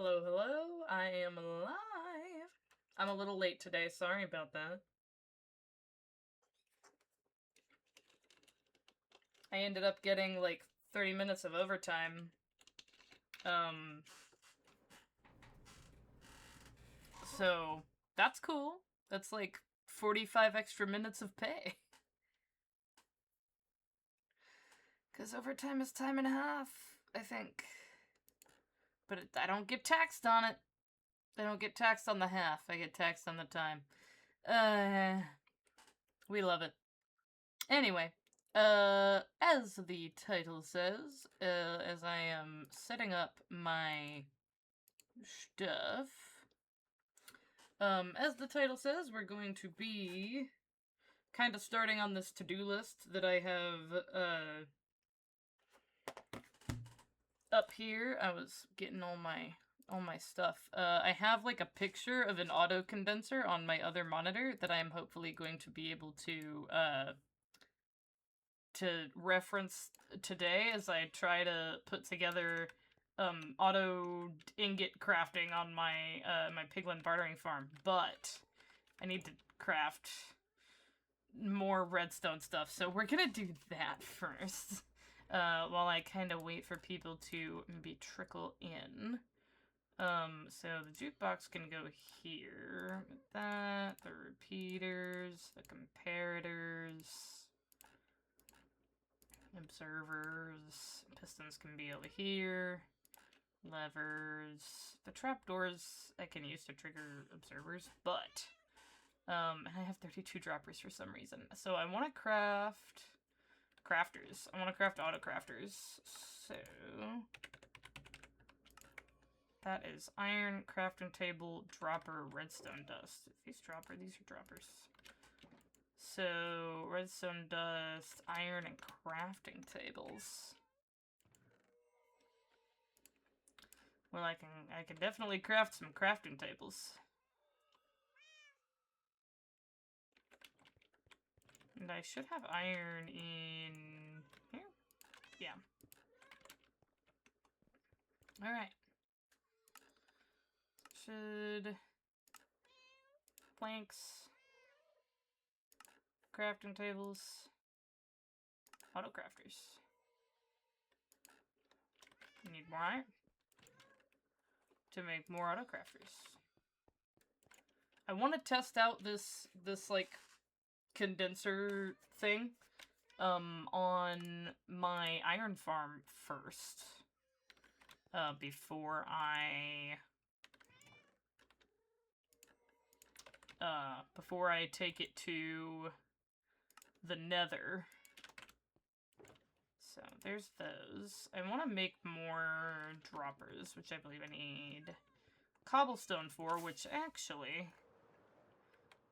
Hello, hello. I am alive. I'm a little late today. Sorry about that. I ended up getting like 30 minutes of overtime. Um, so that's cool. That's like 45 extra minutes of pay. Because overtime is time and a half, I think. But I don't get taxed on it. I don't get taxed on the half. I get taxed on the time. We love it. Anyway, as the title says, as I am setting up my stuff, as the title says, we're going to be kind of starting on this to-do list that I have, up here. I was getting all my stuff. I have like a picture of an auto condenser on my other monitor that I am hopefully going to be able to reference today as I try to put together auto ingot crafting on my my piglin bartering farm, but I need to craft more redstone stuff, so we're gonna do that first while I kind of wait for people to maybe trickle in. So the jukebox can go here with that, the repeaters, the comparators, observers, pistons can be over here, levers, the trapdoors I can use to trigger observers, but, and I have 32 droppers for some reason, so I want to craft crafters. I want to craft auto crafters, so that is iron, crafting table, dropper, redstone dust. These are droppers. So, redstone dust, iron, and crafting tables. Well, I can definitely craft some crafting tables. And I should have iron in here? Yeah. Alright. Should... planks... crafting tables... auto crafters. Need more iron to make more auto crafters. I want to test out this like condenser thing on my iron farm first before I take it to the nether. So there's those. I want to make more droppers, which I believe I need cobblestone for, which actually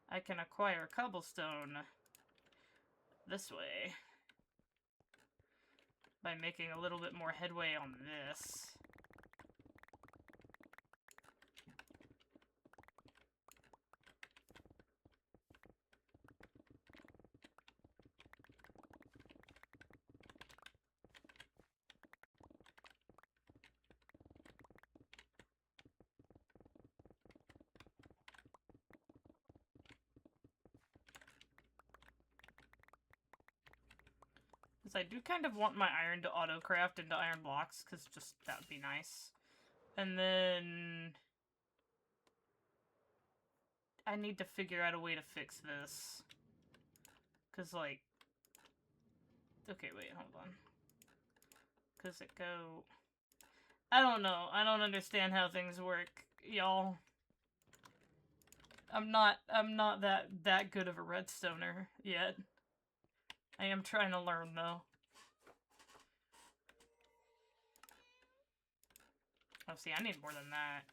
I can acquire cobblestone this way by making a little bit more headway on this. Because I do kind of want my iron to auto-craft into iron blocks, because just that would be nice. And then I need to figure out a way to fix this. Because, like... okay, wait, hold on. Because it go... I don't know. I don't understand how things work, y'all. I'm not that good of a redstoner yet. I am trying to learn, though. Oh, see, I need more than that.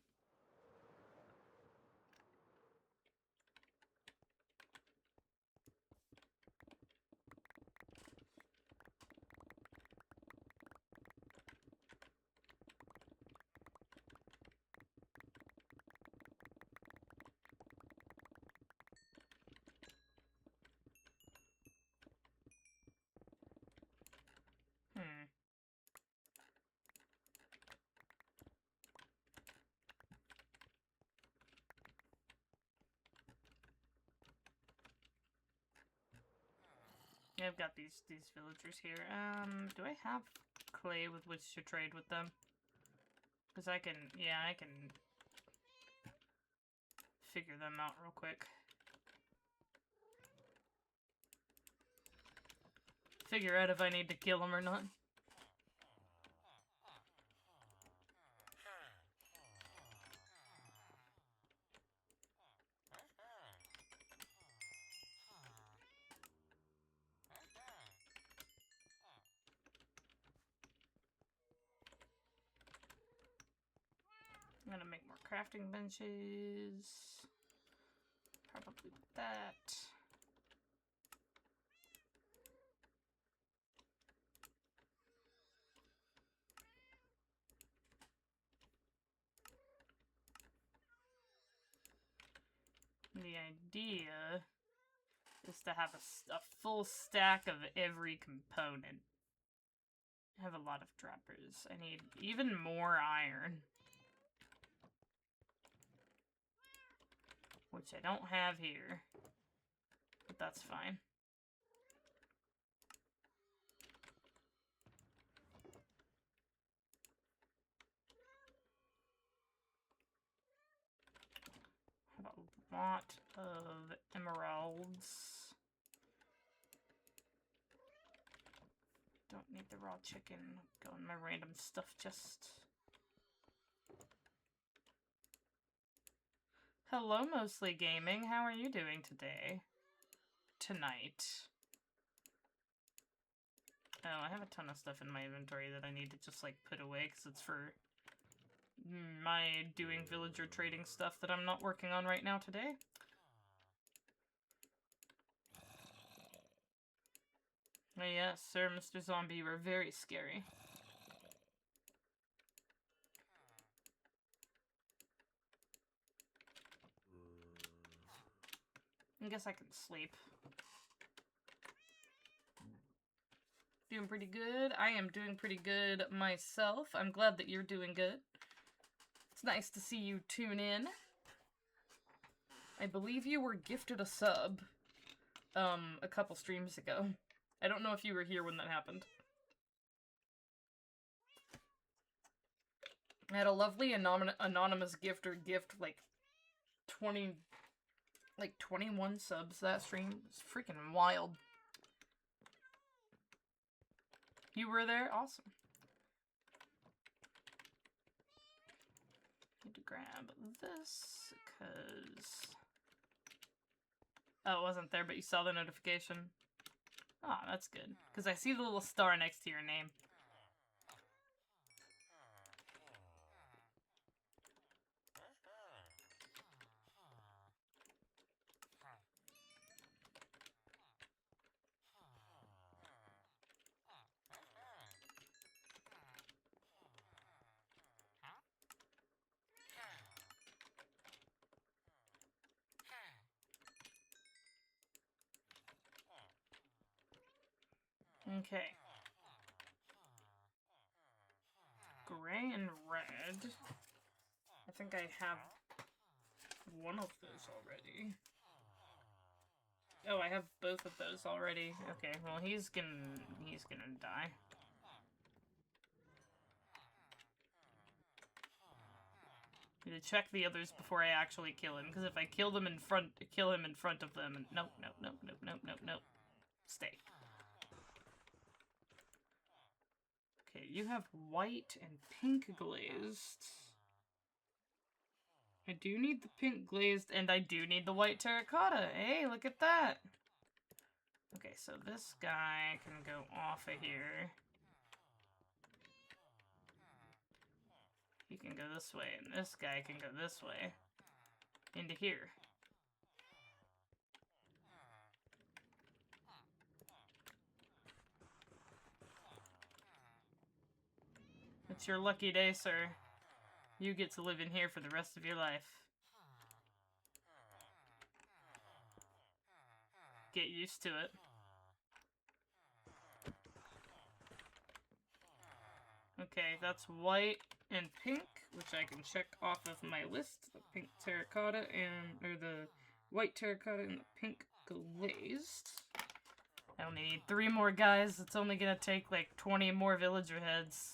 I've got these villagers here. Do I have clay with which to trade with them? Because I can, yeah, I can figure them out real quick. Figure out if I need to kill them or not. I'm gonna make more crafting benches. Probably with that. The idea is to have a full stack of every component. I have a lot of droppers. I need even more iron. Which I don't have here. But that's fine. Have a lot of emeralds. Don't need the raw chicken. Go in my random stuff chest. Hello, Mostly Gaming. How are you doing today? Tonight. Oh, I have a ton of stuff in my inventory that I need to just, like, put away because it's for my doing villager trading stuff that I'm not working on right now today. Oh, yes, sir, Mr. Zombie, you were very scary. I guess I can sleep. Doing pretty good. I am doing pretty good myself. I'm glad that you're doing good. It's nice to see you tune in. I believe you were gifted a sub a couple streams ago. I don't know if you were here when that happened. I had a lovely anonymous gifter gift like 21 subs that stream. It's freaking wild. You were there? Awesome. Need to grab this, because... Oh, it wasn't there, but you saw the notification. Ah, that's good. Because I see the little star next to your name. Okay. Gray and red. I think I have one of those already. Oh, I have both of those already. Okay, well he's gonna die. I need to check the others before I actually kill him, because if I kill him in front of them, and nope. Stay. Okay, you have white and pink glazed. I do need the pink glazed, and I do need the white terracotta. Hey, look at that! Okay, so this guy can go off of here. He can go this way, and this guy can go this way. Into here. It's your lucky day, sir. You get to live in here for the rest of your life. Get used to it. Okay, that's white and pink, which I can check off of my list. The pink terracotta and, or the white terracotta and the pink glazed. I only need 3 more guys. It's only gonna take like 20 more villager heads.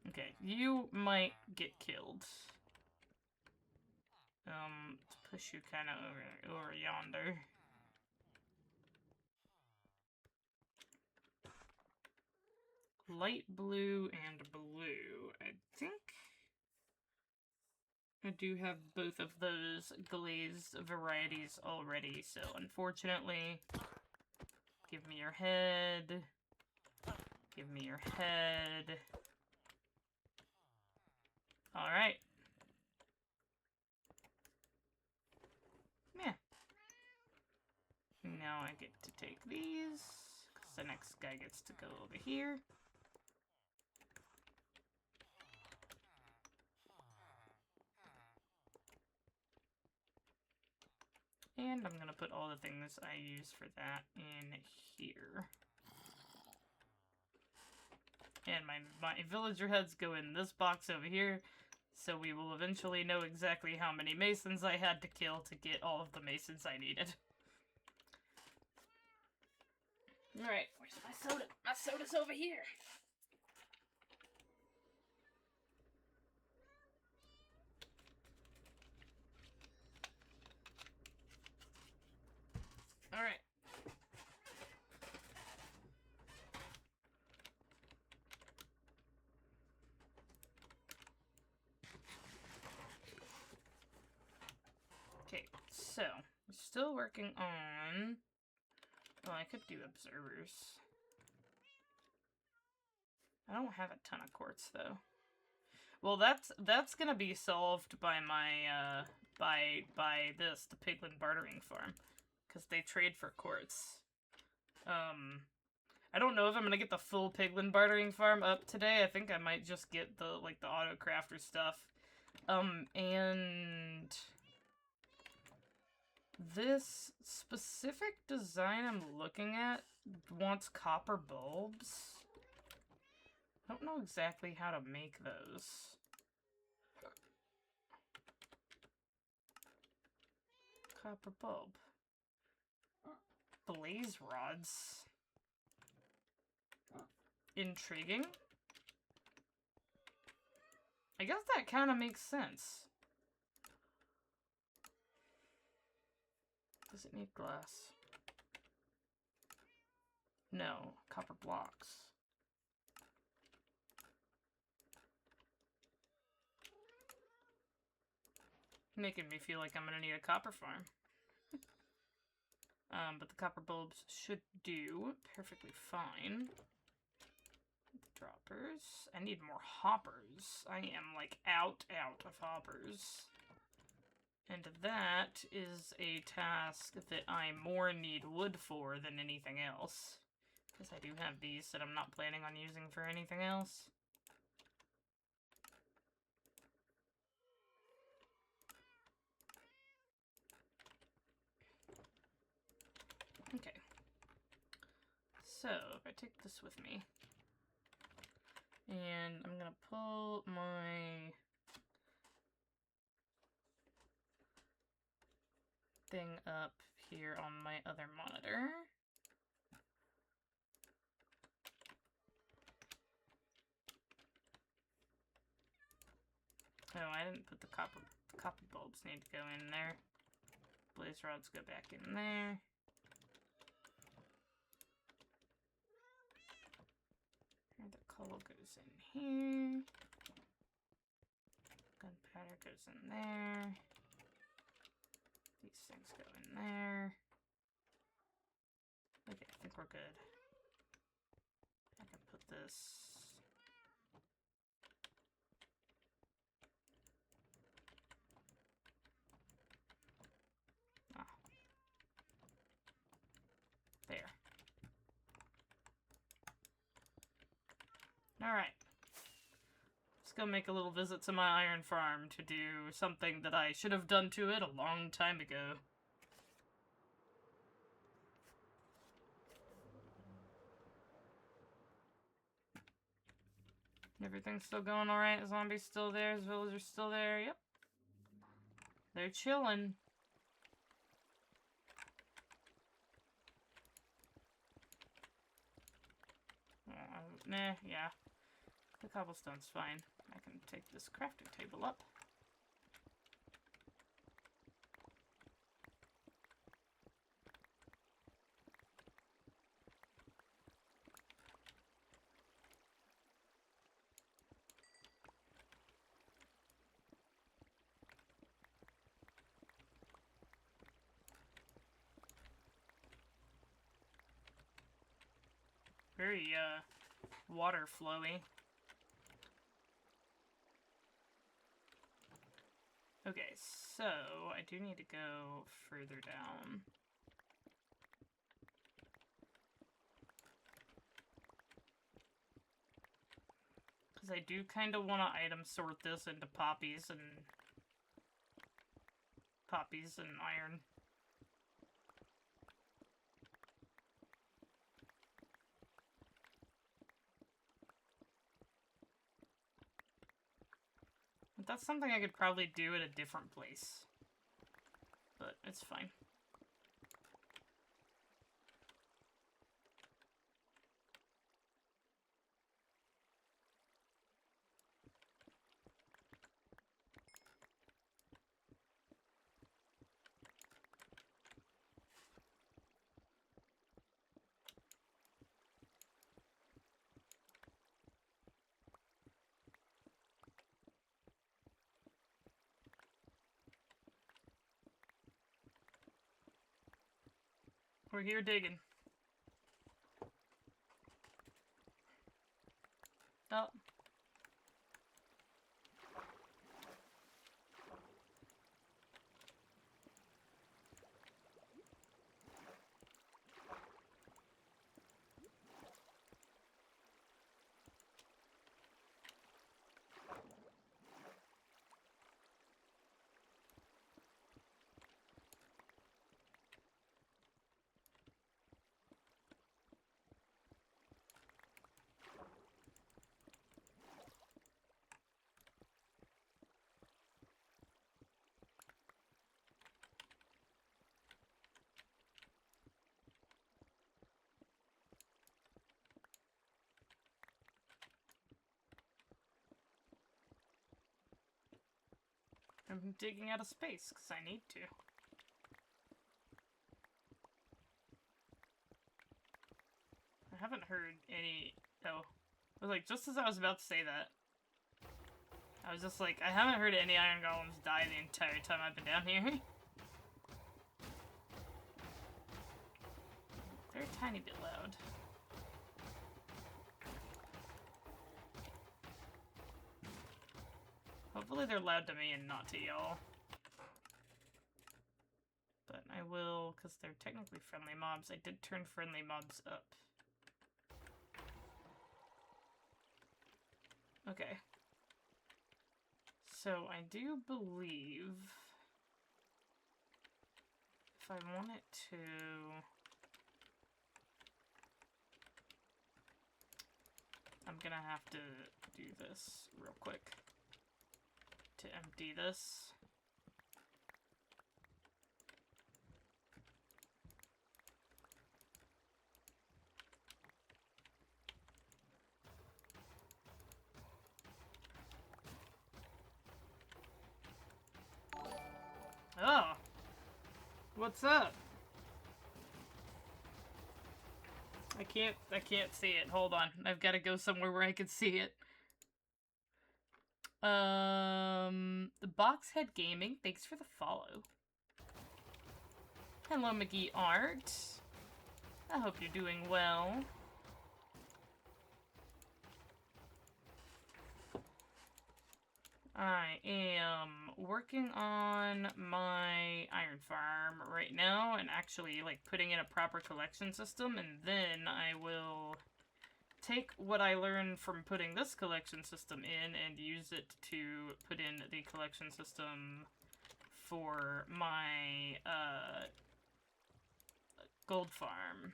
Okay, you might get killed. Let's push you kind of over yonder. Light blue and blue. I think I do have both of those glazed varieties already, so unfortunately, give me your head. Give me your head. Alright. Yeah. Now I get to take these, because the next guy gets to go over here. And I'm gonna put all the things I use for that in here. And my villager heads go in this box over here, so we will eventually know exactly how many masons I had to kill to get all of the masons I needed. Alright, where's my soda? My soda's over here! Alright. Okay, so, we're still working on... Oh, I could do observers. I don't have a ton of quartz, though. Well, that's gonna be solved by my, by this, the Piglin bartering farm. Because they trade for quartz. I don't know if I'm gonna get the full Piglin bartering farm up today. I think I might just get the, like, the auto crafter stuff. And... this specific design I'm looking at wants copper bulbs. I don't know exactly how to make those. Copper bulb. Blaze rods. Intriguing. I guess that kind of makes sense. Does it need glass? No, copper blocks. Making me feel like I'm gonna need a copper farm. But the copper bulbs should do perfectly fine. Droppers. I need more hoppers. I am, like, out of hoppers. And that is a task that I more need wood for than anything else. Because I do have these that I'm not planning on using for anything else. Okay. So, if I take this with me, and I'm gonna pull my thing up here on my other monitor. Oh, I didn't put the copper bulbs need to go in there. Blaze rods go back in there. And the coal goes in here. Gunpowder goes in there. These things go in there. Okay, I think we're good. I can put this... Ah. There. Alright. Let's go make a little visit to my iron farm to do something that I should have done to it a long time ago. Everything's still going alright? Zombies still there? Villagers still there? Yep. They're chilling. Nah, yeah. The cobblestone's fine. I can take this crafting table up. Very, water flowy. Okay, so I do need to go further down. Because I do kind of want to item sort this into poppies and iron. That's something I could probably do at a different place. But it's fine. We're here digging. Oh. I'm digging out of space, because I need to. I haven't heard any... Oh. I was like, just as I was about to say that, I was just like, I haven't heard any iron golems die the entire time I've been down here. They're a tiny bit loud. Hopefully they're loud to me and not to y'all. But I will, because they're technically friendly mobs. I did turn friendly mobs up. Okay. So I do believe if I want it to... I'm gonna have to do this real quick to empty this. Oh! What's up? I can't see it. Hold on. I've got to go somewhere where I can see it. The Boxhead Gaming, thanks for the follow. Hello, McGee Art. I hope you're doing well. I am working on my iron farm right now and actually like putting in a proper collection system, and then I will take what I learned from putting this collection system in and use it to put in the collection system for my gold farm.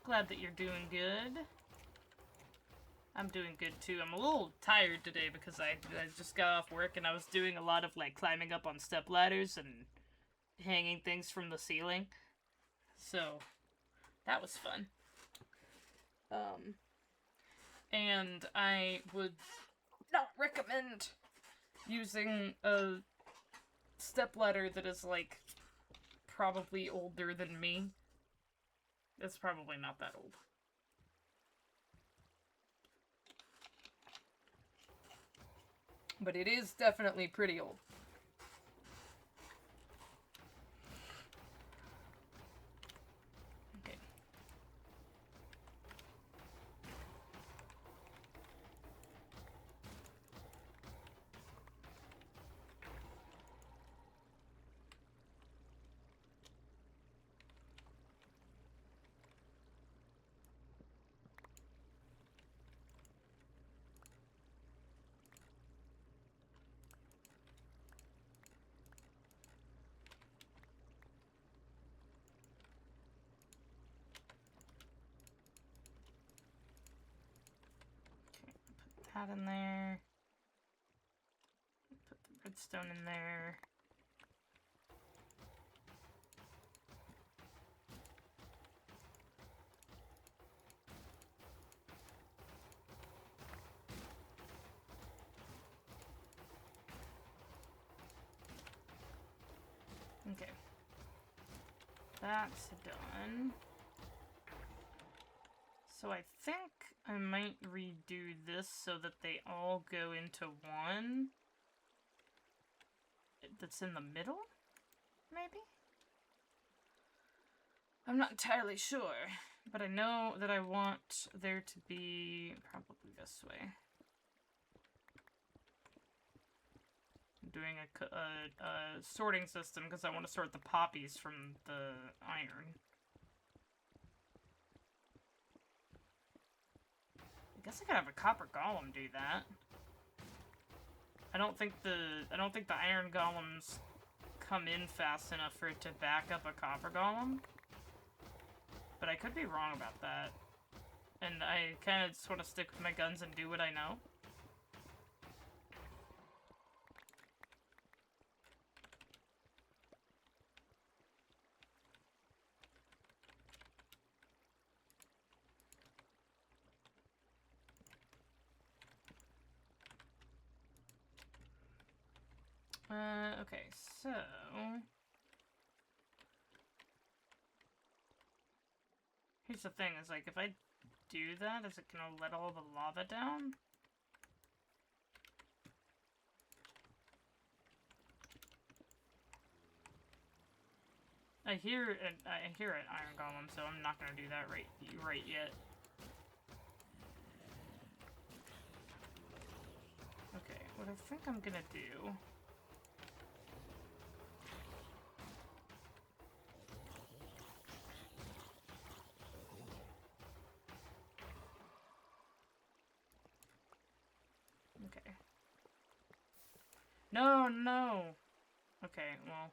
Glad that you're doing good. I'm doing good too. I'm a little tired today because I just got off work and I was doing a lot of like climbing up on step ladders and hanging things from the ceiling. So that was fun. And I would not recommend using a stepladder that is like probably older than me. It's probably not that old. But it is definitely pretty old. Okay. That in there. Put the redstone in there. Okay. That's done. So I think I might redo this so that they all go into one. That's in the middle? Maybe? I'm not entirely sure, but I know that I want there to be probably this way. I'm doing a sorting system because I want to sort the poppies from the iron. I guess I could have a copper golem do that. I don't think the iron golems come in fast enough for it to back up a copper golem. But I could be wrong about that. And I kind of just want to stick with my guns and do what I know. Okay, so... Here's the thing, is like, if I do that, is it gonna let all the lava down? I hear an iron golem, so I'm not gonna do that right yet. Okay, what I think I'm gonna do... Okay. No, no! Okay, well...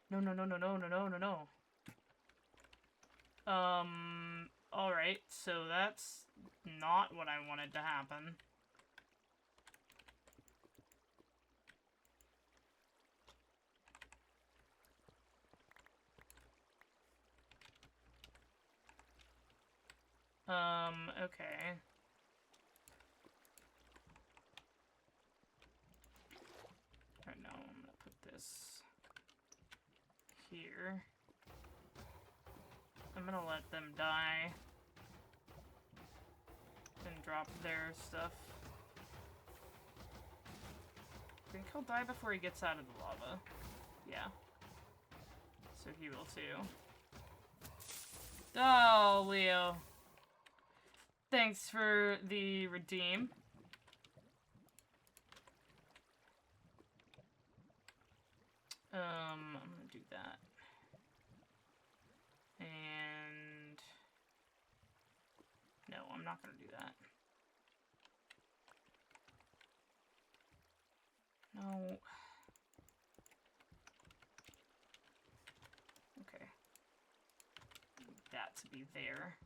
No. Alright, so that's not what I wanted to happen. Okay. Right now, I'm gonna put this here. I'm gonna let them die and drop their stuff. I think he'll die before he gets out of the lava. Yeah. So he will too. Oh, Leo. Thanks for the redeem. I'm gonna do that. And... No, I'm not gonna do that. No. Okay. Need that to be there.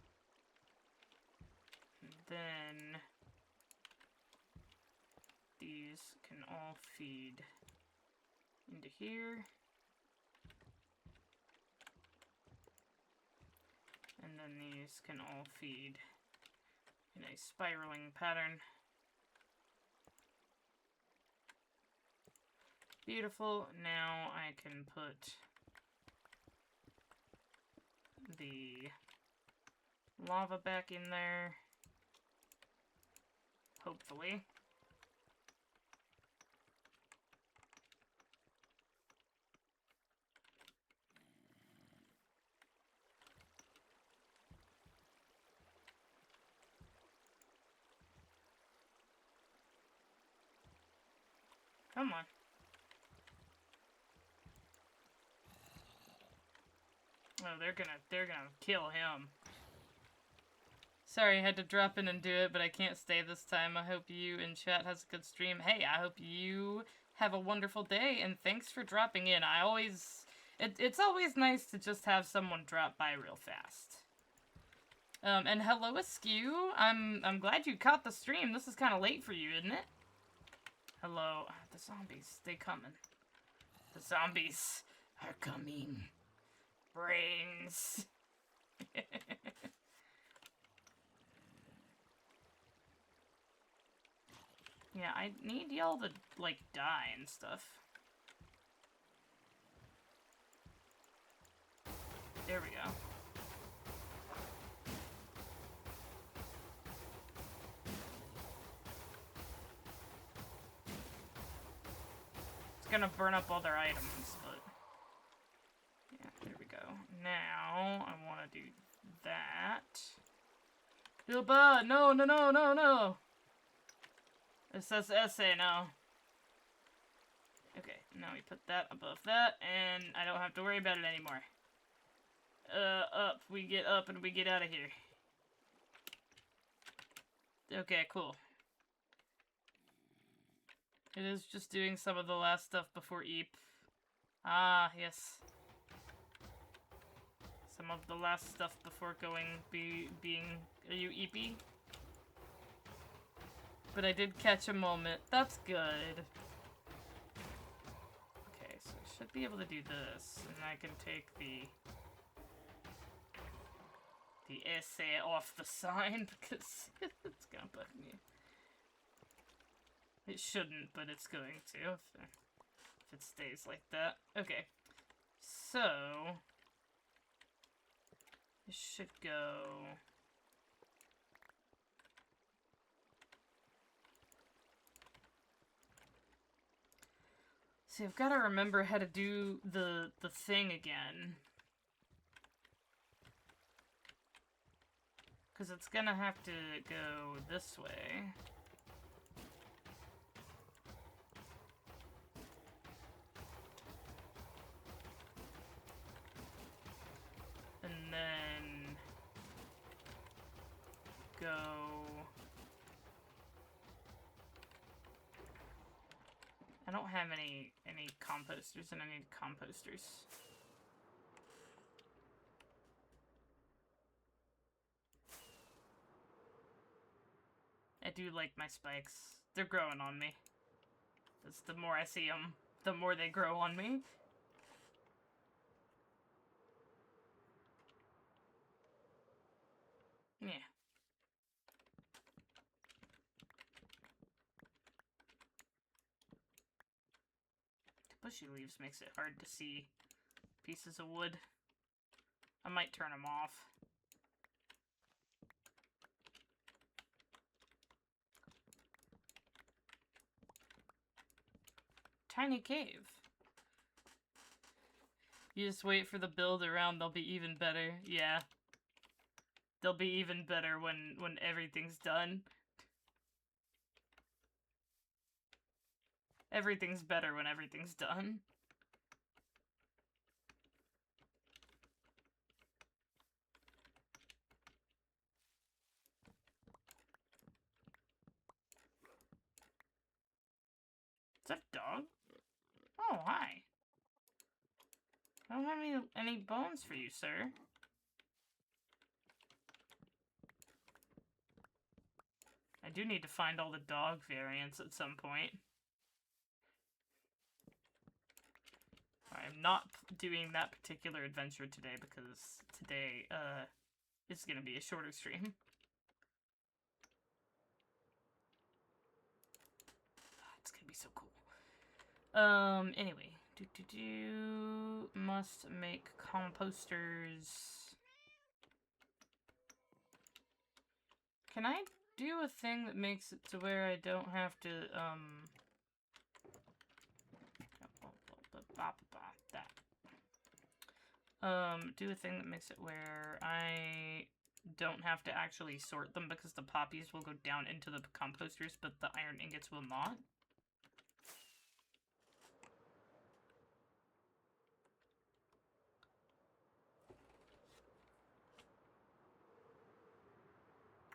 And then... these can all feed into here. And then these can all feed in a spiraling pattern. Beautiful. Now I can put the lava back in there. Hopefully. Come on. Oh, they're gonna kill him. Sorry, I had to drop in and do it, but I can't stay this time. I hope you in chat has a good stream. Hey, I hope you have a wonderful day, and thanks for dropping in. It's always nice to just have someone drop by real fast. And hello, Askew. I'm glad you caught the stream. This is kind of late for you, isn't it? Hello. The zombies, they coming. The zombies are coming. Brains. Yeah, I need y'all to, like, die and stuff. There we go. It's gonna burn up all their items, but... yeah, there we go. Now, I want to do that. Bilba! No, no, no, no, no! It says essay now. Okay, now we put that above that, and I don't have to worry about it anymore. Up. We get up and we get out of here. Okay, cool. It is just doing some of the last stuff before Eep. Ah, yes. Some of the last stuff before being... Are you Eepy? But I did catch a moment. That's good. Okay, so I should be able to do this. And I can take the essay off the sign because it's gonna bug me. It shouldn't, but it's going to if it stays like that. Okay. So it should go... See, I've got to remember how to do the thing again. Because it's gonna have to go this way. And then... go... I don't have any composters, and I need composters. I do like my spikes. They're growing on me. That's the more I see them, the more they grow on me. Yeah. The bushy leaves makes it hard to see pieces of wood. I might turn them off. Tiny cave. You just wait for the build around, they'll be even better. Yeah. They'll be even better when everything's done. Everything's better when everything's done. Is that a dog? Oh, hi. I don't have any bones for you, sir. I do need to find all the dog variants at some point. I'm not doing that particular adventure today because today, is gonna be a shorter stream. It's gonna be so cool. Anyway. Must make composters. Can I do a thing that makes it to where I don't have to, do a thing that makes it where I don't have to actually sort them because the poppies will go down into the composters, but the iron ingots will not?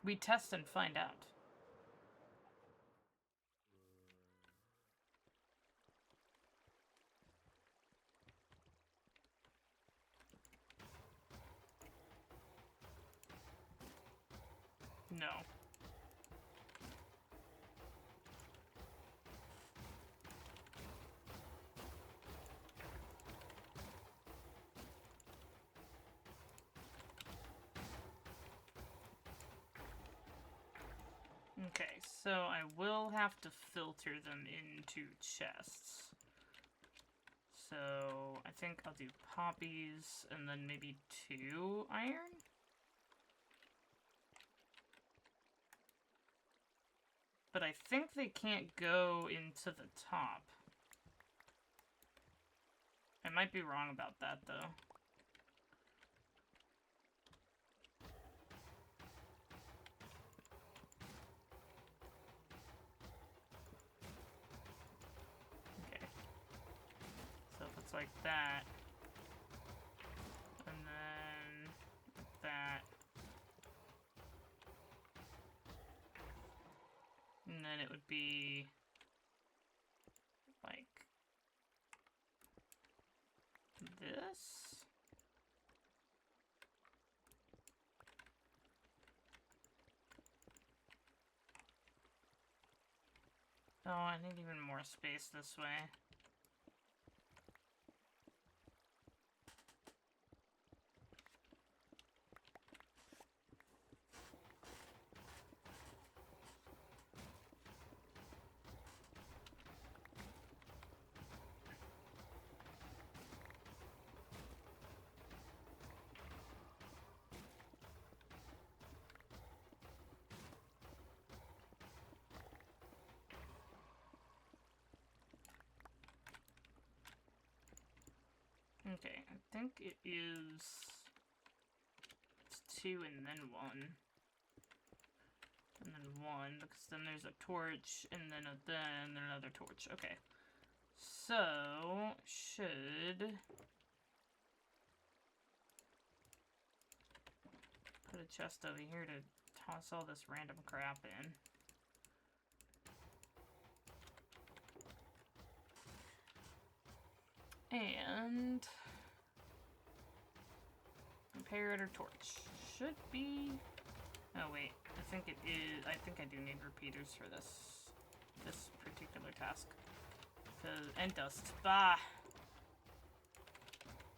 We test and find out. No. Okay, so I will have to filter them into chests. So I think I'll do poppies and then maybe 2 iron? But I think they can't go into the top. I might be wrong about that, though. Okay. So if it's like that, and then that, and then it would be like this. Oh, I need even more space this way. Okay, I think it is... It's 2 and then 1. And then 1, because then there's a torch, and then another torch. Okay. So, should... put a chest over here to toss all this random crap in. And... comparator torch. Should be... Oh wait, I think it is... I think I do need repeaters for this particular task. And dust. Bah!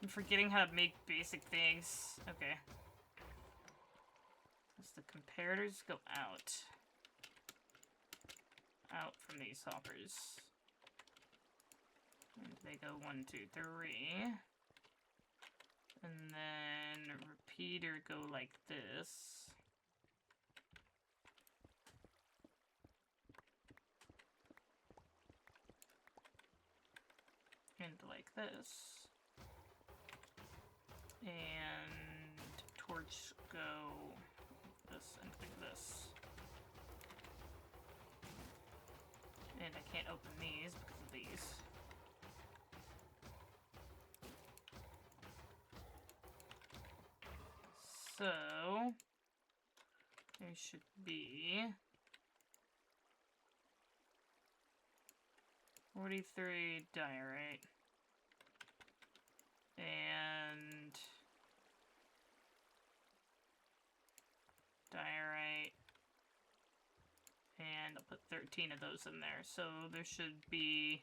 I'm forgetting how to make basic things. Okay. As the comparators go out. Out from these hoppers. And they go 1, 2, 3. And then repeater go like this. And like this. And torch go this and like this. And I can't open these because of these. So, there should be 43 diorite and diorite 13 of those in there. So there should be...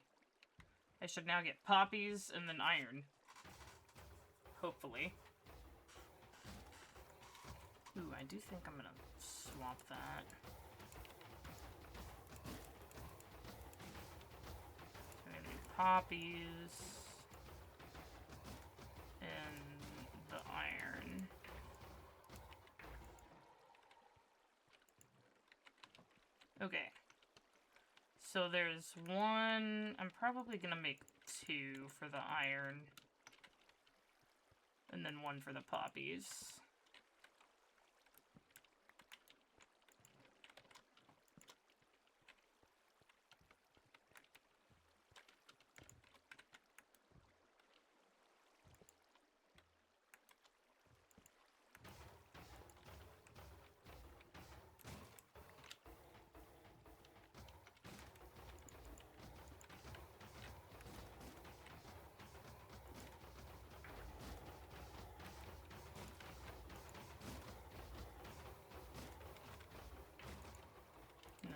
I should now get poppies and then iron. Hopefully. Ooh, I do think I'm gonna swap that. I'm gonna do poppies and the iron. Okay. So there's one... I'm probably gonna make 2 for the iron. And then 1 for the poppies.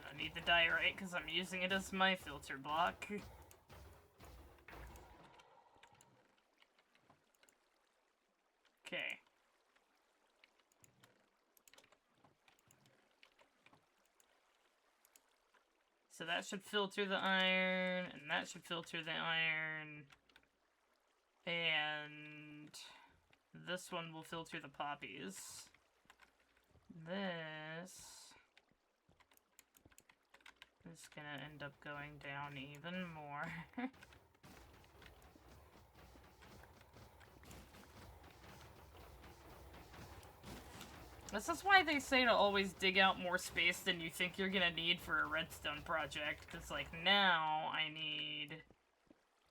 I need the diorite because I'm using it as my filter block. Okay. So that should filter the iron, and that should filter the iron. And this one will filter the poppies. This is gonna end up going down even more. This is why they say to always dig out more space than you think you're gonna need for a redstone project. Because, like, now I need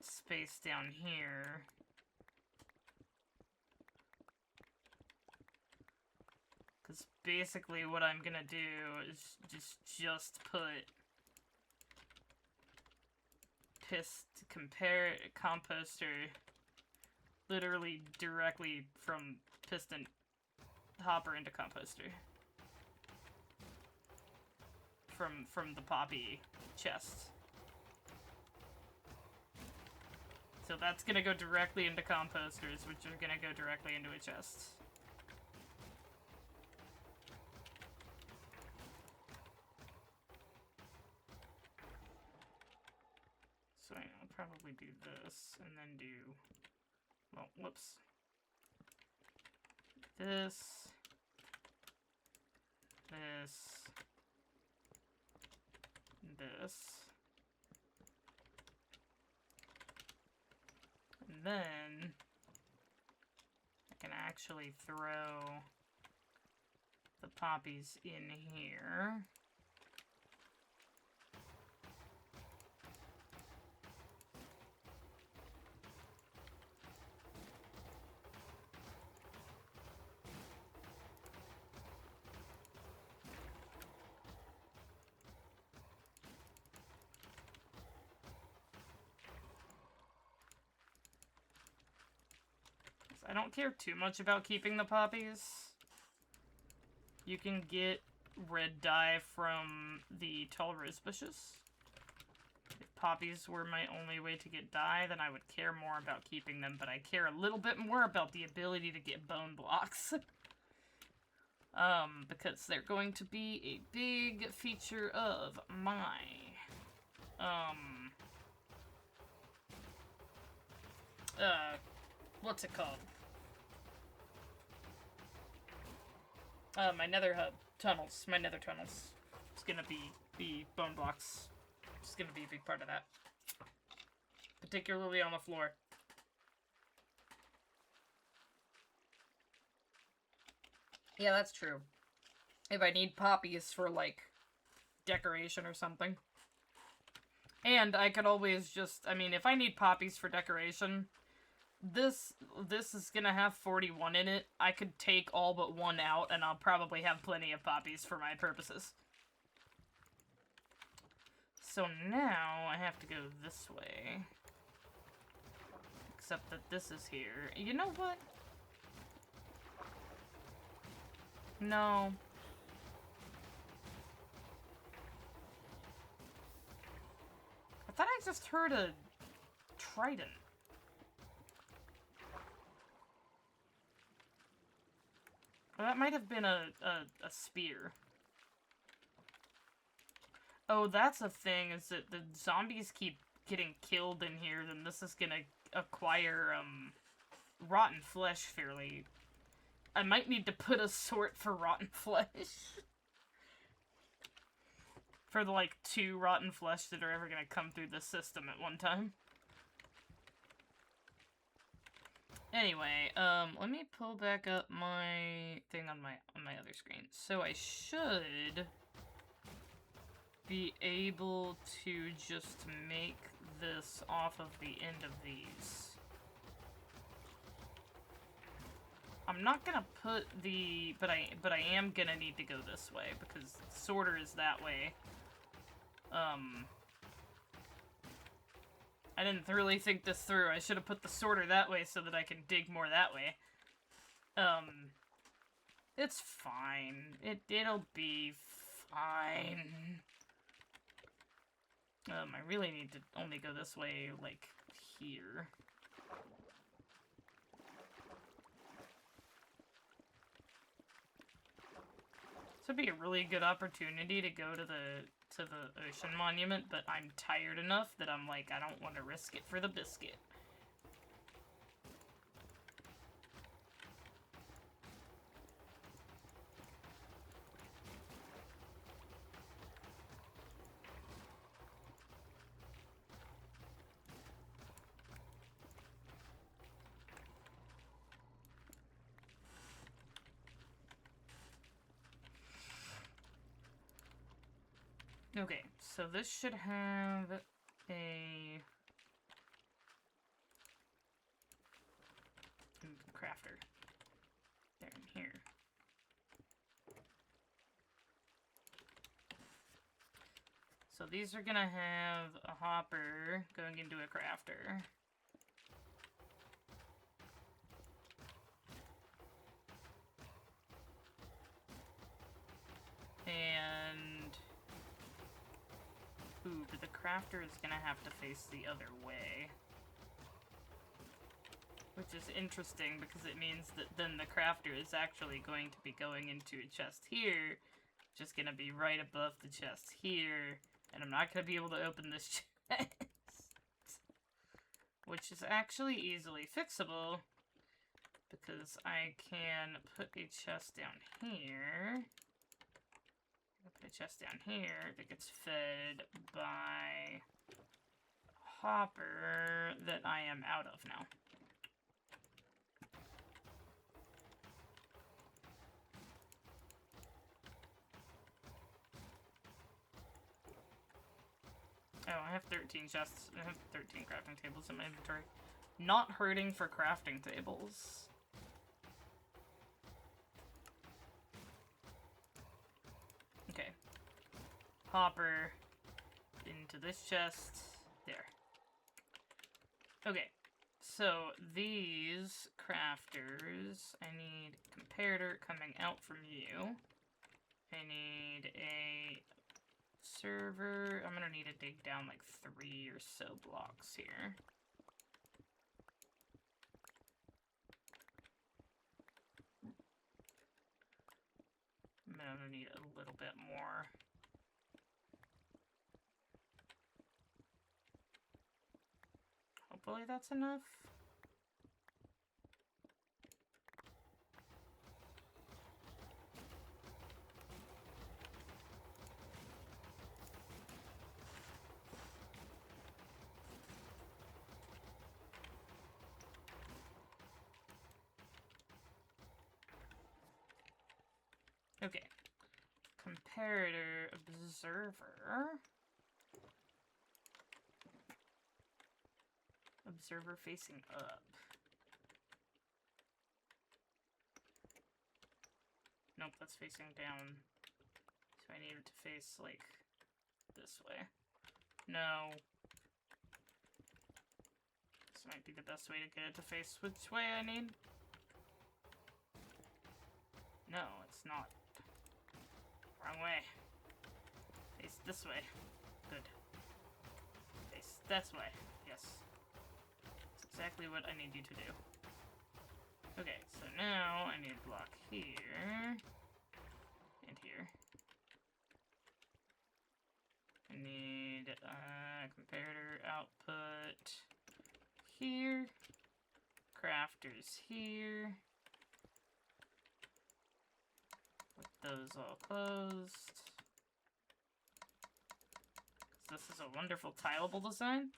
space down here. Because basically what I'm gonna do is just put composter literally directly from piston hopper into composter. From the poppy chest. So that's gonna go directly into composters, which are gonna go directly into a chest. So I'll probably do this, and then do... Well, whoops. This. And then I can actually throw the poppies in here. I don't care too much about keeping the poppies. You can get red dye from the tall rose bushes. If poppies were my only way to get dye, then I would care more about keeping them, but I care a little bit more about the ability to get bone blocks. Because they're going to be a big feature of my, what's it called? My nether hub tunnels, my nether tunnels. It's gonna be bone blocks. It's gonna be a big part of that. Particularly on the floor. Yeah, that's true. If I need poppies for, like, decoration or something. And I could always just, I mean, if I need poppies for decoration, this is gonna have 41 in it. I could take all but 1 out, and I'll probably have plenty of poppies for my purposes. So now I have to go this way. Except that this is here. You know what? No. just heard a trident. Well, that might have been a spear. Oh, that's a thing, is that the zombies keep getting killed in here, then this is gonna acquire, rotten flesh fairly. I might need to put a sort for rotten flesh. For the, like, 2 rotten flesh that are ever gonna come through the system at one time. Anyway, let me pull back up my thing on my other screen. So I should be able to just make this off of the end of these. I'm not gonna put the, but I am gonna need to go this way because the sorter is that way. I didn't really think this through. I should have put the sorter that way so that I can dig more that way. It's fine. It'll be fine. I really need to only go this way, like, here. This would be a really good opportunity to go to the ocean monument, but I'm tired enough that I'm like, I don't want to risk it for the biscuit. Okay, so this should have a crafter there and here. So these are gonna have a hopper going into a crafter. And ooh, but the crafter is gonna have to face the other way. Which is interesting because it means that then the crafter is actually going to be going into a chest here, which is gonna be right above the chest here, and I'm not gonna be able to open this chest. Which is actually easily fixable, because I can put a chest down here. Put a chest down here that gets fed by a hopper that I am out of now. Oh, I have 13 chests. I have 13 crafting tables in my inventory. Not hurting for crafting tables. Okay. Hopper into this chest. There. Okay. So, these crafters, I need a comparator coming out from you. I need a server. I'm gonna need to dig down like 3 or so blocks here. I'm gonna need a little bit more. Hopefully that's enough. Okay. Comparator observer. Observer facing up. Nope, that's facing down. So I need it to face, like, this way. No. This might be the best way to get it to face which way I need. No, it's not. Wrong way. Face this way. Good. Face Nice. That's why. Yes. That's exactly what I need you to do. Okay, so now I need a block here. And here. I need comparator output here. Crafters here. With those all closed. This is a wonderful tileable design.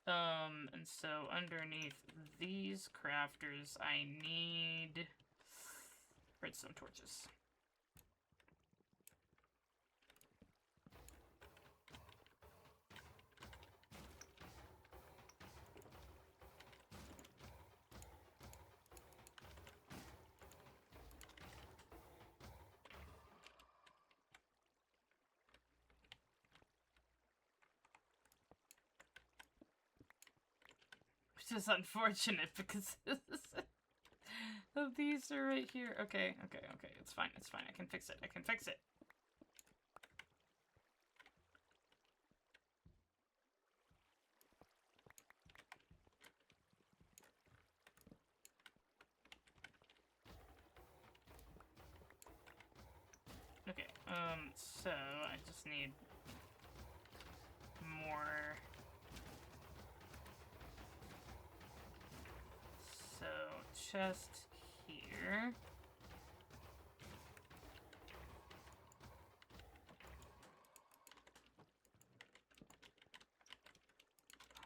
And so underneath these crafters, I need redstone torches. Which is unfortunate because these are right here. Okay. It's fine. I can fix it. Okay, so I just need more. So, chest here.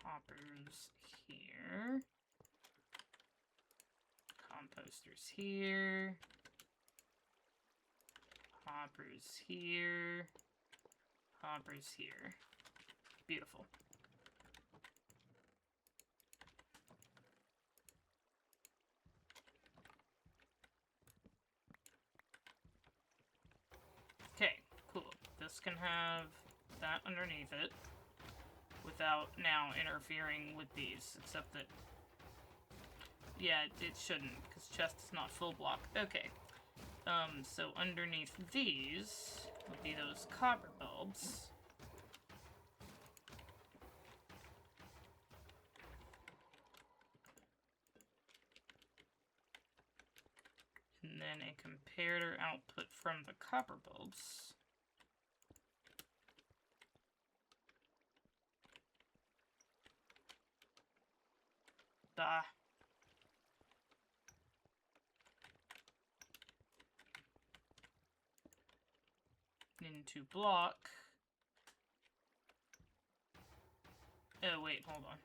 Hoppers here. Composters here. Hoppers here. Hoppers here. Beautiful. Okay, cool. This can have that underneath it without now interfering with these, except that, yeah, it shouldn't, because chest is not full block. Okay. So underneath these will be those copper bulbs. And then a comparator output from the copper bulbs. Into block. Oh, wait, hold on.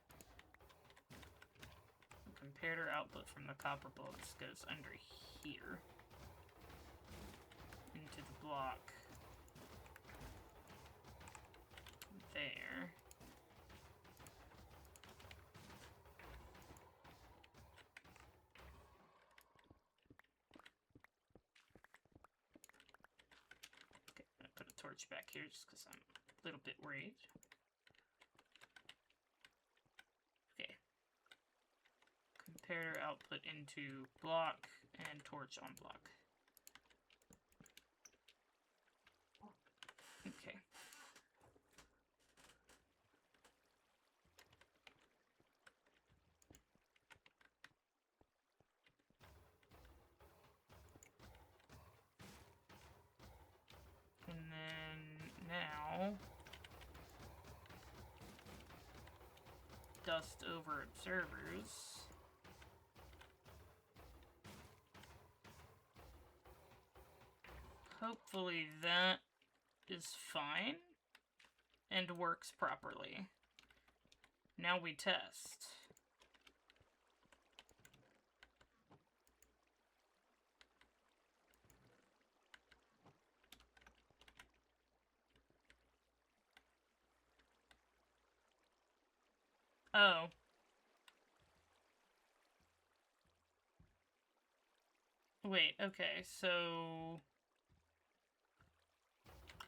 The comparator output from the copper bulbs goes under here. Into the block. There. Torch back here just because I'm a little bit worried. Okay. Comparator output into block and torch on block. Okay. And then now, dust over observers. Hopefully that is fine and works properly. Now we test. Oh. Wait, okay, so...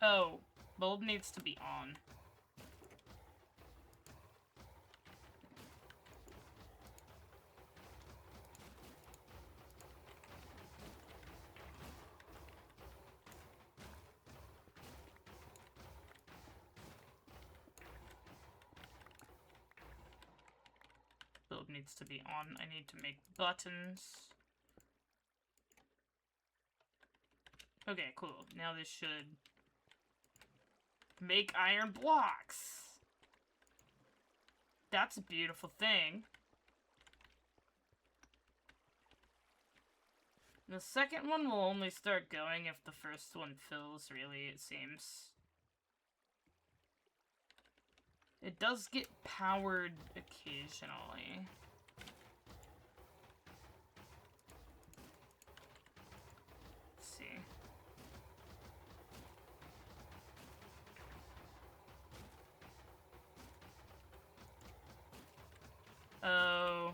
Oh, bulb needs to be on. needs to be on. I need to make buttons. Okay, cool. Now this should make iron blocks. That's a beautiful thing. The second one will only start going if the first one fills, really, it seems. It does get powered occasionally. Let's see. Oh.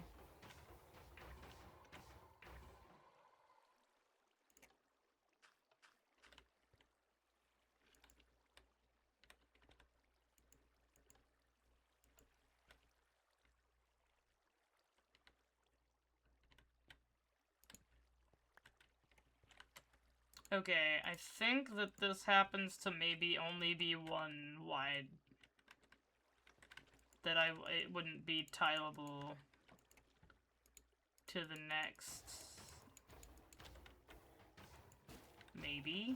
Okay, I think that this happens to maybe only be one wide. That it wouldn't be tileable to the next. Maybe?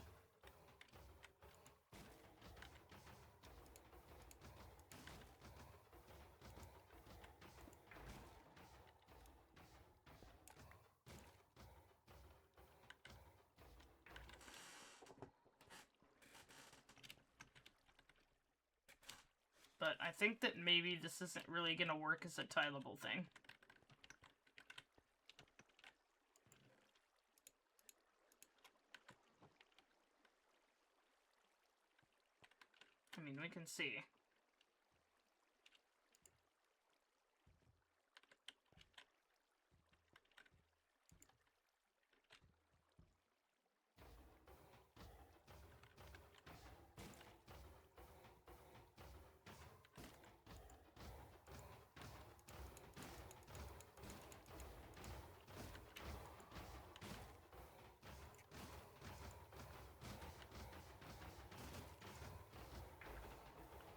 But I think that maybe this isn't really gonna work as a tileable thing. I mean, we can see.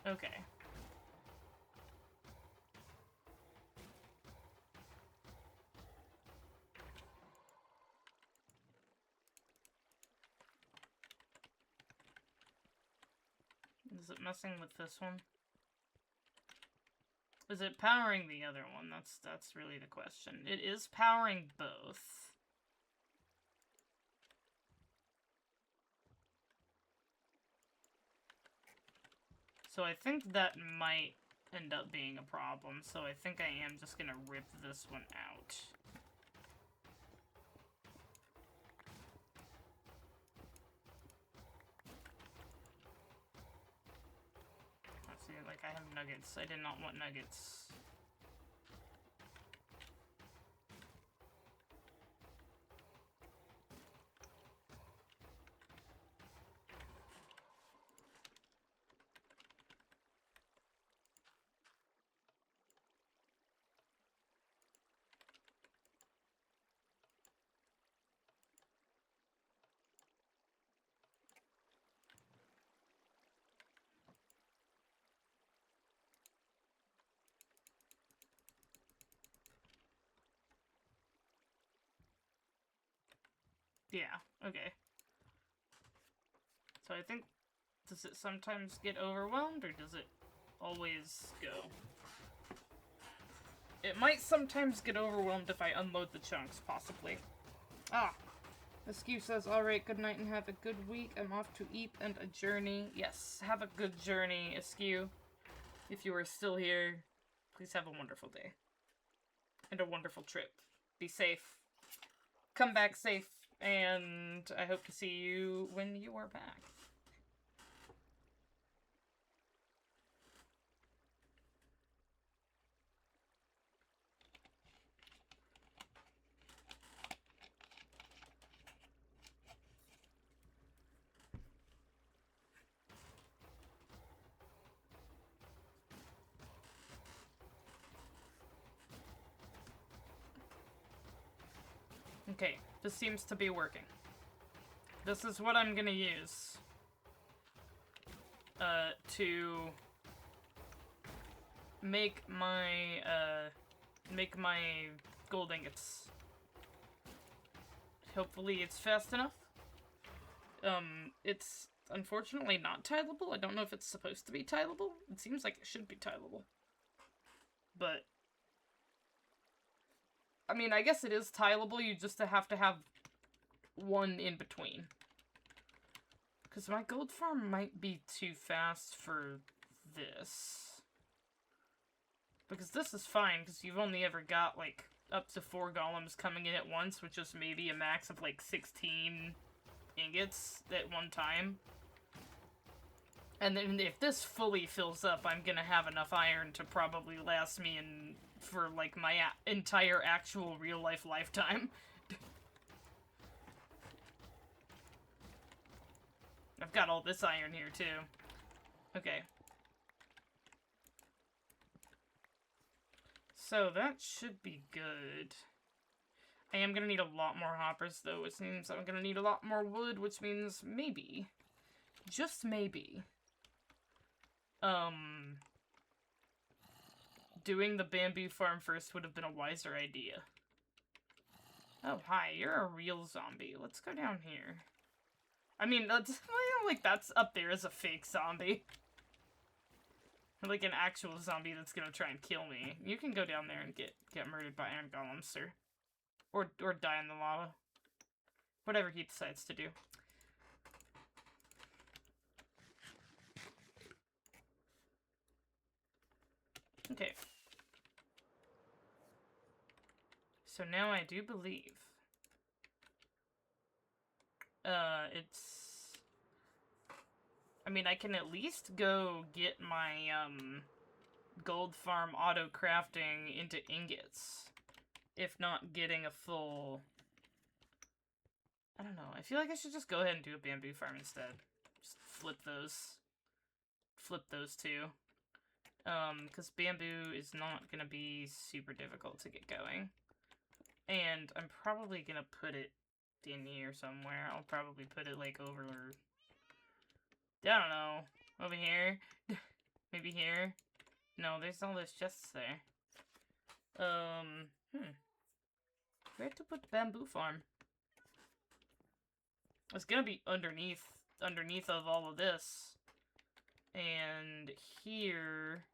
Okay. Is it messing with this one? Is it powering the other one? That's really the question. It is powering both. So I think that might end up being a problem, so I think I am just gonna rip this one out. Let's see, like, I have nuggets. I did not want nuggets. Yeah, okay. So I think, does it sometimes get overwhelmed, or does it always go? It might sometimes get overwhelmed if I unload the chunks, possibly. Ah! Askew says, alright, good night and have a good week. I'm off to Eep and a journey. Yes, have a good journey, Askew. If you are still here, please have a wonderful day. And a wonderful trip. Be safe. Come back safe. And I hope to see you when you are back. Okay, this seems to be working. This is what I'm gonna use to make my make my gold ingots. Hopefully it's fast enough. It's unfortunately not tileable. I don't know if it's supposed to be tileable. It seems like it should be tileable. But I mean, I guess it is tileable, you just have to have one in between. Because my gold farm might be too fast for this. Because this is fine, because you've only ever got, like, up to 4 golems coming in at once, which is maybe a max of, like, 16 ingots at one time. And then if this fully fills up, I'm gonna have enough iron to probably last me for, like, my entire actual real-life lifetime. I've got all this iron here, too. Okay. So, that should be good. I am gonna need a lot more hoppers, though, which means I'm gonna need a lot more wood, which means maybe, just maybe, doing the bamboo farm first would have been a wiser idea. Oh, hi, you're a real zombie. Let's go down here. I mean, that's, like, that's up there as a fake zombie. Like an actual zombie that's gonna try and kill me. You can go down there and get murdered by iron golems, sir. Or die in the lava. Whatever he decides to do. Okay. So now I do believe it's, I mean, I can at least go get my gold farm auto crafting into ingots, if not getting a full, I don't know, I feel like I should just go ahead and do a bamboo farm instead. Just flip those two. Because bamboo is not gonna be super difficult to get going. And I'm probably gonna put it in here somewhere. I'll probably put it, like, over, I don't know, over here? Maybe here? No, there's all those chests there. Where to put the bamboo farm? It's gonna be underneath of all of this. And here...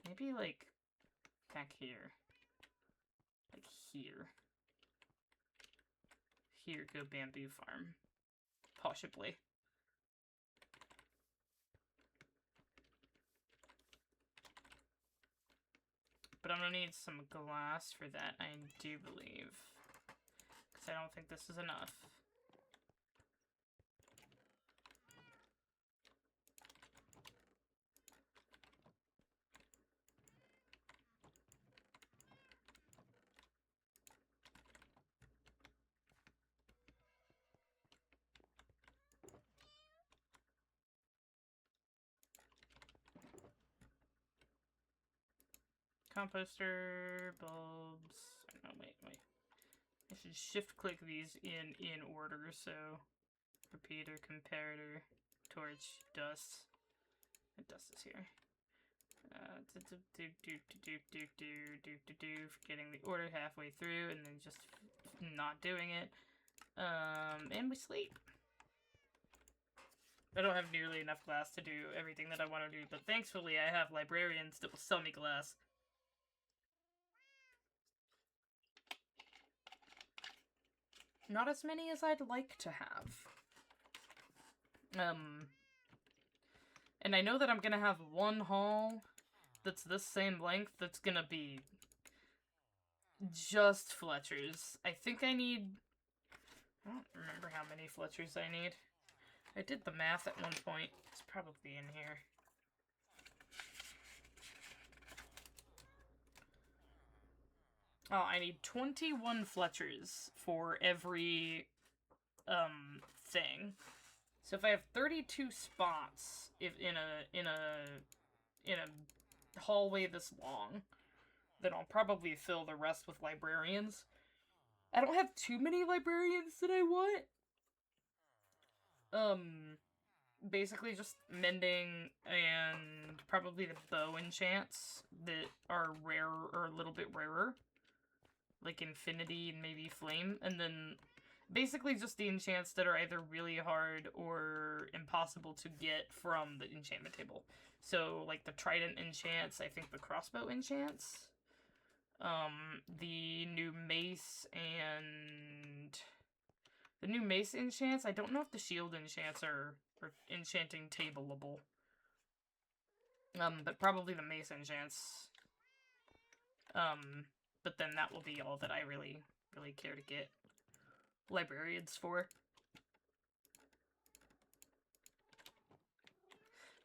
Maybe, like, back here. Like, here. Here, go bamboo farm. Possibly. But I'm gonna need some glass for that, I do believe. Because I don't think this is enough. Composter, bulbs. Oh, wait. I should shift click these in order, so repeater, comparator, torch, dust. The dust is here. Forgetting the order halfway through and then just not doing it. And we sleep. I don't have nearly enough glass to do everything that I want to do, but thankfully I have librarians that will sell me glass. Not as many as I'd like to have. And I know that I'm gonna have one hall that's this same length that's gonna be just Fletchers. I think I need... I don't remember how many Fletchers I need. I did the math at one point. It's probably in here. Oh, I need 21 Fletchers for every, thing. So if I have 32 spots in a hallway this long, then I'll probably fill the rest with librarians. I don't have too many librarians that I want. basically just mending and probably the bow enchants that are rare or a little bit rarer. Like Infinity and maybe Flame. And then basically just the enchants that are either really hard or impossible to get from the enchantment table. So, like the Trident enchants, I think the Crossbow enchants. The new Mace and... The new Mace enchants, I don't know if the Shield enchants are enchanting tableable. But probably the Mace enchants. But then that will be all that I really care to get librarians for.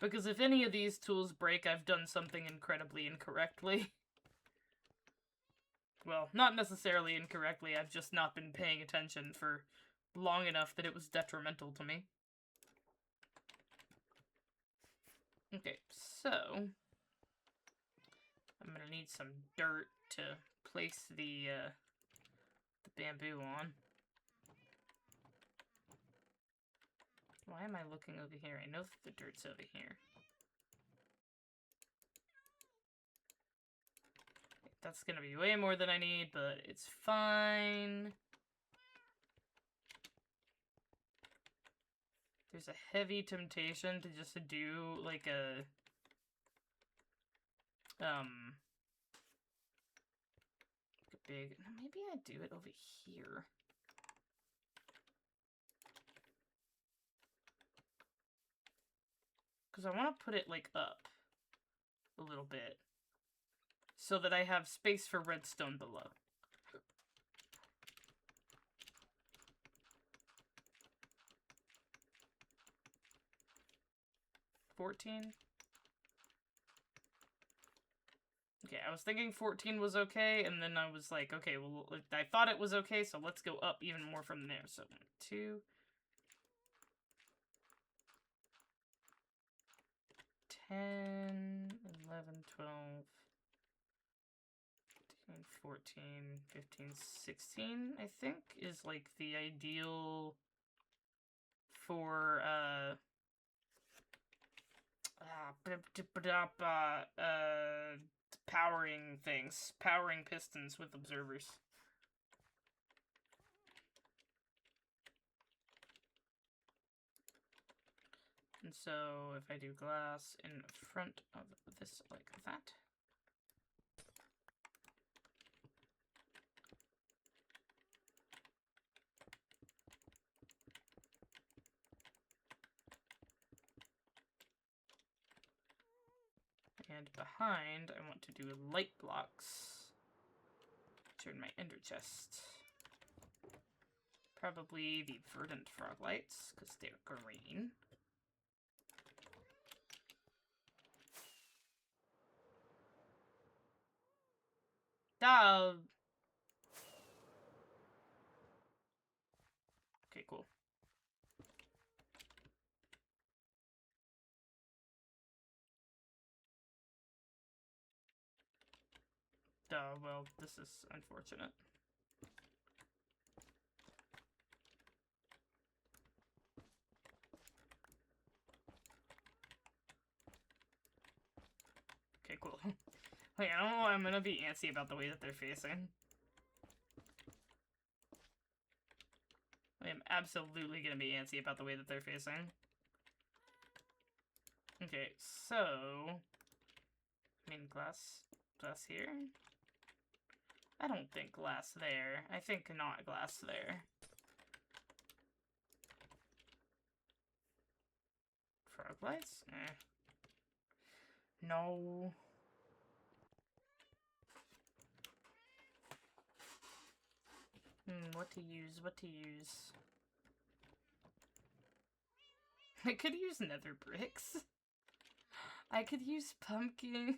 Because if any of these tools break, I've done something incredibly incorrectly. Well, not necessarily incorrectly, I've just not been paying attention for long enough that it was detrimental to me. Okay, so... I'm gonna need some dirt to place the bamboo on. Why am I looking over here? I know that the dirt's over here. That's gonna be way more than I need, but it's fine. There's a heavy temptation to just do, like, a... big... Maybe I do it over here. Because I want to put it, like, up a little bit. So that I have space for redstone below. $14? Okay, I was thinking 14 was okay, and then I was like, okay, well, I thought it was okay, so let's go up even more from there. So, 1, 2... 10, 11, 12, 13, 14, 15, 16, I think, is, like, the ideal for, powering things. Powering pistons with observers. And so, if I do glass in front of this like that. And behind, I want to do light blocks. Turn my ender chest. Probably the verdant frog lights, because they're green. Okay, cool. Well, this is unfortunate. Okay, cool. Like, I don't know why I'm gonna be antsy about the way that they're facing. I am absolutely gonna be antsy about the way that they're facing. Okay, so... I mean, glass here? I don't think glass there. I think not glass there. Frog lights? Eh. No. What to use, what to use. I could use nether bricks. I could use pumpkins.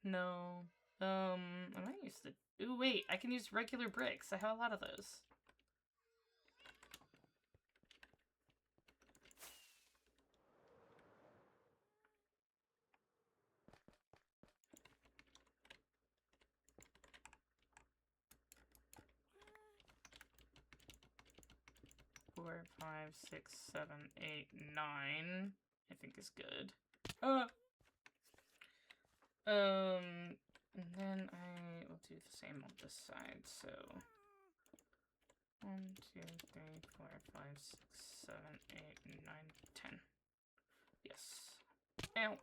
No. I might use the... Ooh, wait, I can use regular bricks. I have a lot of those. 4, 5, 6, 7, 8, 9. I think is good. And then I will do the same on this side, so 1, 2, 3, 4, 5, 6, 7, 8, 9, 10. Yes. Ow.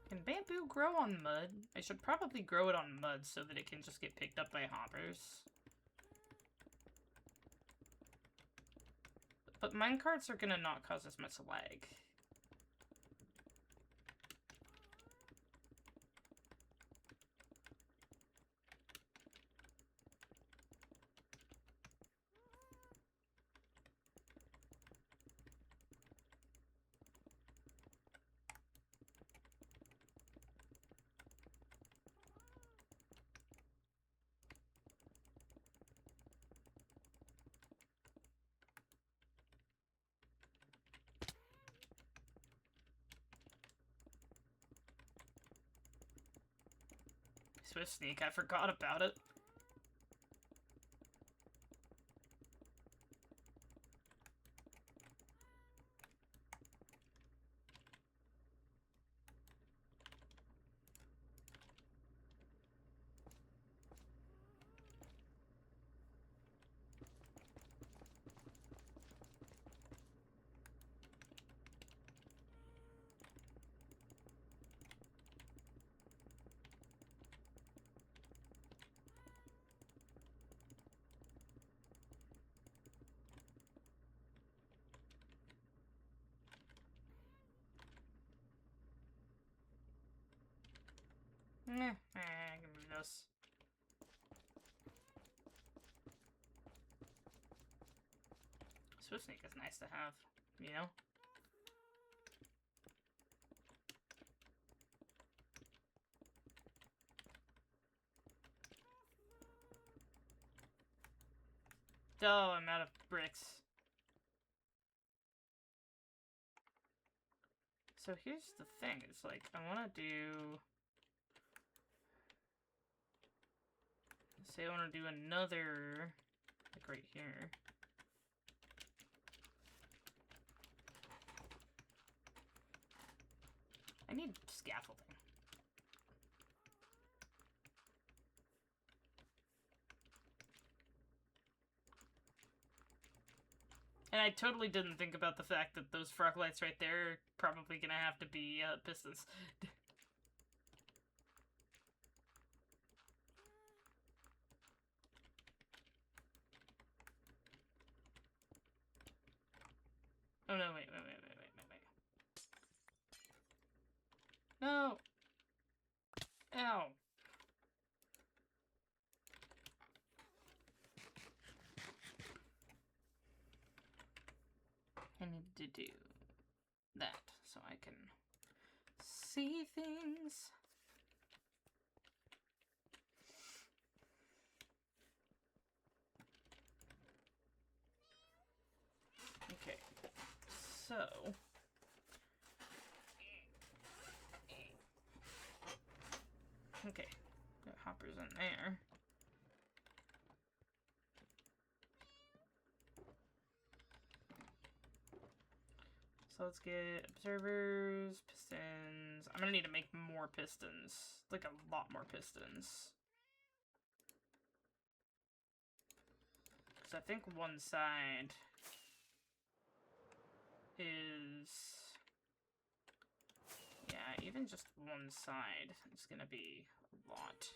Can bamboo grow on mud? I should probably grow it on mud so that it can just get picked up by hoppers. But minecarts are gonna not cause as much lag. Swift sneak, I forgot about it. I can move this. Swift sneak is nice to have, you know? Oh, I'm out of bricks. So here's the thing, it's like, I want to do... Say I want to do another, like right here. I need scaffolding. And I totally didn't think about the fact that those frog lights right there are probably gonna have to be pistons. Oh no, wait. No! Ow! I need to do that so I can see things. Okay, so okay, got hoppers in there. So let's get observers, pistons. I'm gonna need to make more pistons, like a lot more pistons. Because I think one side is... Yeah, even just one side is gonna be a lot.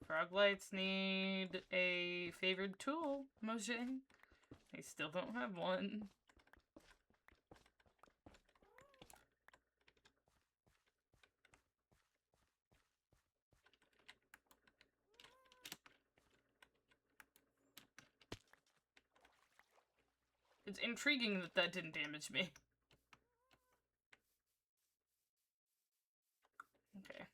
Frog lights need a favored tool, Mojang. They still don't have one. It's intriguing that that didn't damage me. Okay.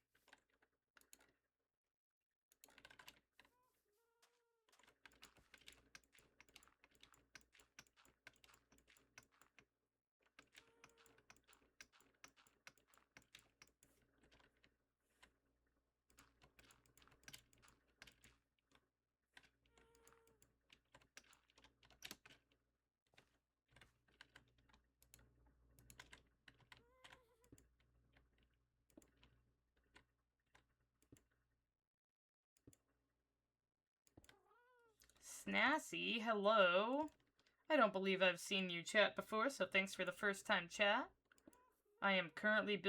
Snassy, hello. I don't believe I've seen you chat before, so thanks for the first time chat. I am currently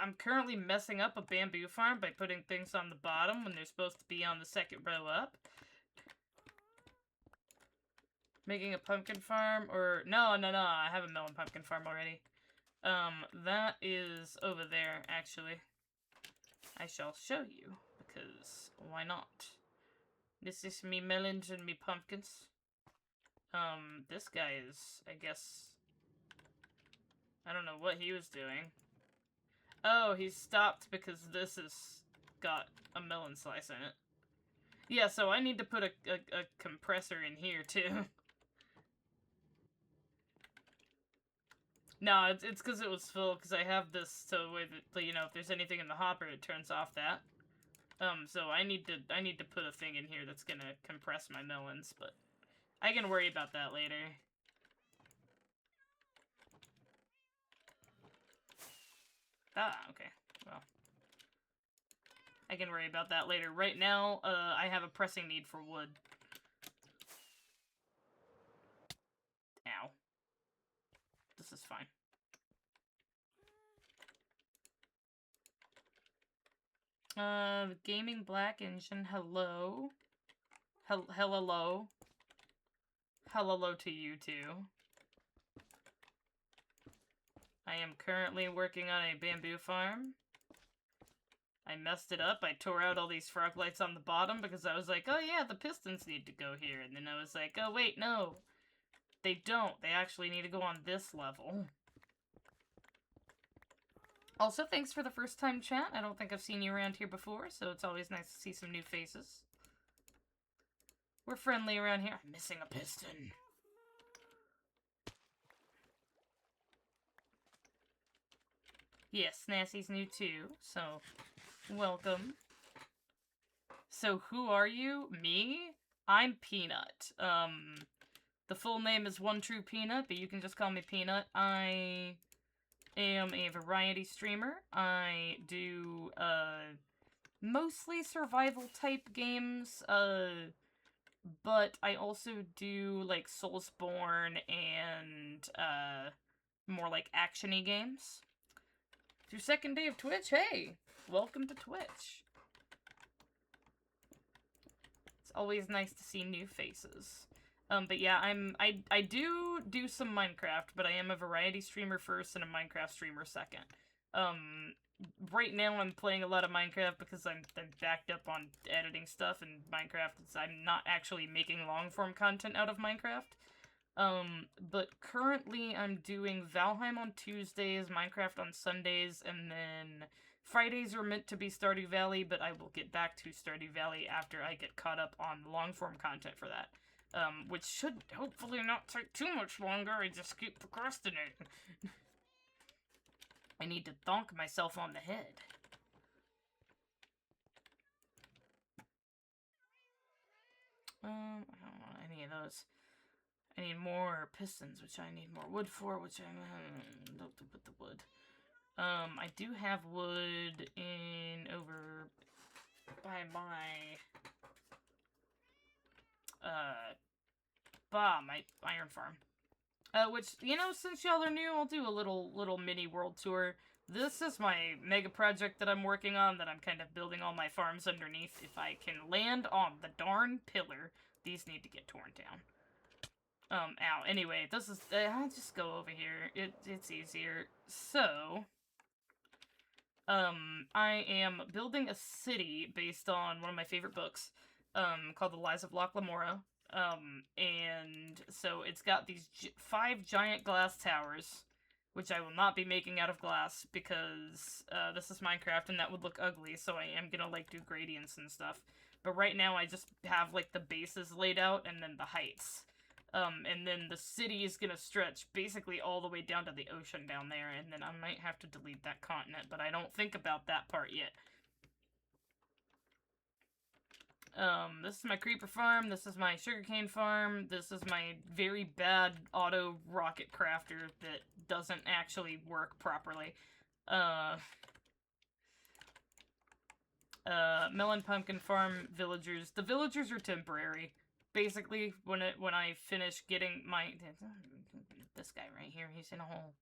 I'm currently messing up a bamboo farm by putting things on the bottom when they're supposed to be on the second row up. Making a pumpkin farm, or... No, I have a melon pumpkin farm already. That is over there, actually. I shall show you, because why not? This is me melons and me pumpkins. This guy is, I guess... I don't know what he was doing. Oh, he stopped because this has got a melon slice in it. Yeah, so I need to put a compressor in here, too. No, it's because it was full, because I have this so way that, you know, if there's anything in the hopper, it turns off that. So I need to put a thing in here that's gonna compress my melons, but I can worry about that later. Ah, okay. Well, I can worry about that later. Right now, I have a pressing need for wood. Ow. This is fine. Gaming Black Engine, hello. Hello. Hello to you too. I am currently working on a bamboo farm. I messed it up. I tore out all these frog lights on the bottom because I was like, oh yeah, the pistons need to go here. And then I was like, oh wait, no. They don't. They actually need to go on this level. Also, thanks for the first time chat. I don't think I've seen you around here before, so it's always nice to see some new faces. We're friendly around here. I'm missing a piston. Yes, Snassy's new too, so welcome. So who are you? Me? I'm Peanut. The full name is One True Peanut, but you can just call me Peanut. I am a variety streamer. I do, mostly survival type games, but I also do, like, Soulsborne and, more like action-y games. It's your second day of Twitch? Hey! Welcome to Twitch. It's always nice to see new faces. But yeah, I do some Minecraft, but I am a variety streamer first and a Minecraft streamer second. Right now I'm playing a lot of Minecraft because I'm backed up on editing stuff, and I'm not actually making long-form content out of Minecraft. But currently I'm doing Valheim on Tuesdays, Minecraft on Sundays, and then Fridays are meant to be Stardew Valley, but I will get back to Stardew Valley after I get caught up on long-form content for that. Which should hopefully not take too much longer. I just keep procrastinating. I need to thonk myself on the head. I don't want any of those. I need more pistons, which I need more wood for, which I don't put the wood. I do have wood in over by my my iron farm. Which, you know, since y'all are new, I'll do a little mini world tour. This is my mega project that I'm working on, that I'm kind of building all my farms underneath. If I can land on the darn pillar, these need to get torn down. Ow. Anyway, this is, I'll just go over here. It's easier. So, I am building a city based on one of my favorite books, called The Lies of Locke Lamora. And so it's got these 5 giant glass towers, which I will not be making out of glass because, this is Minecraft and that would look ugly, so I am gonna, like, do gradients and stuff. But right now I just have, like, the bases laid out and then the heights. And then the city is gonna stretch basically all the way down to the ocean down there, and then I might have to delete that continent, but I don't think about that part yet. This is my creeper farm, this is my sugarcane farm, this is my very bad auto rocket crafter that doesn't actually work properly. Melon pumpkin farm villagers. The villagers are temporary. basically, when I finish getting my... This guy right here, he's in a hole.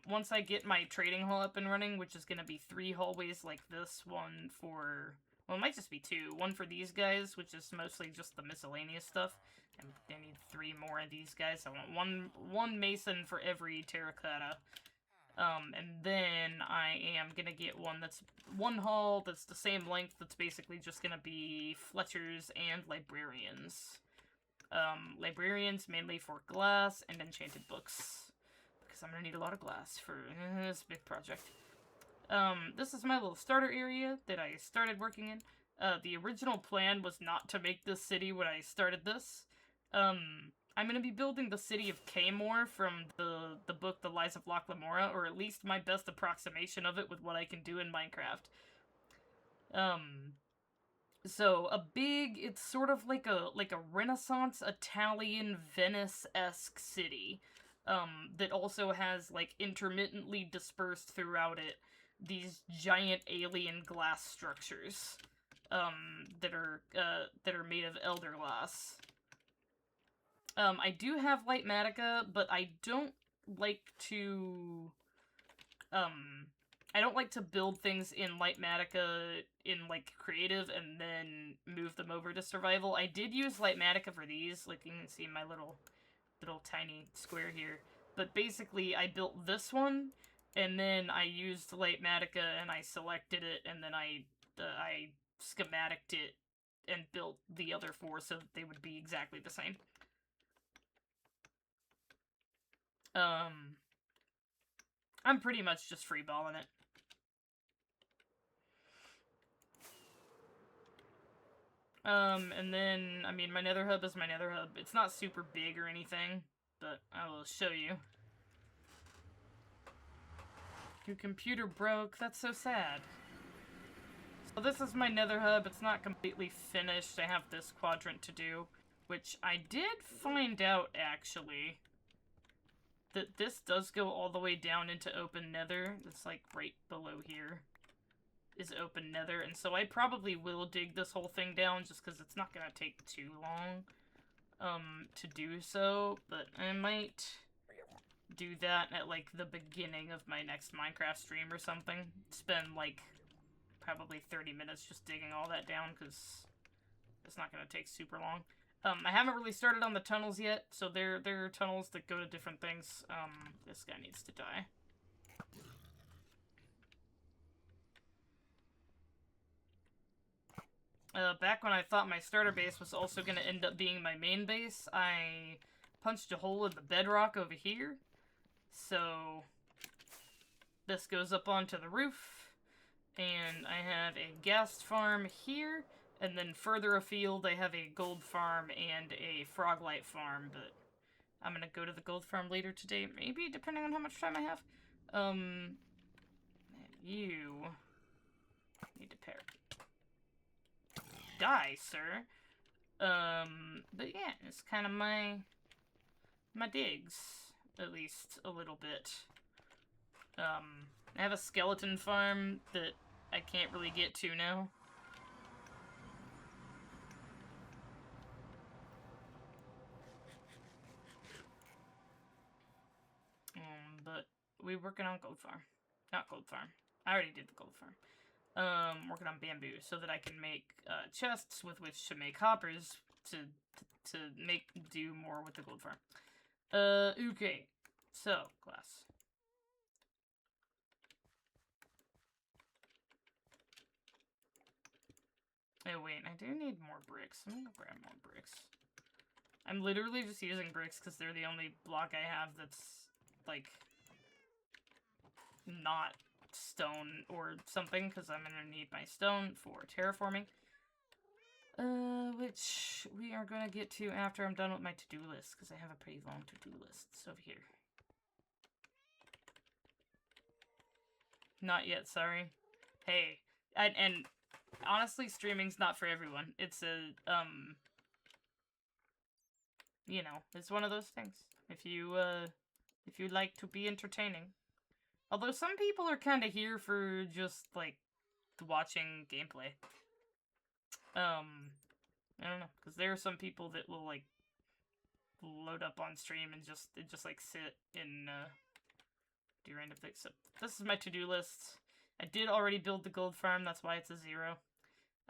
Once I get my trading hall up and running, which is gonna be 3 hallways like this, one for... Well, it might just be 2. One for these guys, which is mostly just the miscellaneous stuff. And I need 3 more of these guys. I want one mason for every terracotta. And then I am gonna get one hall that's the same length, that's basically just gonna be Fletchers and librarians. Librarians mainly for glass and enchanted books, because I'm gonna need a lot of glass for this big project. This is my little starter area that I started working in. The original plan was not to make this city when I started this. I'm gonna be building the city of Kaymore from the book The Lies of Locke Lamora, or at least my best approximation of it with what I can do in Minecraft. So it's sort of like a Renaissance Italian Venice-esque city, that also has, like, intermittently dispersed throughout it these giant alien glass structures, that are made of elder glass. I do have Light Matica, but I don't like to build things in Light Matica in, like, creative and then move them over to survival. I did use Light Matica for these, like, you can see my little tiny square here. But basically, I built this one, and then I used Light Matica, and I selected it, and then I schematiced it and built the other 4 so that they would be exactly the same. I'm pretty much just freeballing it. And then, I mean, my nether hub is my nether hub. It's not super big or anything, but I will show you. Your computer broke. That's so sad. So this is my nether hub. It's not completely finished. I have this quadrant to do, which I did find out, actually, that this does go all the way down into open nether. It's like right below here is open nether, and so I probably will dig this whole thing down just because it's not gonna take too long to do so, but I might do that at, like, the beginning of my next Minecraft stream or something. Spend, like, probably 30 minutes just digging all that down, because it's not gonna take super long. I haven't really started on the tunnels yet, so there are tunnels that go to different things. This guy needs to die. Back when I thought my starter base was also gonna end up being my main base, I punched a hole in the bedrock over here. So this goes up onto the roof, and I have a ghast farm here, and then further afield I have a gold farm and a froglight farm, but I'm gonna go to the gold farm later today, maybe, depending on how much time I have. You need to pair. Die, sir. But yeah, it's kind of my digs, at least a little bit. I have a skeleton farm that I can't really get to now. But we're working on gold farm. Not gold farm. I already did the gold farm. Working on bamboo so that I can make chests with which to make hoppers to do more with the gold farm. Okay. So, glass. Oh wait, I do need more bricks. I'm gonna grab more bricks. I'm literally just using bricks because they're the only block I have that's, like, not stone or something, because I'm gonna need my stone for terraforming. Which we are gonna get to after I'm done with my to-do list, because I have a pretty long to-do list. It's over here. Not yet, sorry. Hey, and honestly, streaming's not for everyone. It's a, you know, it's one of those things. If you like to be entertaining. Although some people are kind of here for just, like, watching gameplay. I don't know, because there are some people that will, like, load up on stream and just like, sit in, do random things. So, this is my to-do list. I did already build the gold farm, that's why it's a 0.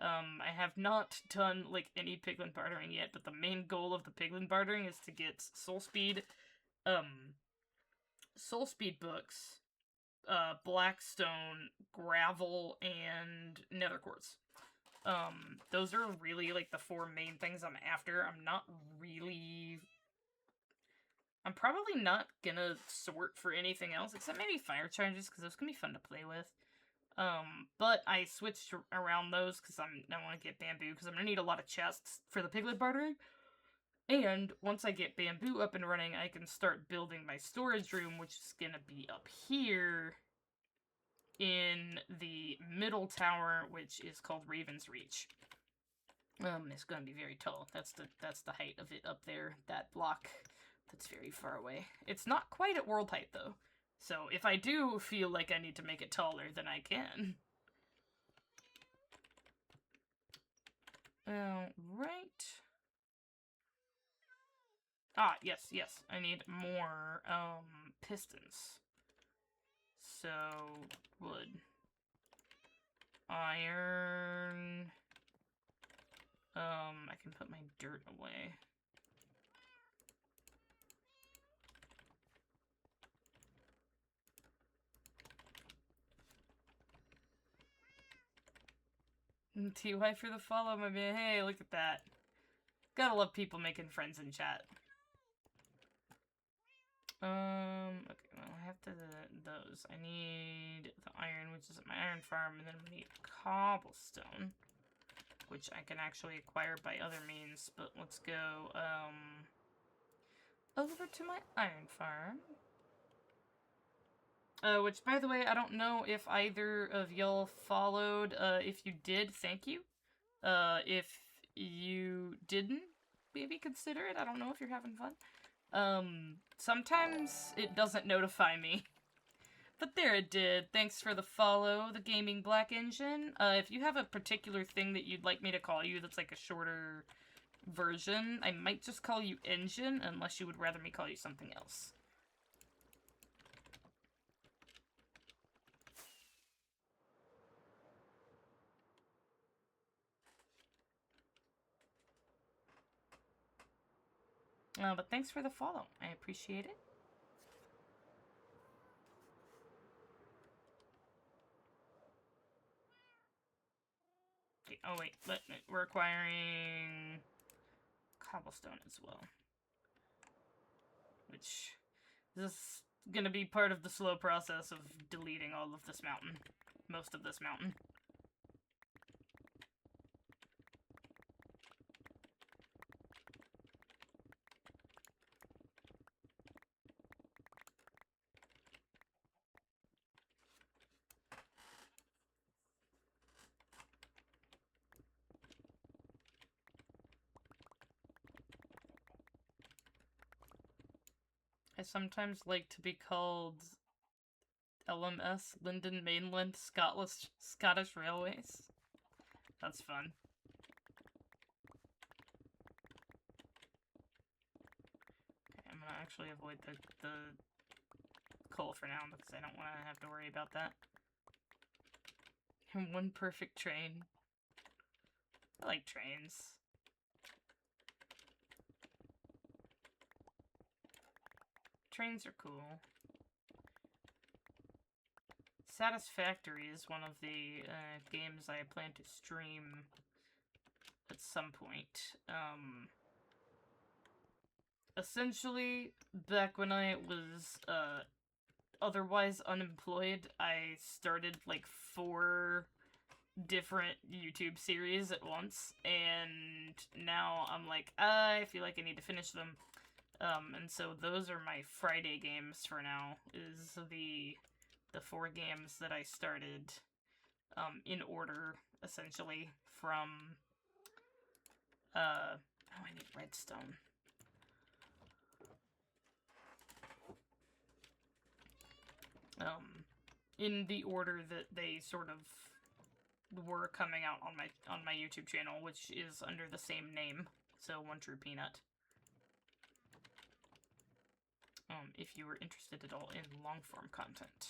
I have not done, like, any piglin bartering yet, but the main goal of the piglin bartering is to get soul speed books, blackstone, gravel, and nether quartz. Those are really, like, the 4 main things I'm after. I'm probably not gonna sort for anything else, except maybe fire charges, because those can be fun to play with. But I switched around those, because I want to get bamboo, because I'm gonna need a lot of chests for the piglet bartering. And once I get bamboo up and running, I can start building my storage room, which is gonna be up here in the middle tower, which is called Raven's Reach. It's gonna be very tall. That's the height of it up there. That block that's very far away. It's not quite at world height, though. So if I do feel like I need to make it taller, then I can. Right. Ah, yes. I need more, pistons. So, wood. Iron. I can put my dirt away. TY for the follow, my man. Hey, look at that. Gotta love people making friends in chat. Okay, well, I have to those. I need the iron, which is at my iron farm, and then we need cobblestone, which I can actually acquire by other means, but let's go, over to my iron farm. Which, by the way, I don't know if either of y'all followed. If you did, thank you. If you didn't, maybe consider it. I don't know if you're having fun. Sometimes it doesn't notify me. But there it did. Thanks for the follow, the Gaming Black Engine. If you have a particular thing that you'd like me to call you that's like a shorter version, I might just call you Engine, unless you would rather me call you something else. But thanks for the follow. I appreciate it. Okay, oh wait, we're acquiring cobblestone as well. Which is gonna be part of the slow process of deleting all of this mountain. Most of this mountain. I sometimes like to be called LMS, Linden Mainland Scottish Railways. That's fun. Okay, I'm gonna actually avoid the coal for now because I don't want to have to worry about that. One perfect train. I like trains. Trains are cool. Satisfactory is one of the games I plan to stream at some point. Essentially, back when I was otherwise unemployed, I started like 4 different YouTube series at once, and now I'm like, I feel like I need to finish them. And so those are my Friday games for now, is the 4 games that I started, in order, essentially, from, oh, I need redstone. In the order that they sort of were coming out on my YouTube channel, which is under the same name. So One True Peanut. If you were interested at all in long form content.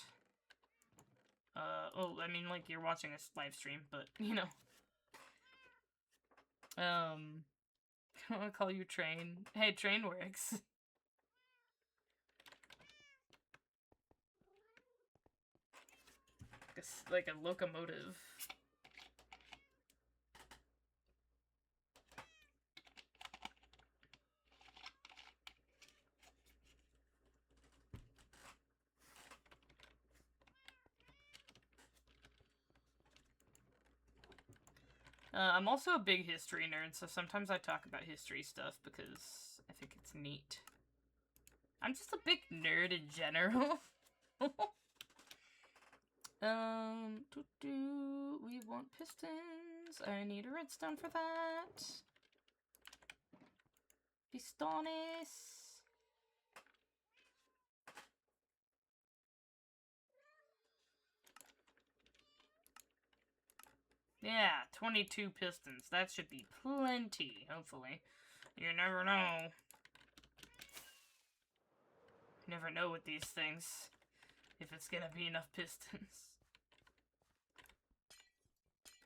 Well, I mean, like, you're watching this live stream, but, you know. I want to call you Train. Hey, Train works. It's like a locomotive. I'm also a big history nerd, so sometimes I talk about history stuff because I think it's neat. I'm just a big nerd in general. We want pistons. I need a redstone for that. Pistones. Yeah, 22 pistons. That should be plenty, hopefully. You never know. You never know with these things. If it's gonna be enough pistons.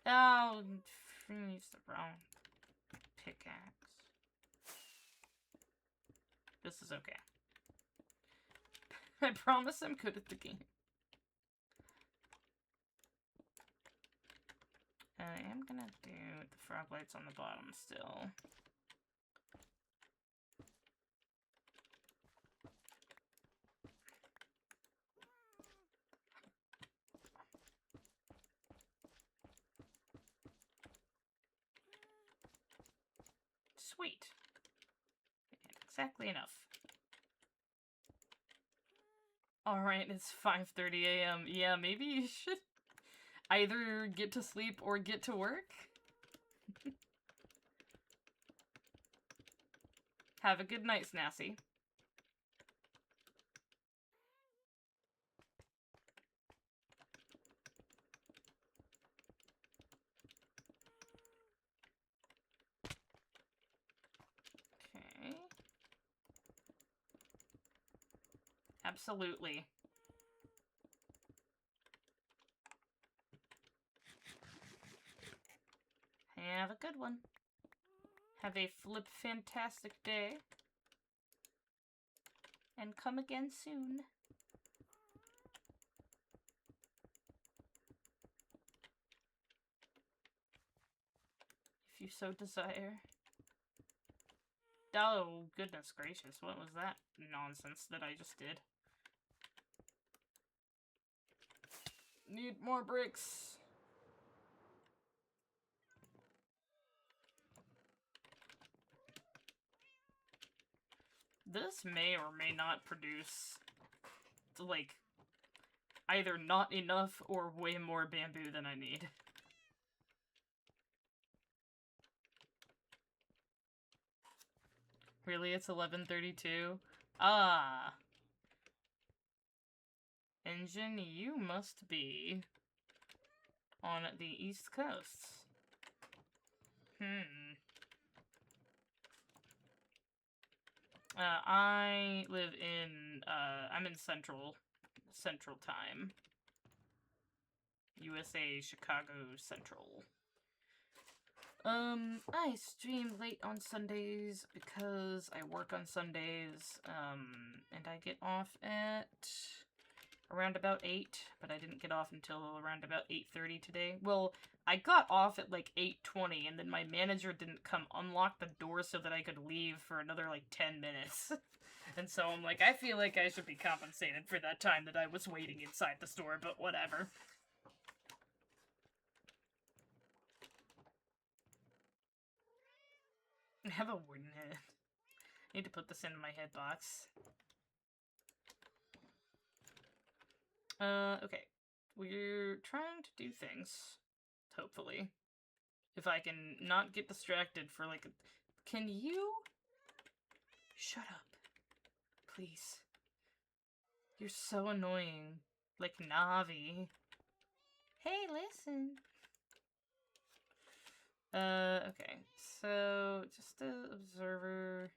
Oh, use the wrong pickaxe. This is okay. I promise I'm good at the game. I am gonna do the frog lights on the bottom still. Sweet. Exactly enough. Alright, it's 5:30 a.m. Yeah, maybe you should either get to sleep or get to work. Have a good night, Snassy. Okay. Absolutely. Have a good one. Have a flip-fantastic day. And come again soon. If you so desire. Oh, goodness gracious. What was that nonsense that I just did? Need more bricks. This may or may not produce, like, either not enough or way more bamboo than I need. Really, it's 11:32? Ah. Engine, you must be on the East Coast. I live in, I'm in Central Time. USA, Chicago Central. I stream late on Sundays because I work on Sundays, and I get off at around about 8, but I didn't get off until around about 8:30 today. Well, I got off at like 8:20, and then my manager didn't come unlock the door so that I could leave for another like 10 minutes. And so I'm like, I feel like I should be compensated for that time that I was waiting inside the store, but whatever. I have a wooden head. I need to put this in my head box. Okay. We're trying to do things, hopefully. If I can not get distracted for like a... Can you... Shut up. Please. You're so annoying. Like Navi. Hey, listen. Okay. So, just a observer.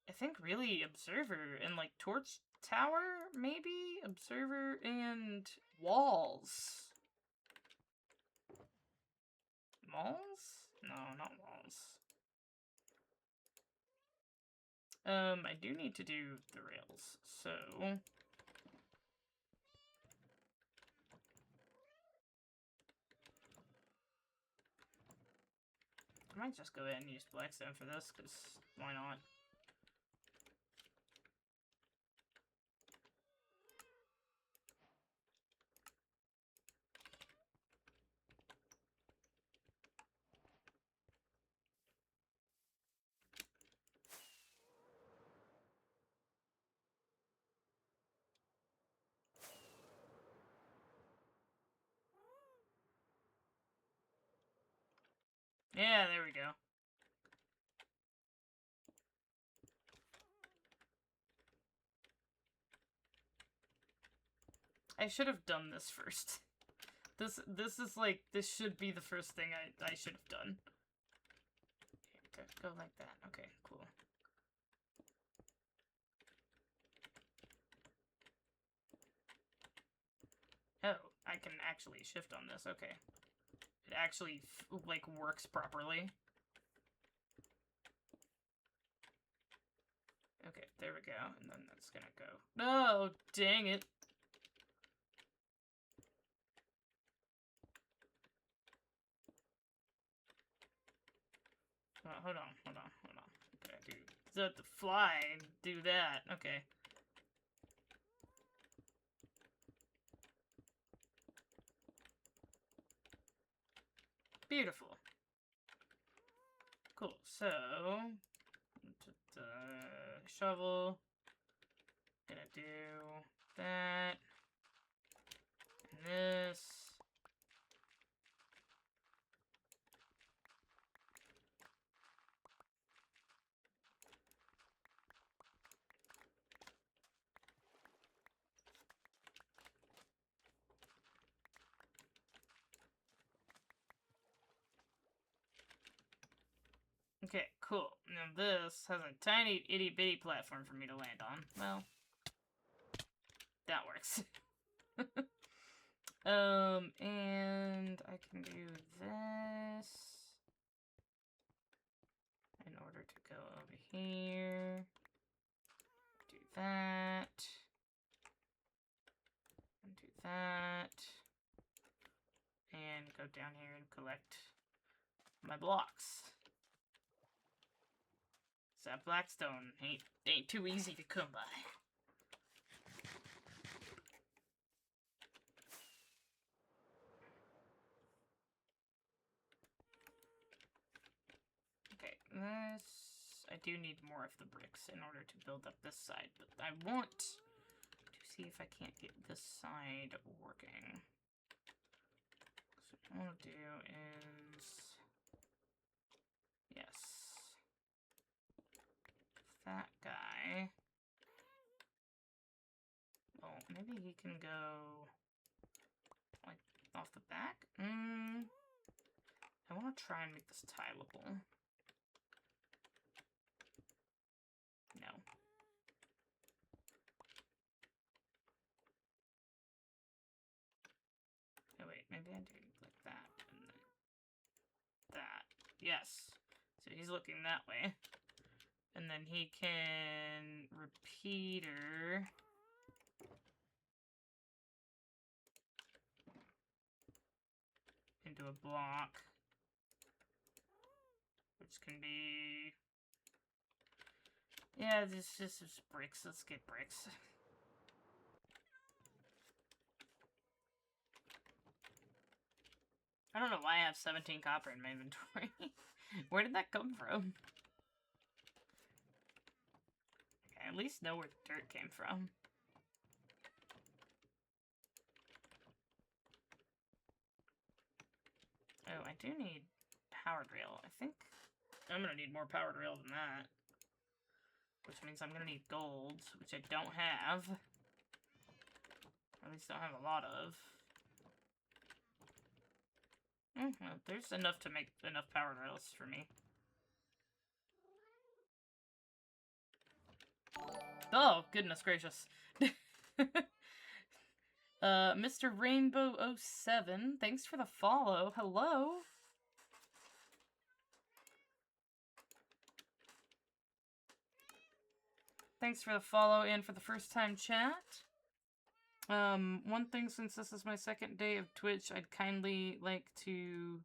I think really observer and, like, torch tower, maybe? Observer and walls. Walls? No, not walls. I do need to do the rails, so... I might just go ahead and use blackstone for this, because why not? Yeah, there we go. I should have done this first. This is like, this should be the first thing I should have done. Go like that. Okay, cool. Oh, I can actually shift on this. Okay. It actually, like, works properly. Okay, there we go. And then that's gonna go. No, dang it. Hold on. Okay, do the fly, do that. Okay. Beautiful. Cool. So, shovel. Gonna do that. And this. Okay, cool. Now this has a tiny itty-bitty platform for me to land on. Well, that works. And I can do this in order to go over here. Do that. And do that. And go down here and collect my blocks. So that blackstone ain't too easy to come by. Okay, this... I do need more of the bricks in order to build up this side, but I want to see if I can't get this side working. So what I want to do is... Yes. That guy... Well, maybe he can go... like, off the back? I want to try and make this tileable. No. Oh wait, maybe I do like that, and then that. Yes. So he's looking that way. And then he can repeater... into a block. Which can be... Yeah, this is just bricks. Let's get bricks. I don't know why I have 17 copper in my inventory. Where did that come from? Okay, at least know where the dirt came from. Oh, I do need powered rail. I think I'm gonna need more powered rail than that. Which means I'm gonna need gold, which I don't have. Or at least don't have a lot of. Well, there's enough to make enough power rails for me. Oh, goodness gracious. Mr. Rainbow 07, thanks for the follow. Hello. Thanks for the follow and for the first time chat. One thing, since this is my second day of Twitch, I'd kindly like to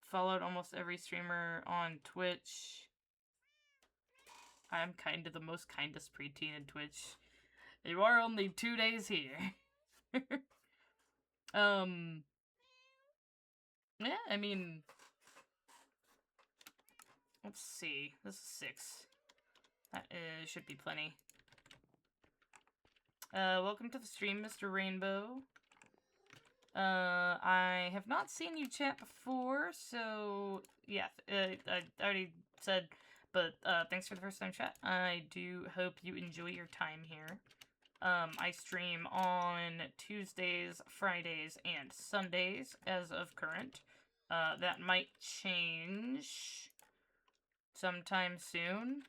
follow out almost every streamer on Twitch. I'm kind of the most kindest preteen in Twitch. You are only 2 days here. Yeah, I mean, let's see. This is 6. That should be plenty. Welcome to the stream, Mr. Rainbow. I have not seen you chat before, so yeah, I already said, but thanks for the first time chat. I do hope you enjoy your time here. I stream on Tuesdays, Fridays, and Sundays as of current. That might change sometime soon.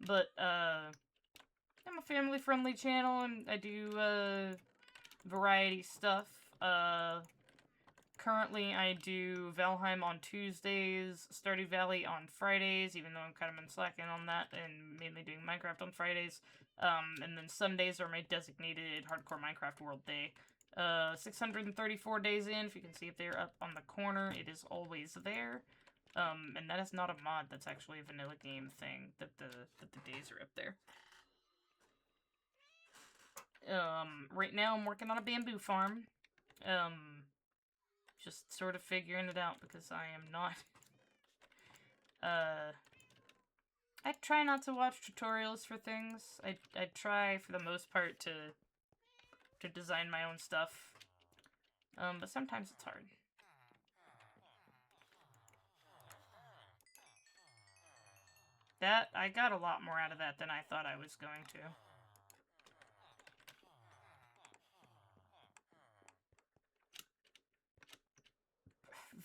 But, I'm a family-friendly channel, and I do, variety stuff. Currently I do Valheim on Tuesdays, Stardew Valley on Fridays, even though I'm kind of been slacking on that, and mainly doing Minecraft on Fridays. And then Sundays are my designated Hardcore Minecraft World Day. 634 days in, if you can see it there up on the corner, it is always there. And that is not a mod, that's actually a vanilla game thing, that the days are up there. Right now I'm working on a bamboo farm. Just sort of figuring it out because I am not... I try not to watch tutorials for things. I try, for the most part, to design my own stuff. But sometimes it's hard. I got a lot more out of that than I thought I was going to.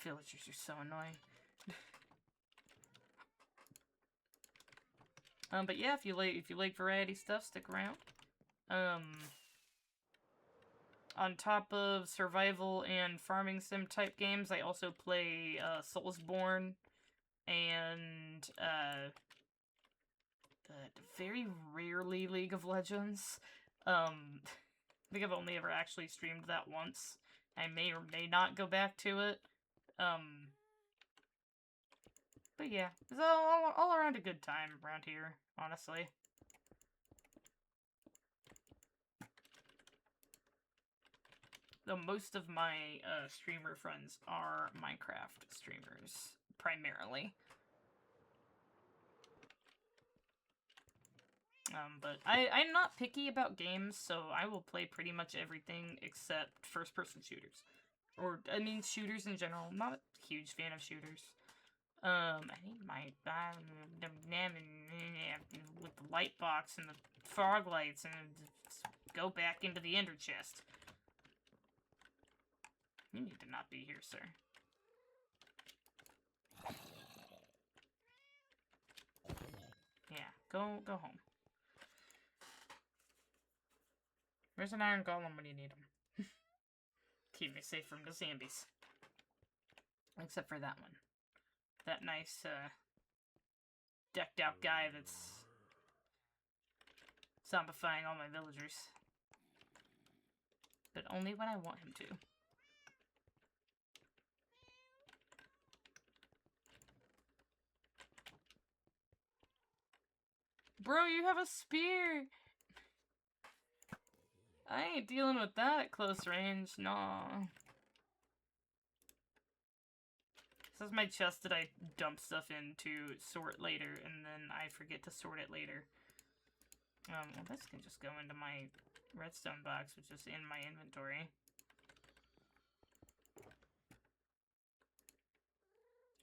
Villagers are so annoying. But yeah, if you like variety stuff, stick around. On top of survival and farming sim type games, I also play Soulsborne and very rarely League of Legends. I think I've only ever actually streamed that once. I may or may not go back to it. But yeah, it's all around a good time around here, honestly. Though most of my streamer friends are Minecraft streamers, primarily. But I'm not picky about games, so I will play pretty much everything except first-person shooters. Or, I mean, shooters in general. I'm not a huge fan of shooters. I need my... with the light box and the fog lights, and go back into the ender chest. You need to not be here, sir. Yeah, go home. Where's an iron golem when you need him? Keep me safe from the zombies. Except for that one. That nice, decked out guy that's zombifying all my villagers. But only when I want him to. Bro, you have a spear! I ain't dealing with that at close range, nah. This is my chest that I dump stuff in to sort later, and then I forget to sort it later. Well, this can just go into my redstone box, which is in my inventory.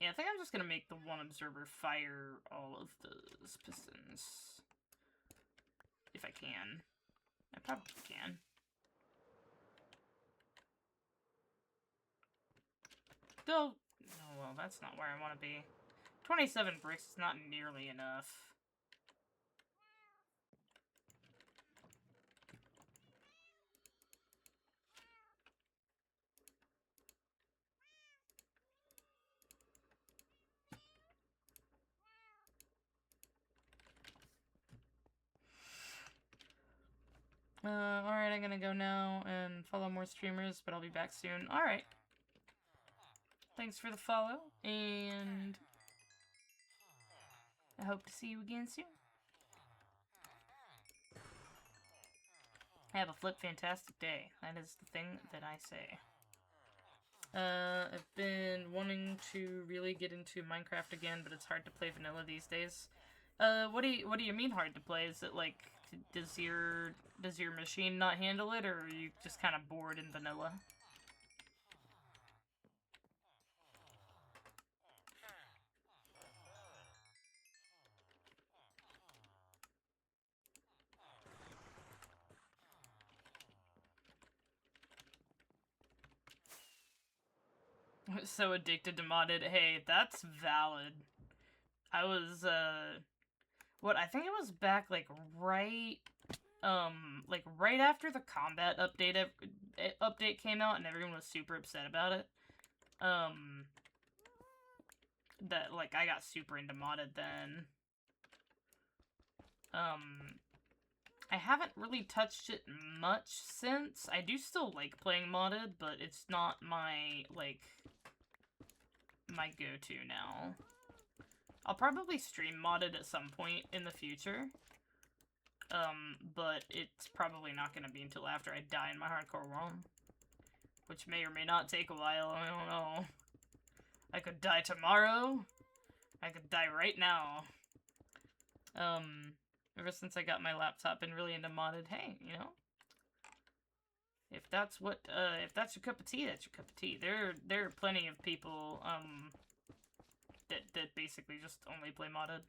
Yeah, I think I'm just gonna make the one observer fire all of those pistons. If I can. I probably can. Though, oh well, that's not where I want to be. 27 bricks is not nearly enough. Alright, I'm gonna go now and follow more streamers, but I'll be back soon. Alright. Thanks for the follow, and I hope to see you again soon. Have a flip-fantastic day. That is the thing that I say. I've been wanting to really get into Minecraft again, but it's hard to play vanilla these days. What do you mean hard to play? Is it like, does your machine not handle it, or are you just kind of bored in vanilla? So addicted to modded. Hey, that's valid. I was, I think it was back, like, right after the combat update came out and everyone was super upset about it. That, like, I got super into modded then. I haven't really touched it much since. I do still like playing modded, but it's not my, like, my go-to now. I'll probably stream modded at some point in the future. But it's probably not gonna be until after I die in my hardcore ROM. Which may or may not take a while, I don't know. I could die tomorrow. I could die right now. Ever since I got my laptop, been really into modded. Hey, you know, if that's what, if that's your cup of tea, that's your cup of tea. There are plenty of people, that basically just only play modded.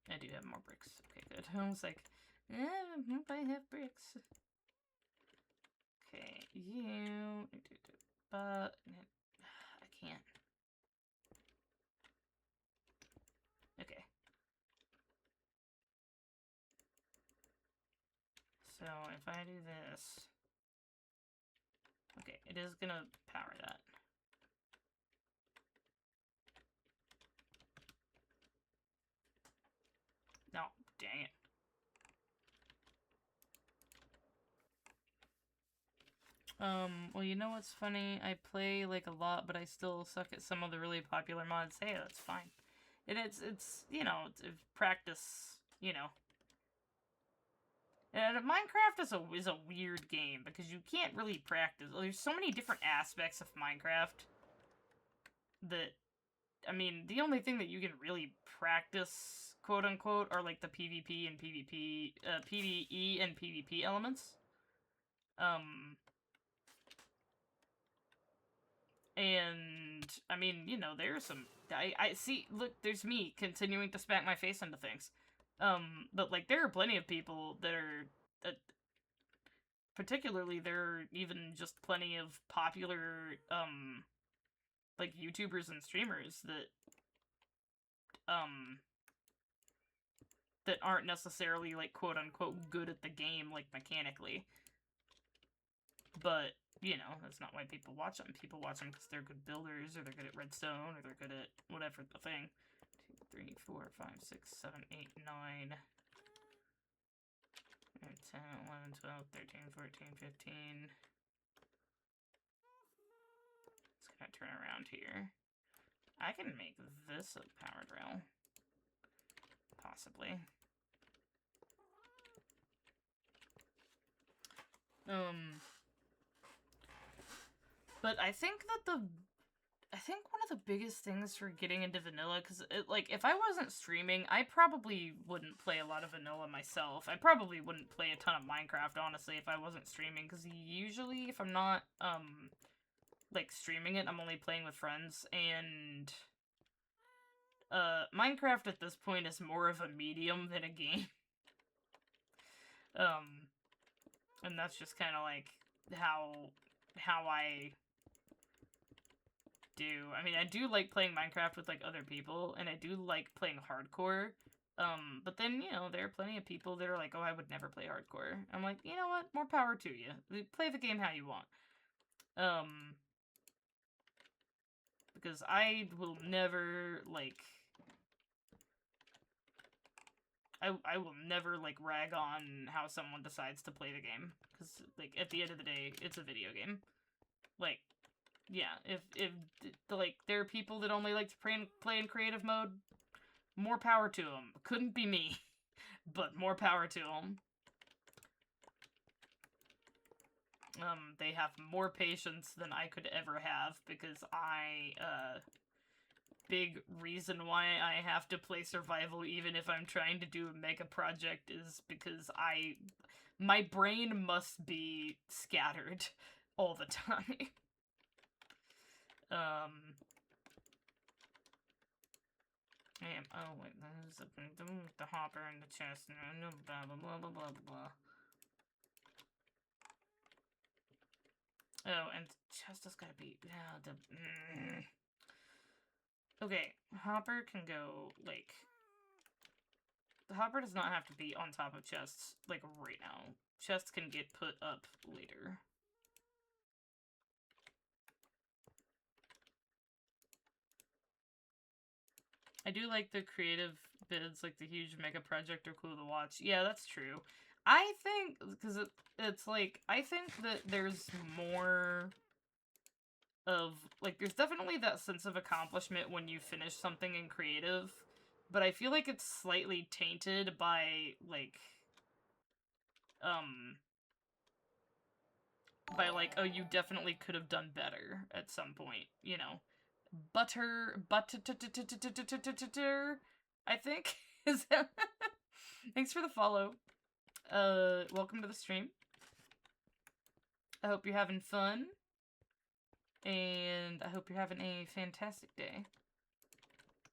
I do have more bricks. Okay, good. I was like, I hope I have bricks. Okay, you... But... I can't. Okay. So, if I do this... Okay, it is gonna power that. No, dang it. Well, you know what's funny? I play, like, a lot, but I still suck at some of the really popular mods. Hey, that's fine. It's you know, it's practice, you know. And Minecraft is a weird game, because you can't really practice. There's so many different aspects of Minecraft that, I mean, the only thing that you can really practice, quote-unquote, are, like, the PvP and PvP, PvE and PvP elements. And, I mean, you know, there's some... I see, look, there's me continuing to smack my face into things. But, like, there are plenty of people that are... particularly, there are even just plenty of popular, like, YouTubers and streamers that, that aren't necessarily, like, quote-unquote good at the game, like, mechanically. But, you know, that's not why people watch them. People watch them because they're good builders, or they're good at redstone, or they're good at whatever the thing. 2, 3, 4, 5, 6, 7, 8, 9... 10, 11, 12, 13, 14, 15... It's gonna turn around here. I can make this a powered rail. Possibly. But I think that one of the biggest things for getting into vanilla, because, like, if I wasn't streaming, I probably wouldn't play a lot of vanilla myself. I probably wouldn't play a ton of Minecraft, honestly, if I wasn't streaming, because usually, if I'm not, like, streaming it, I'm only playing with friends, and Minecraft at this point is more of a medium than a game. And that's just kind of like how I do. I mean, I do like playing Minecraft with like other people, and I do like playing hardcore. But then, you know, there are plenty of people that are like, oh, I would never play hardcore. I'm like, you know what? More power to you. Play the game how you want. Because I will never, like... I will never, like, rag on how someone decides to play the game. Because, like, at the end of the day, it's a video game. Like, yeah, if like, there are people that only like to play in creative mode, more power to them. Couldn't be me, but more power to them. They have more patience than I could ever have, because big reason why I have to play survival even if I'm trying to do a mega project is because my brain must be scattered all the time. Oh wait, there's the hopper and the chest, and blah blah blah blah blah blah. Oh, and the chest has gotta be, Okay, hopper can go, like... The hopper does not have to be on top of chests, like, right now. Chests can get put up later. I do like the creative bids, like the huge mega project are cool to watch. Yeah, that's true. I think, because it's like, I think that there's more of, like, there's definitely that sense of accomplishment when you finish something in creative, but I feel like it's slightly tainted by, like, oh, you definitely could have done better at some point, you know. Butter, I think. Is that... Thanks for the follow. Welcome to the stream. I hope you're having fun. And I hope you're having a fantastic day.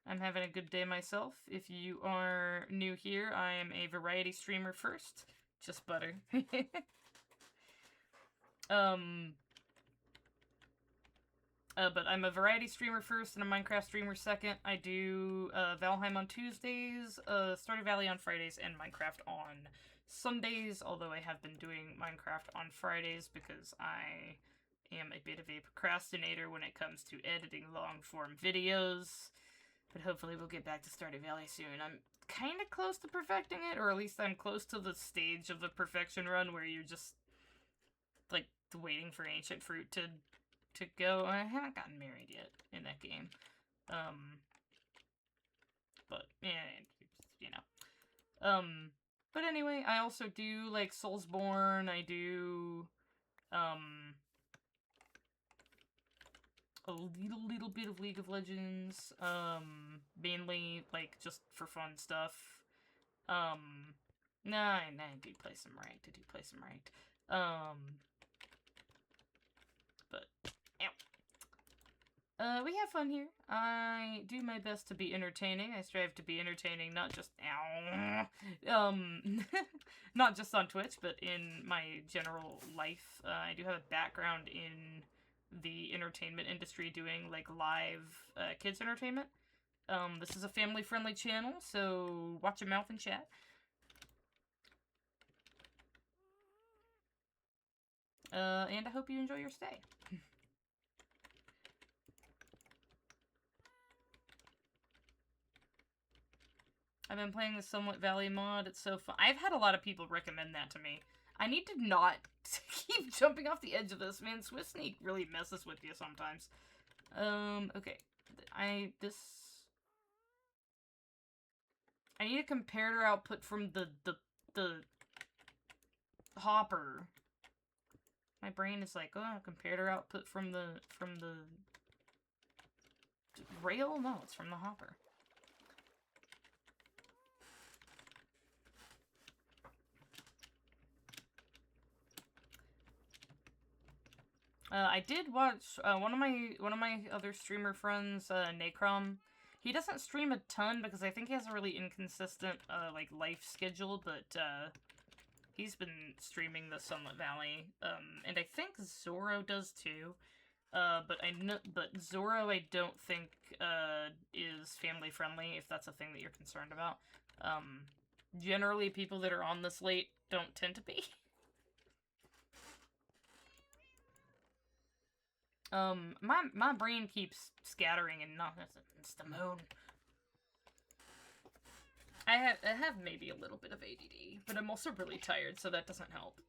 I'm having a good day myself. If you are new here, I am a variety streamer first. Just butter. But I'm a variety streamer first and a Minecraft streamer second. I do Valheim on Tuesdays, Stardew Valley on Fridays, and Minecraft on Sundays, although I have been doing Minecraft on Fridays because I am a bit of a procrastinator when it comes to editing long-form videos. But hopefully we'll get back to Stardew Valley soon. I'm kind of close to perfecting it, or at least I'm close to the stage of the perfection run where you're just, like, waiting for ancient fruit to go. I haven't gotten married yet in that game. But, yeah, you know. But anyway, I also do, like, Soulsborne, I do, a little bit of League of Legends, mainly, like, just for fun stuff. Nah, I do play some ranked, but, we have fun here. I do my best to be entertaining. I strive to be entertaining, not just, not just on Twitch, but in my general life. I do have a background in the entertainment industry doing, like, live, kids entertainment. This is a family-friendly channel, so watch your mouth and chat. And I hope you enjoy your stay. I've been playing the Somewhat Valley mod. It's so fun. I've had a lot of people recommend that to me. I need to not keep jumping off the edge of this, man. Swift Sneak really messes with you sometimes. Okay. I need a comparator output from the hopper. My brain is like, oh, comparator output from the rail? No, it's from the hopper. I did watch one of my other streamer friends, Nacrom. He doesn't stream a ton because I think he has a really inconsistent, like, life schedule, but, he's been streaming the Sunlit Valley, and I think Zoro does too. But Zoro I don't think, is family friendly, if that's a thing that you're concerned about. Generally people that are on this late don't tend to be. My brain keeps scattering and not, it's the moon. I have maybe a little bit of ADD, but I'm also really tired, so that doesn't help.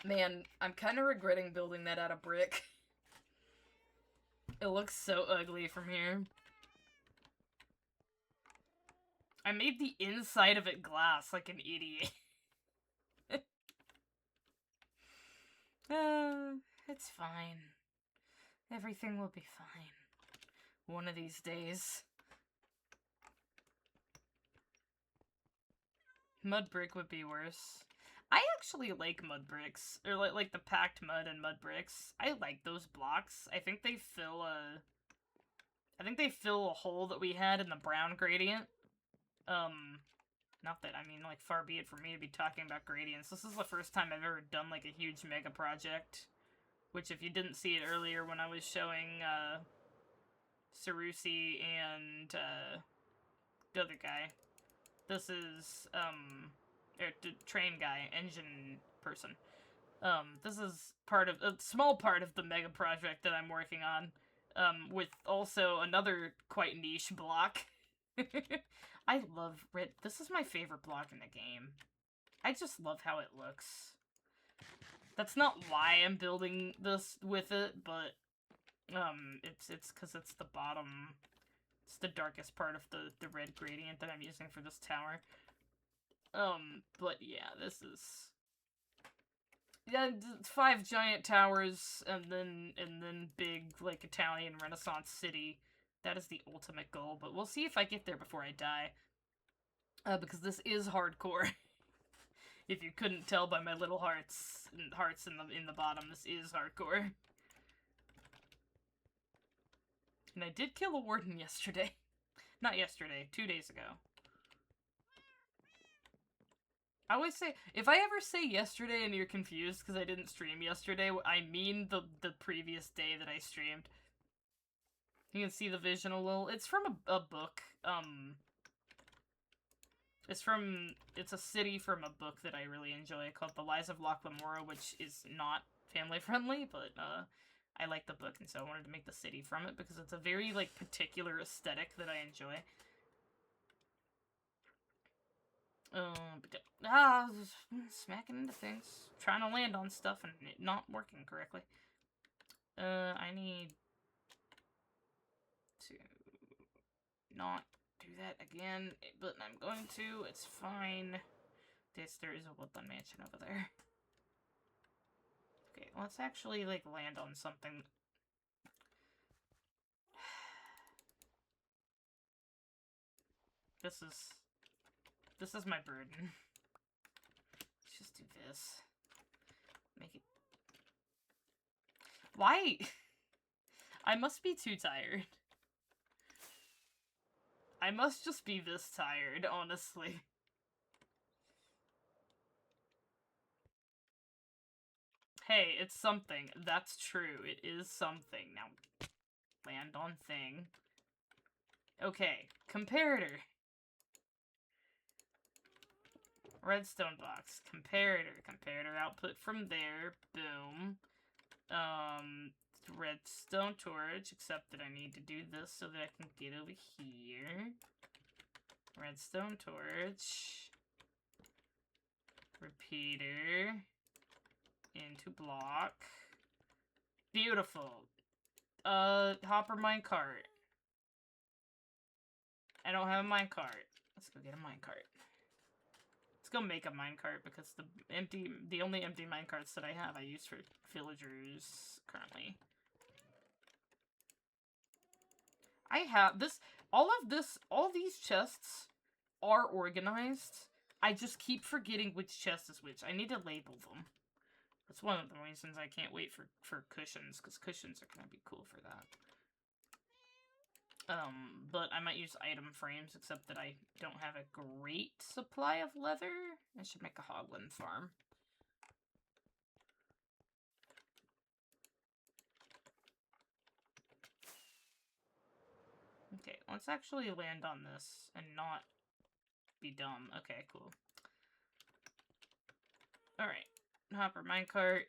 Man, I'm kind of regretting building that out of brick. It looks so ugly from here. I made the inside of it glass like an idiot. It's fine. Everything will be fine. One of these days. Mud brick would be worse. I actually like mud bricks. Or like the packed mud and mud bricks. I like those blocks. I think they fill a hole that we had in the brown gradient. Not that, I mean, like, far be it for me to be talking about gradients. This is the first time I've ever done, like, a huge mega project. Which, if you didn't see it earlier when I was showing, Sarusi and, the other guy. This is, the train guy, engine person. This is a small part of the mega project that I'm working on. With also another quite niche block. I love red. This is my favorite block in the game. I just love how it looks. That's not why I'm building this with it, but, it's because it's the bottom. It's the darkest part of the red gradient that I'm using for this tower. But yeah, this is... Yeah, 5 giant towers, and then big, like, Italian Renaissance city. That is the ultimate goal, but we'll see if I get there before I die. Because this is hardcore. If you couldn't tell by my little hearts in the bottom, this is hardcore. And I did kill a warden yesterday. Not yesterday, 2 days ago. I always say, if I ever say yesterday and you're confused because I didn't stream yesterday, I mean the previous day that I streamed. You can see the vision a little. It's from a book. It's a city from a book that I really enjoy called The Lies of Loch Lamora, which is not family friendly, but, I like the book, and so I wanted to make the city from it because it's a very, like, particular aesthetic that I enjoy. Smacking into things. Trying to land on stuff and it not working correctly. I need to not do that again, but I'm going to. It's fine. There is a woodland mansion over there. Okay, let's actually, like, land on something. This is my burden. Let's just do this. Make it... Why? I must be too tired. I must just be this tired, honestly. Hey, it's something. That's true. It is something. Now, land on thing. Okay, comparator. Redstone box. Comparator output from there. Boom. Redstone torch, except that I need to do this so that I can get over here. Redstone torch. Repeater. Into block. Beautiful. Hopper minecart. I don't have a minecart. Let's go get a minecart. Let's go make a minecart because the only empty minecarts that I have I use for villagers currently. I have this, all these chests are organized. I just keep forgetting which chest is which. I need to label them. That's one of the reasons I can't wait for cushions, because cushions are gonna be cool for that. But I might use item frames, except that I don't have a great supply of leather. I should make a hoglin farm. Okay, let's actually land on this and not be dumb. Okay, cool. Alright. Hopper minecart.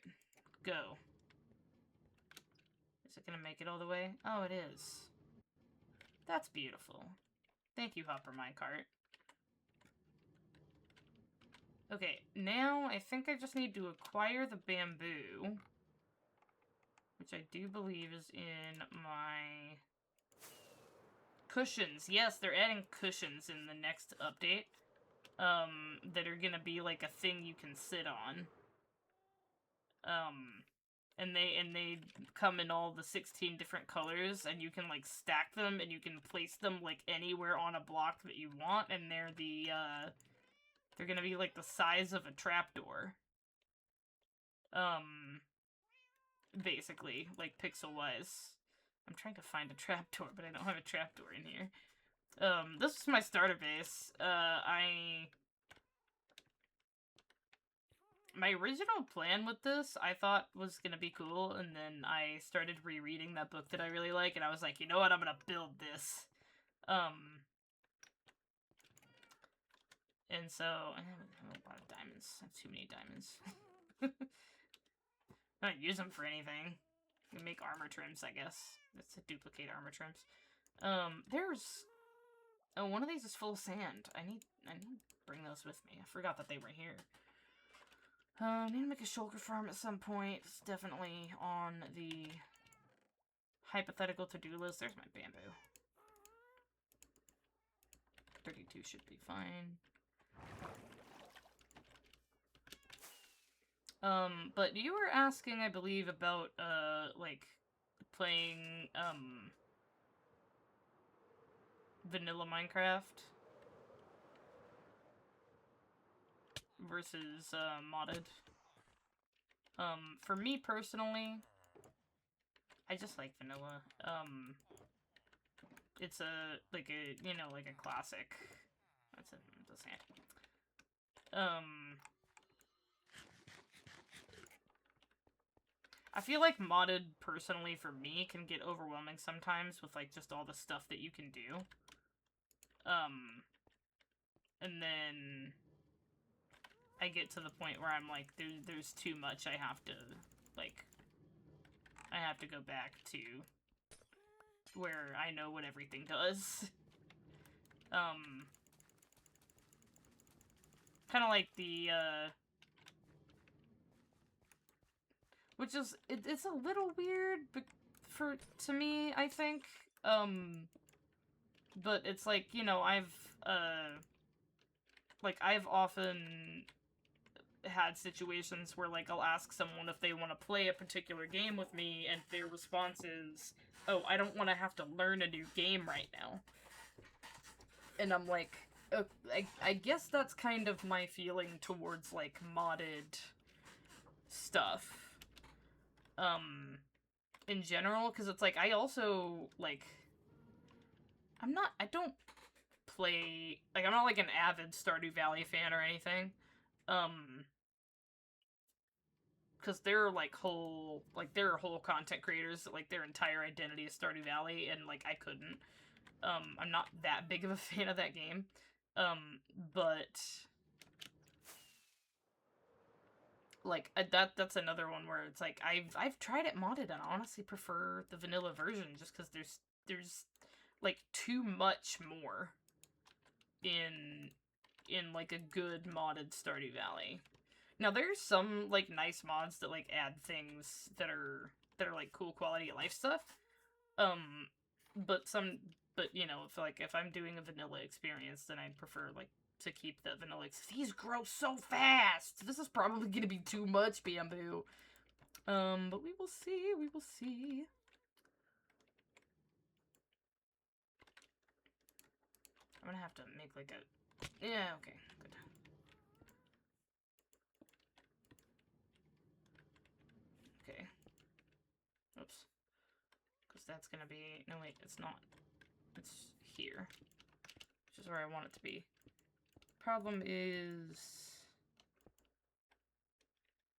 Go. Is it gonna make it all the way? Oh, it is. That's beautiful. Thank you, Hopper minecart. Okay, now I think I just need to acquire the bamboo, which I do believe is in my cushions. Yes, they're adding cushions in the next update, that are gonna be like a thing you can sit on. And they come in all the 16 different colors, and you can like stack them, and you can place them like anywhere on a block that you want, and they're gonna be like the size of a trapdoor. Basically, like pixel-wise. I'm trying to find a trapdoor, but I don't have a trapdoor in here. This is my starter base. My original plan with this, I thought was gonna be cool, and then I started rereading that book that I really like, and I was like, you know what, I'm gonna build this. And so, I have a lot of diamonds. I have too many diamonds. I don't use them for anything. You make armor trims, I guess. That's to duplicate armor trims. There's... Oh, one of these is full of sand. I need to bring those with me. I forgot that they were here. I need to make a shulker farm at some point. It's definitely on the hypothetical to-do list. There's my bamboo. 32 should be fine. But you were asking, I believe, about, like, playing, vanilla Minecraft versus, modded. For me personally, I just like vanilla. It's like a classic. That's the sand. I feel like modded, personally, for me, can get overwhelming sometimes with, like, just all the stuff that you can do. And then I get to the point where I'm like, there's too much. I have to go back to where I know what everything does. Kind of like the, which is, it's a little weird to me, I think. But it's like, you know, I've often had situations where, like, I'll ask someone if they want to play a particular game with me, and their response is, oh, I don't want to have to learn a new game right now. And I'm like, I guess that's kind of my feeling towards, like, modded stuff. In general, because it's like, I also, like, I don't play, like, I'm not, like, an avid Stardew Valley fan or anything, because they're, like, there are whole content creators that, like, their entire identity is Stardew Valley, and, like, I couldn't. I'm not that big of a fan of that game, but like, that's another one where it's like, I've tried it modded, and I honestly prefer the vanilla version, just because there's like, too much more in like, a good modded Stardew Valley. Now, there's some, like, nice mods that, like, add things that are like, cool quality of life stuff, but you know, if I'm doing a vanilla experience, then I'd prefer, like, to keep the vanilla. These grow so fast! This is probably gonna be too much bamboo. But we will see, we will see. I'm gonna have to make, like, a... Yeah, okay, good. that's gonna be... No, wait, it's not. It's here. Which is where I want it to be. Problem is...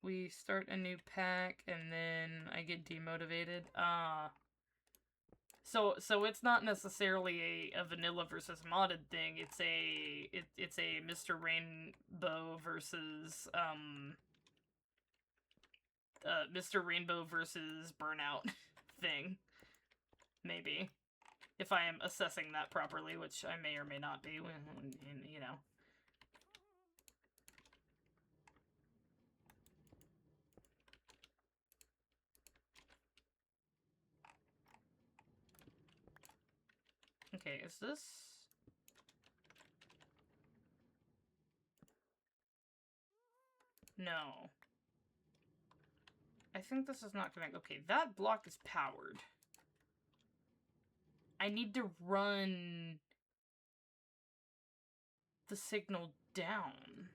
we start a new pack, and then I get demotivated. So it's not necessarily a vanilla versus modded thing. It's a Mr. Rainbow versus Mr. Rainbow versus Burnout thing. Maybe. If I am assessing that properly, which I may or may not be, you know. Okay, is this... No. I think this is not gonna... Okay, that block is powered. I need to run the signal down.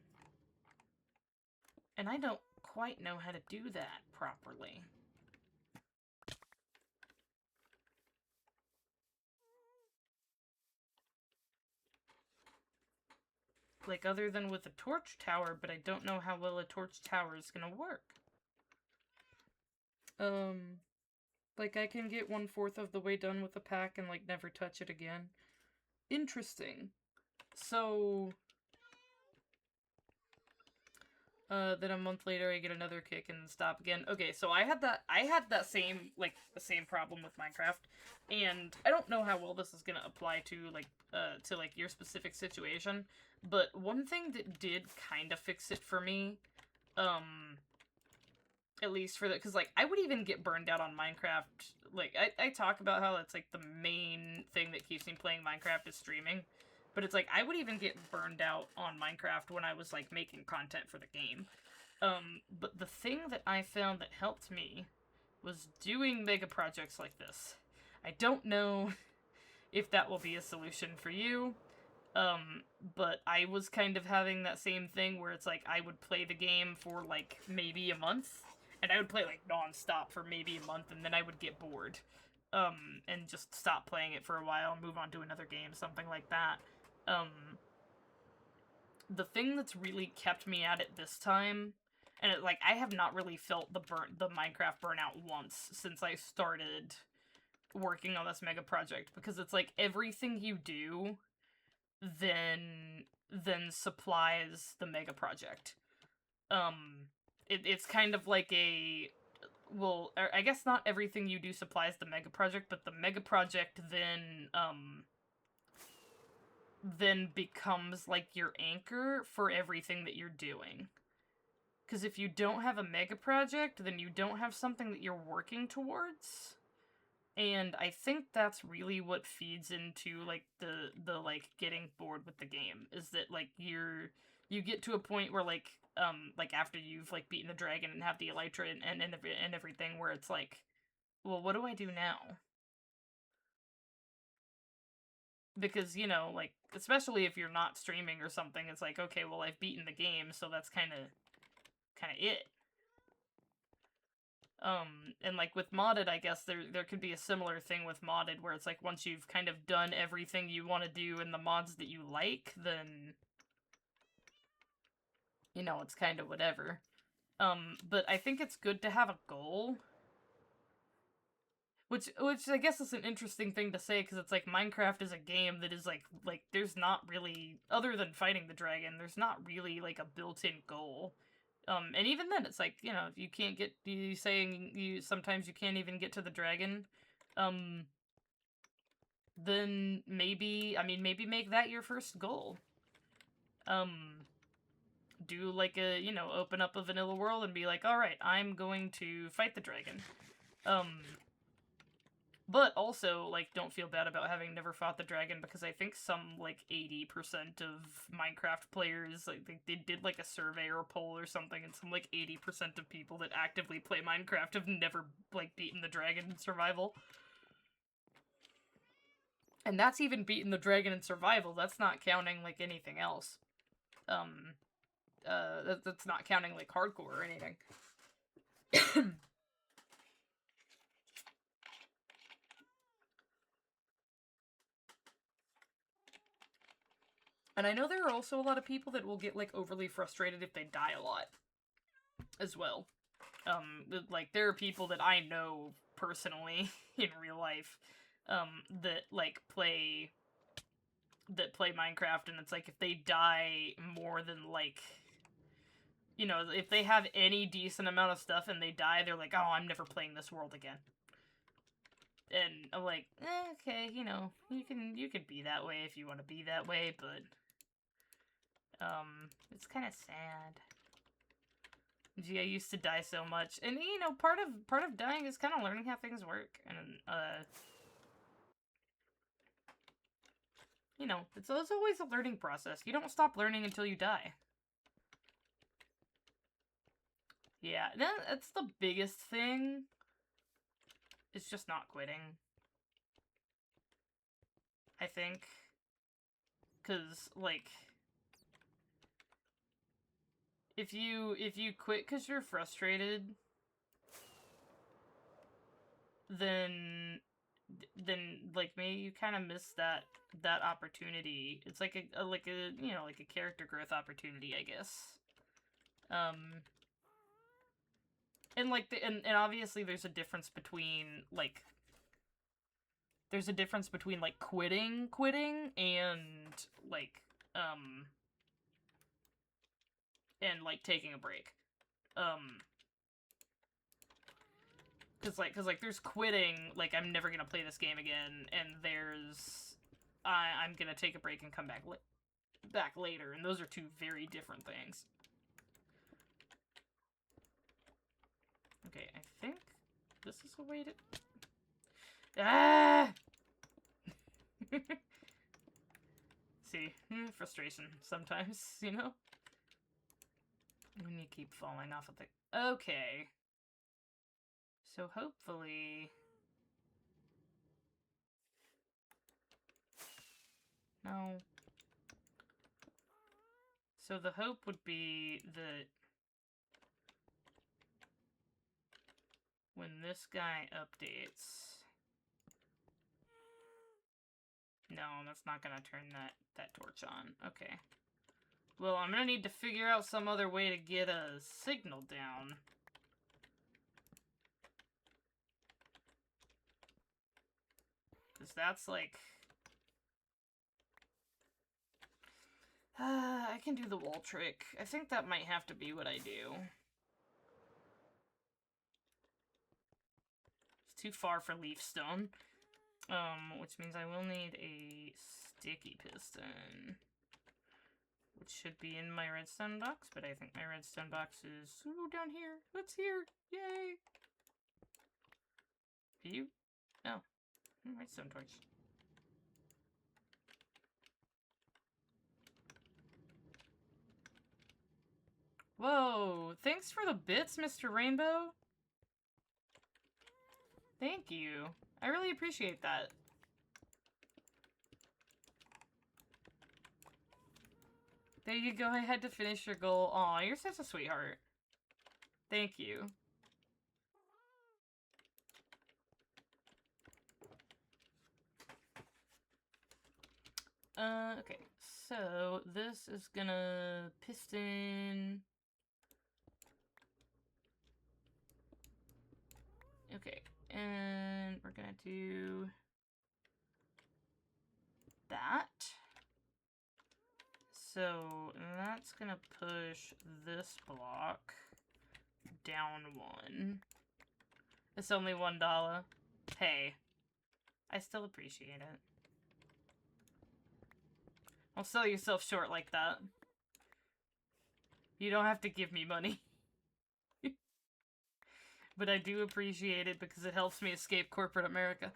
And I don't quite know how to do that properly. Like, other than with a torch tower, but I don't know how well a torch tower is gonna work. Like, I can get 1/4 of the way done with the pack and, like, never touch it again. Interesting. So... then a month later I get another kick and stop again. Okay, so I had that same, like, the same problem with Minecraft, and I don't know how well this is gonna apply to, like, your specific situation, but one thing that did kind of fix it for me, at least for the, because, like, I would even get burned out on Minecraft, like, I talk about how that's, like, the main thing that keeps me playing Minecraft is streaming, but it's like, I would even get burned out on Minecraft when I was, like, making content for the game. But the thing that I found that helped me was doing mega projects like this. I don't know if that will be a solution for you, but I was kind of having that same thing where it's like, I would play the game for, like, maybe a month, and I would play, like, non-stop for maybe a month, and then I would get bored, and just stop playing it for a while and move on to another game, something like that. The thing that's really kept me at it this time, and it, like, I have not really felt the Minecraft burnout once since I started working on this mega project, because it's like, everything you do then supplies the mega project. It's kind of like a... well, I guess not everything you do supplies the mega project, but the mega project then becomes, like, your anchor for everything that you're doing. Because if you don't have a mega project, then you don't have something that you're working towards. And I think that's really what feeds into, like, the like, getting bored with the game. Is that, like, you get to a point where, like, after you've, like, beaten the dragon and have the elytra and everything, where it's like, well, what do I do now? Because, you know, like, especially if you're not streaming or something, it's like, okay, well, I've beaten the game, so that's kind of it. And, like, with modded, I guess there could be a similar thing with modded, where it's like, once you've kind of done everything you want to do in the mods that you like, then, you know, it's kind of whatever. But I think it's good to have a goal. Which I guess is an interesting thing to say, because it's like, Minecraft is a game that is like, there's not really, other than fighting the dragon, there's not really, like, a built-in goal. And even then, it's like, you know, you can't get, sometimes you can't even get to the dragon, then maybe make that your first goal. Do, like, a, you know, open up a vanilla world and be like, alright, I'm going to fight the dragon. But also, like, don't feel bad about having never fought the dragon, because I think some, like, 80% of Minecraft players, like, they did, like, a survey or a poll or something, and some, like, 80% of people that actively play Minecraft have never, like, beaten the dragon in survival. And that's even beaten the dragon in survival, that's not counting, like, anything else. That's not counting, like, hardcore or anything. And I know there are also a lot of people that will get, like, overly frustrated if they die a lot, as well. Like, there are people that I know personally in real life, that, like, play Minecraft, and it's like, if they die more than, like, you know, if they have any decent amount of stuff and they die, they're like, oh, I'm never playing this world again. And I'm like, okay, you know, you can be that way if you want to be that way, but, it's kind of sad. Gee, I used to die so much, and, you know, part of dying is kind of learning how things work, and, you know, it's always a learning process. You don't stop learning until you die. Yeah, that's the biggest thing. It's just not quitting, I think. Because, like, if you quit because you're frustrated, then like, maybe you kind of miss that opportunity. It's like a you know, like a character growth opportunity, I guess. And like and obviously there's a difference between like quitting and like taking a break. Cause there's quitting, like, I'm never gonna play this game again, and there's I'm gonna take a break and come back later, and those are two very different things. Okay, I think this is a way to... Ah! See, frustration sometimes, you know? When you keep falling off of the... Okay. So hopefully... No. So the hope would be that when this guy updates... No, that's not gonna turn that torch on. Okay. Well, I'm gonna need to figure out some other way to get a signal down. Because that's like... I can do the wall trick. I think that might have to be what I do. It's too far for leaf stone. Which means I will need a sticky piston. Which should be in my redstone box, but I think my redstone box is... Ooh, down here! It's here! Yay! You? Oh. Redstone torch. Whoa! Thanks for the bits, Mr. Rainbow! Thank you. I really appreciate that. There you go, I had to finish your goal. Aw, you're such a sweetheart. Thank you. Okay. So, this is gonna piston... Okay, and we're gonna do... that. So, that's gonna push this block down one. It's only $1. Hey. I still appreciate it. Don't sell yourself short like that. You don't have to give me money. But I do appreciate it because it helps me escape corporate America.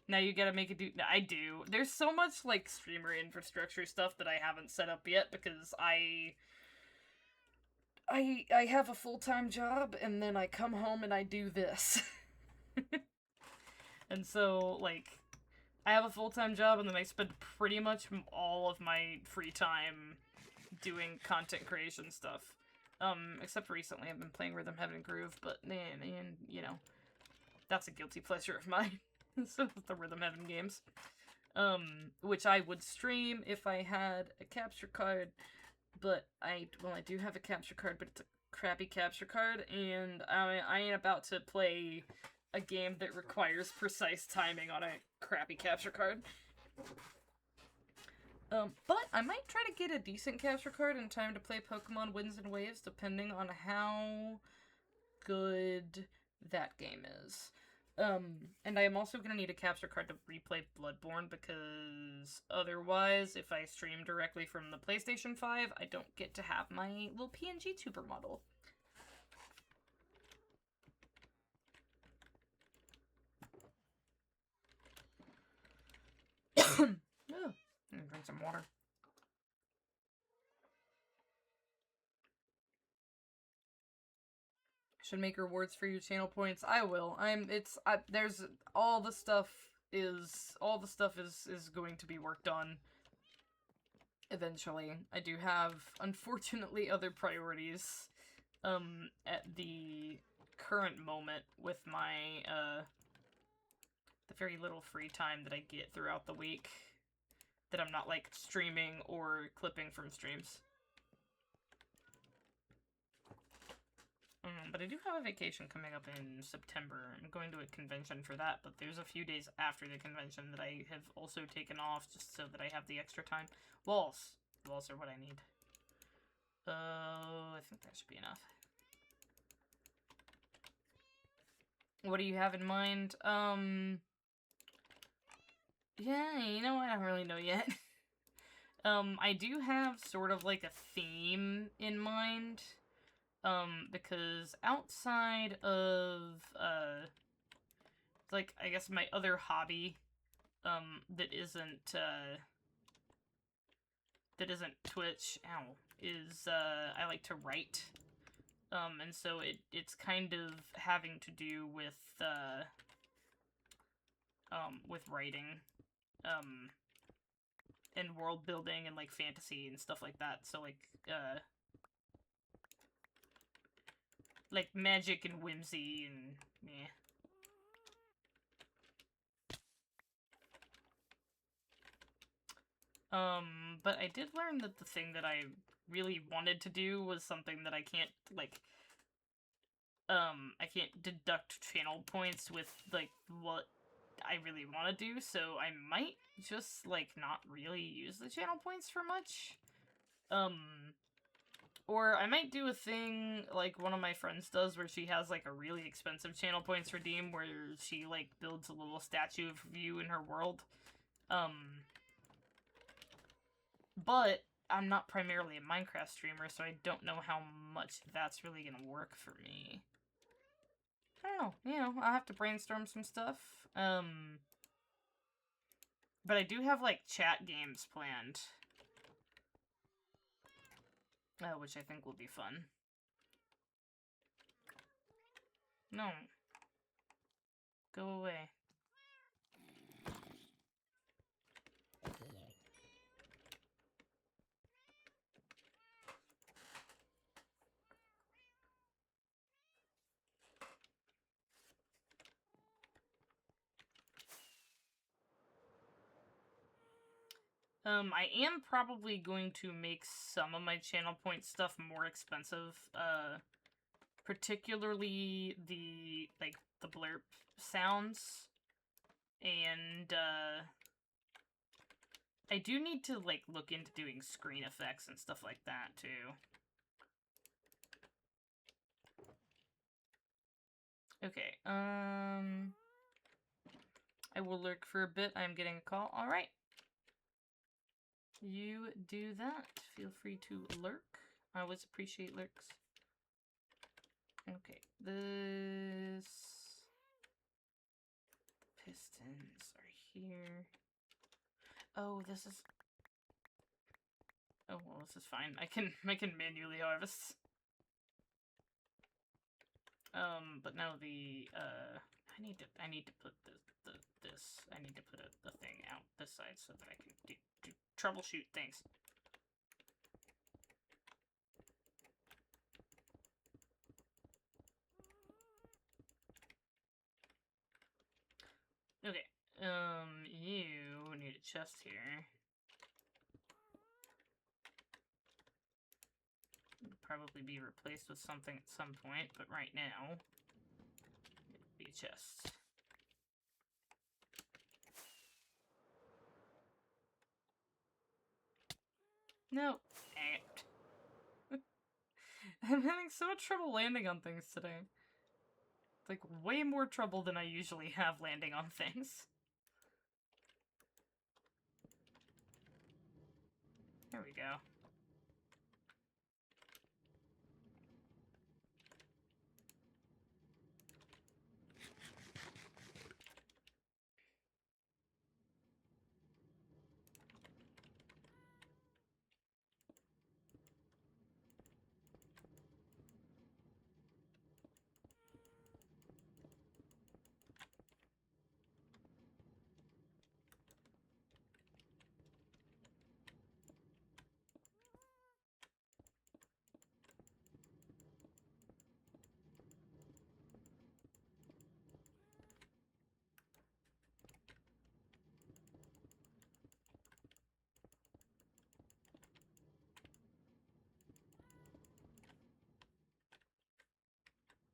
Now you gotta make it do... I do. There's so much, like, streamer infrastructure stuff that I haven't set up yet because I have a full-time job, and then I come home and I do this. And so, like, I have a full-time job, and then I spend pretty much all of my free time doing content creation stuff. Except recently I've been playing Rhythm Heaven Groove, but, man, you know, that's a guilty pleasure of mine. So, the Rhythm Heaven games. which I would stream if I had a capture card, but I do have a capture card, but it's a crappy capture card, and I ain't about to play a game that requires precise timing on a crappy capture card. But I might try to get a decent capture card in time to play Pokemon Winds and Waves, depending on how good that game is. And I am also going to need a capture card to replay Bloodborne, because otherwise, if I stream directly from the PlayStation 5, I don't get to have my little PNG tuber model. Oh, I'm gonna drink some water. Should make rewards for your channel points. I will. There's all the stuff is going to be worked on eventually. I do have, unfortunately, other priorities at the current moment with my the very little free time that I get throughout the week that I'm not like streaming or clipping from streams. But I do have a vacation coming up in September. I'm going to a convention for that, but there's a few days after the convention that I have also taken off just so that I have the extra time. Walls. Walls are what I need. I think that should be enough. What do you have in mind? Yeah, you know what? I don't really know yet. I do have sort of like a theme in mind. Because outside of, like, I guess my other hobby, that isn't Twitch, is, I like to write. And so it's kind of having to do with writing, and world building and, like, fantasy and stuff like that. So, like magic and whimsy and yeah. But I did learn that the thing that I really wanted to do was something that I can't, like, I can't deduct channel points with, like, what I really want to do, so I might just, like, not really use the channel points for much. Or I might do a thing like one of my friends does where she has like a really expensive channel points redeem where she like builds a little statue of you in her world. But I'm not primarily a Minecraft streamer, so I don't know how much that's really gonna work for me. I don't know, you know, I'll have to brainstorm some stuff. But I do have like chat games planned. Which I think will be fun. No. Go away. I am probably going to make some of my channel point stuff more expensive, particularly the, like, the blurb sounds, and, I do need to, like, look into doing screen effects and stuff like that, too. Okay, I will lurk for a bit. I'm getting a call. Alright. You do that. Feel free to lurk. I always appreciate lurks. Okay, the pistons are here. Oh, this is... Oh, well, this is fine. I can manually harvest. But no, the, I need to put this. I need to put the thing out this side so that I can do troubleshoot things. Okay, you need a chest here. It'll probably be replaced with something at some point, but right now, it'll be a chest. No. Dang it. I'm having so much trouble landing on things today. Like, way more trouble than I usually have landing on things. There we go.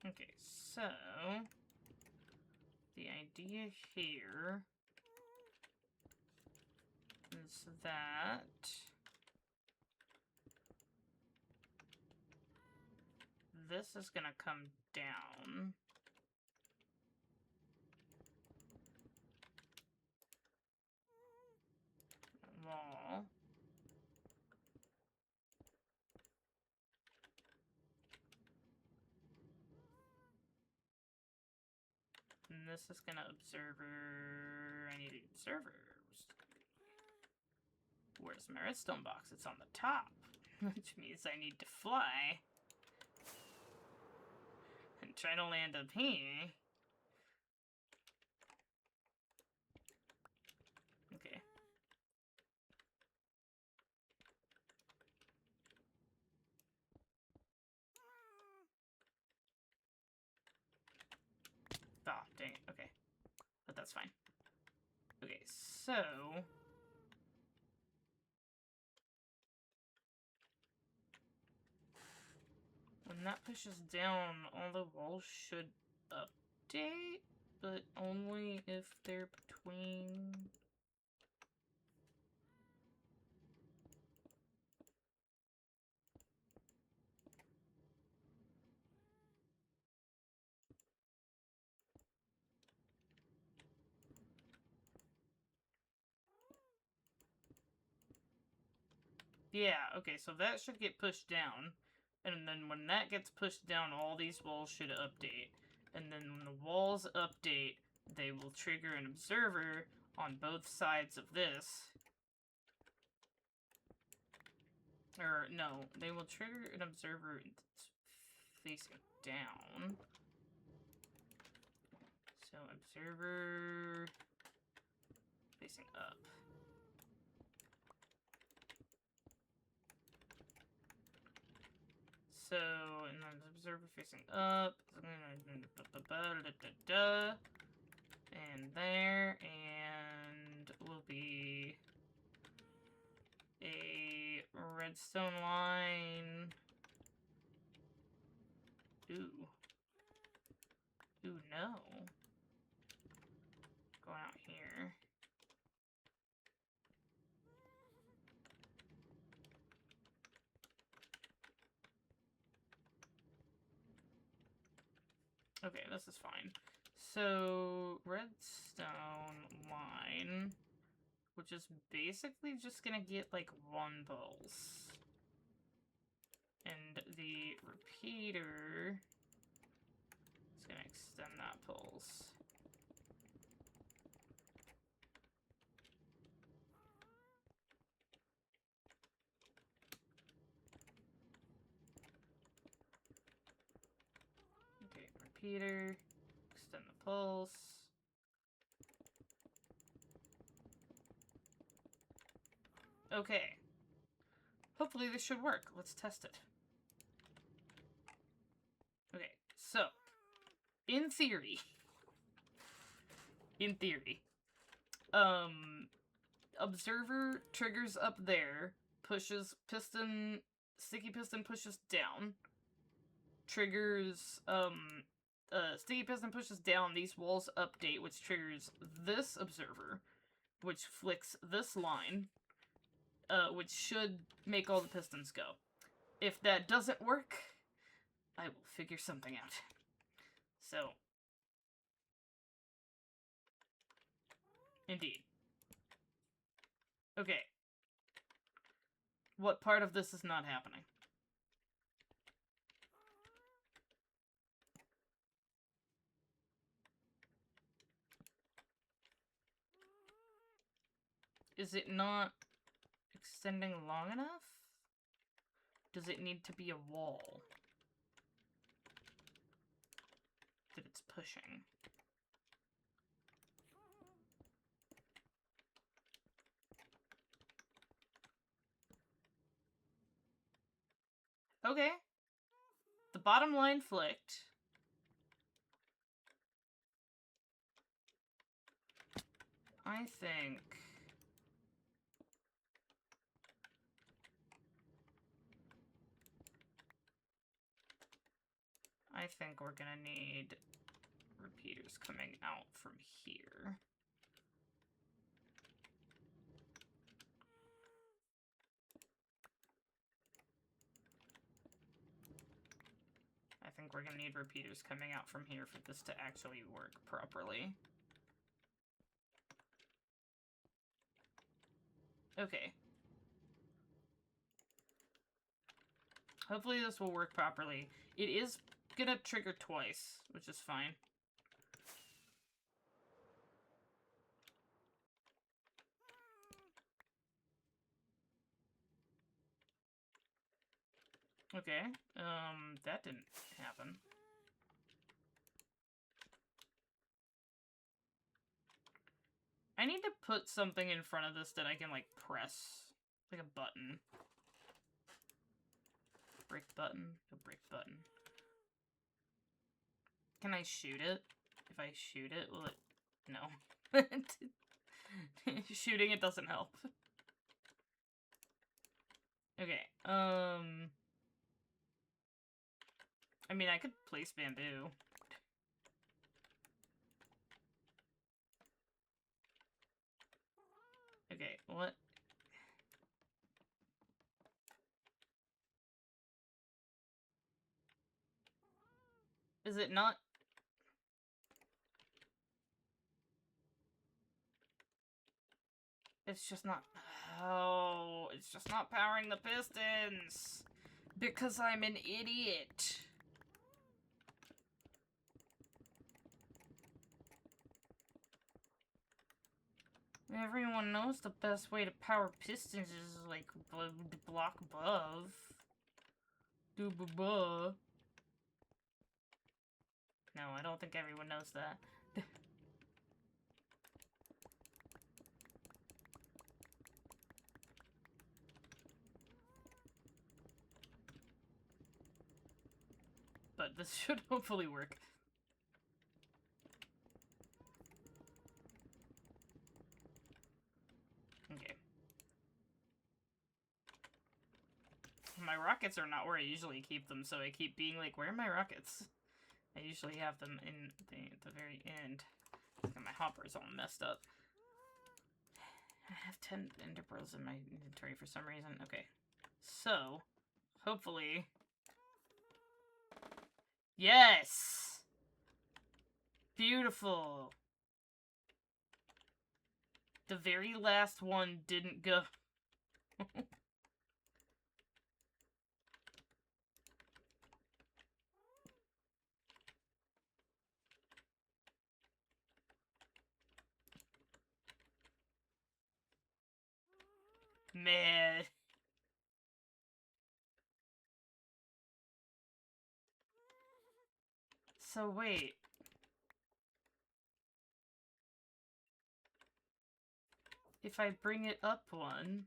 Okay, so the idea here is that this is gonna come down. Wall. And this is gonna observer. I need observers. Where's my redstone box? It's on the top, which means I need to fly and try to land up here. Okay. Ah, dang it. Okay. But that's fine. Okay, so when that pushes down, all the walls should update, but only if they're between... Yeah, okay, so that should get pushed down. And then when that gets pushed down, all these walls should update. And then when the walls update, they will trigger an observer on both sides of this. Or, no, they will trigger an observer facing down. So, observer facing up. So, and then observer facing up, and there, and will be a redstone line. Ooh. Ooh, no. Going out here. Okay, this is fine. So, redstone line, which is basically just gonna get, like, one pulse. And the repeater is gonna extend that pulse. Okay, repeater. Extend the pulse. Okay. Hopefully this should work. Let's test it. Okay, so, in theory, observer triggers up there, pushes piston, sticky piston pushes down, triggers, sticky piston pushes down, these walls update, which triggers this observer, which flicks this line, which should make all the pistons go. If that doesn't work, I will figure something out. So, indeed. Okay. What part of this is not happening? Is it not extending long enough? Does it need to be a wall that it's pushing? Okay. The bottom line flicked. I think... we're gonna need repeaters coming out from here. I think we're gonna need repeaters coming out from here for this to actually work properly. Okay. Hopefully this will work properly. It is gonna trigger twice, which is fine. Okay, that didn't happen. I need to put something in front of this that I can, like, press. Like a button. Brick button? A brick button. Can I shoot it? If I shoot it, will it... No. Shooting it doesn't help. Okay, I mean, I could place bamboo. Okay, what? Is it not? It's just not... Oh, it's just not powering the pistons! Because I'm an idiot! Everyone knows the best way to power pistons is, like, block above. Do-ba-ba. No, I don't think everyone knows that. But this should hopefully work. Okay. My rockets are not where I usually keep them, so I keep being like, where are my rockets? I usually have them in the very end. And my hopper's all messed up. I have 10 ender pearls in my inventory for some reason. Okay. So, hopefully... Yes! Beautiful! The very last one didn't go. Man. So wait. If I bring it up one,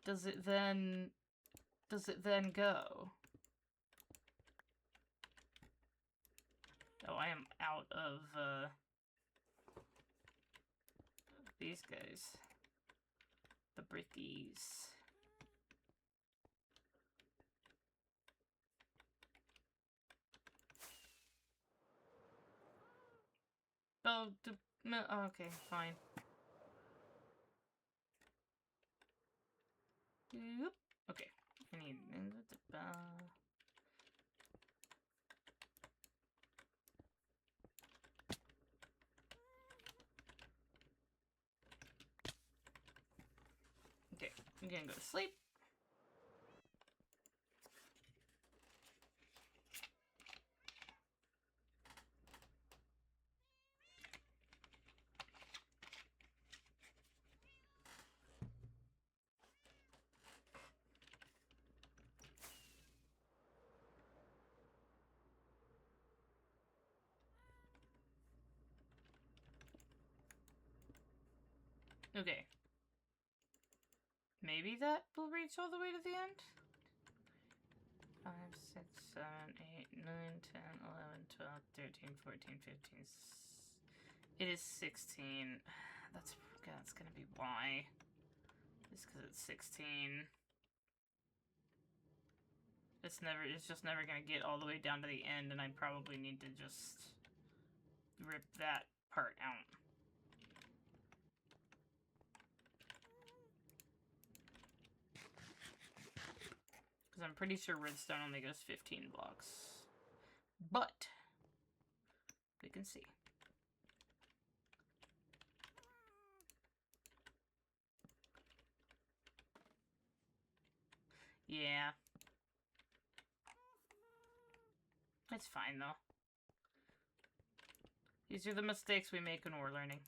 does it then go? Oh, I am out of these guys. The brickies. Oh, okay, fine. Oop. Okay. I need... Okay, I'm gonna go to sleep. Okay. Maybe that will reach all the way to the end? 5, 6, 7, 8, 9, 10, 11, 12, 13, 14, 15... It is 16. That's gonna be why. Just because it's 16. It's just never gonna get all the way down to the end, and I probably need to just rip that part out. Because I'm pretty sure redstone only goes 15 blocks. But we can see. Yeah. It's fine, though. These are the mistakes we make when we're learning.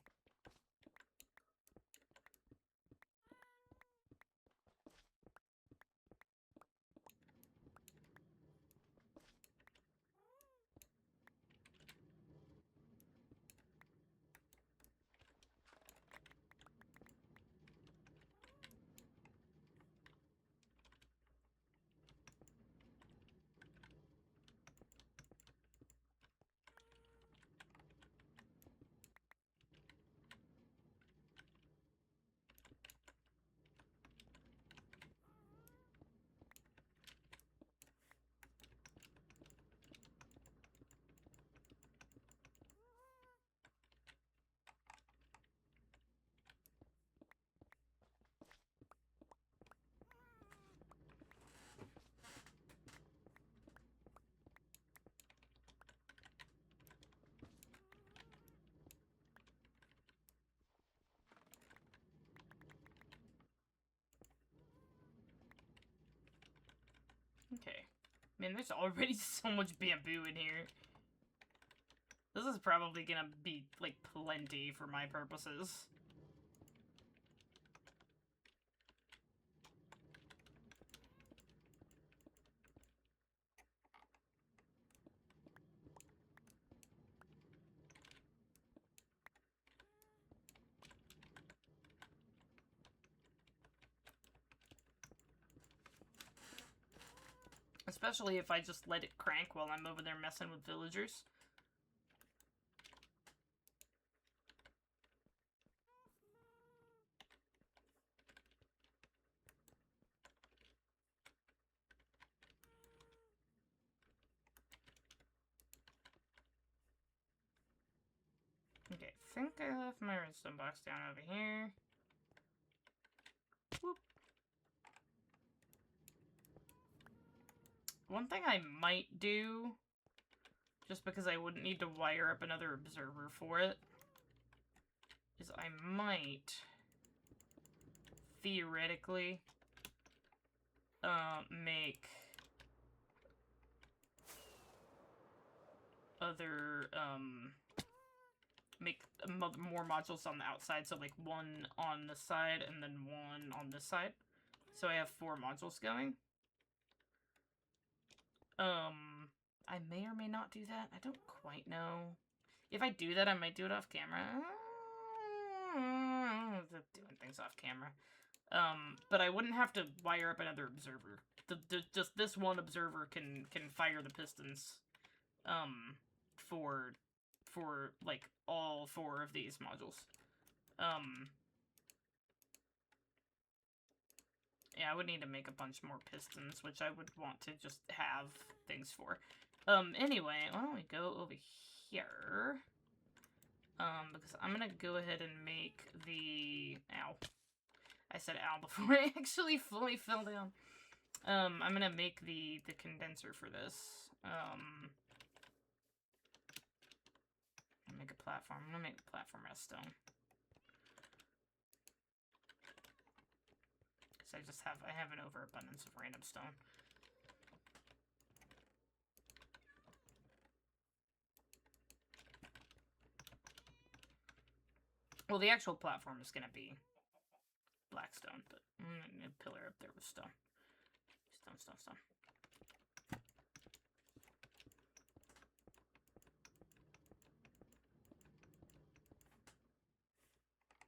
Okay. Man, there's already so much bamboo in here. This is probably gonna be, like, plenty for my purposes. Especially if I just let it crank while I'm over there messing with villagers. Okay, I think I left my redstone box down over here. Whoop. One thing I might do, just because I wouldn't need to wire up another observer for it, is I might, theoretically, make other, make more modules on the outside, so like one on this side and then one on this side. So I have 4 modules going. I may or may not do that. I don't quite know. If I do that, I might do it off camera. Doing things off camera. But I wouldn't have to wire up another observer. Just this one observer can fire the pistons, for like all 4 of these modules. Yeah, I would need to make a bunch more pistons, which I would want to just have things for. Anyway, why don't we go over here? Because I'm gonna go ahead and make the... Ow. I said ow before I actually fully fell down. I'm gonna make the condenser for this. Make a platform. I'm gonna make the platform out of stone. Because I have an overabundance of random stone. Well, the actual platform is gonna be black stone, but I'm gonna need a pillar up there with stone. Stone.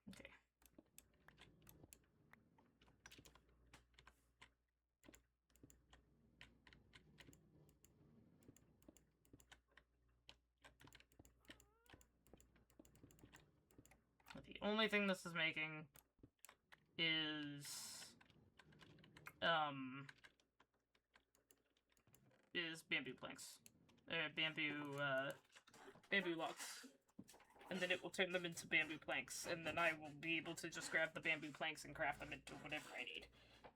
Okay. The only thing this is making is bamboo planks. Bamboo logs. And then it will turn them into bamboo planks, and then I will be able to just grab the bamboo planks and craft them into whatever I need.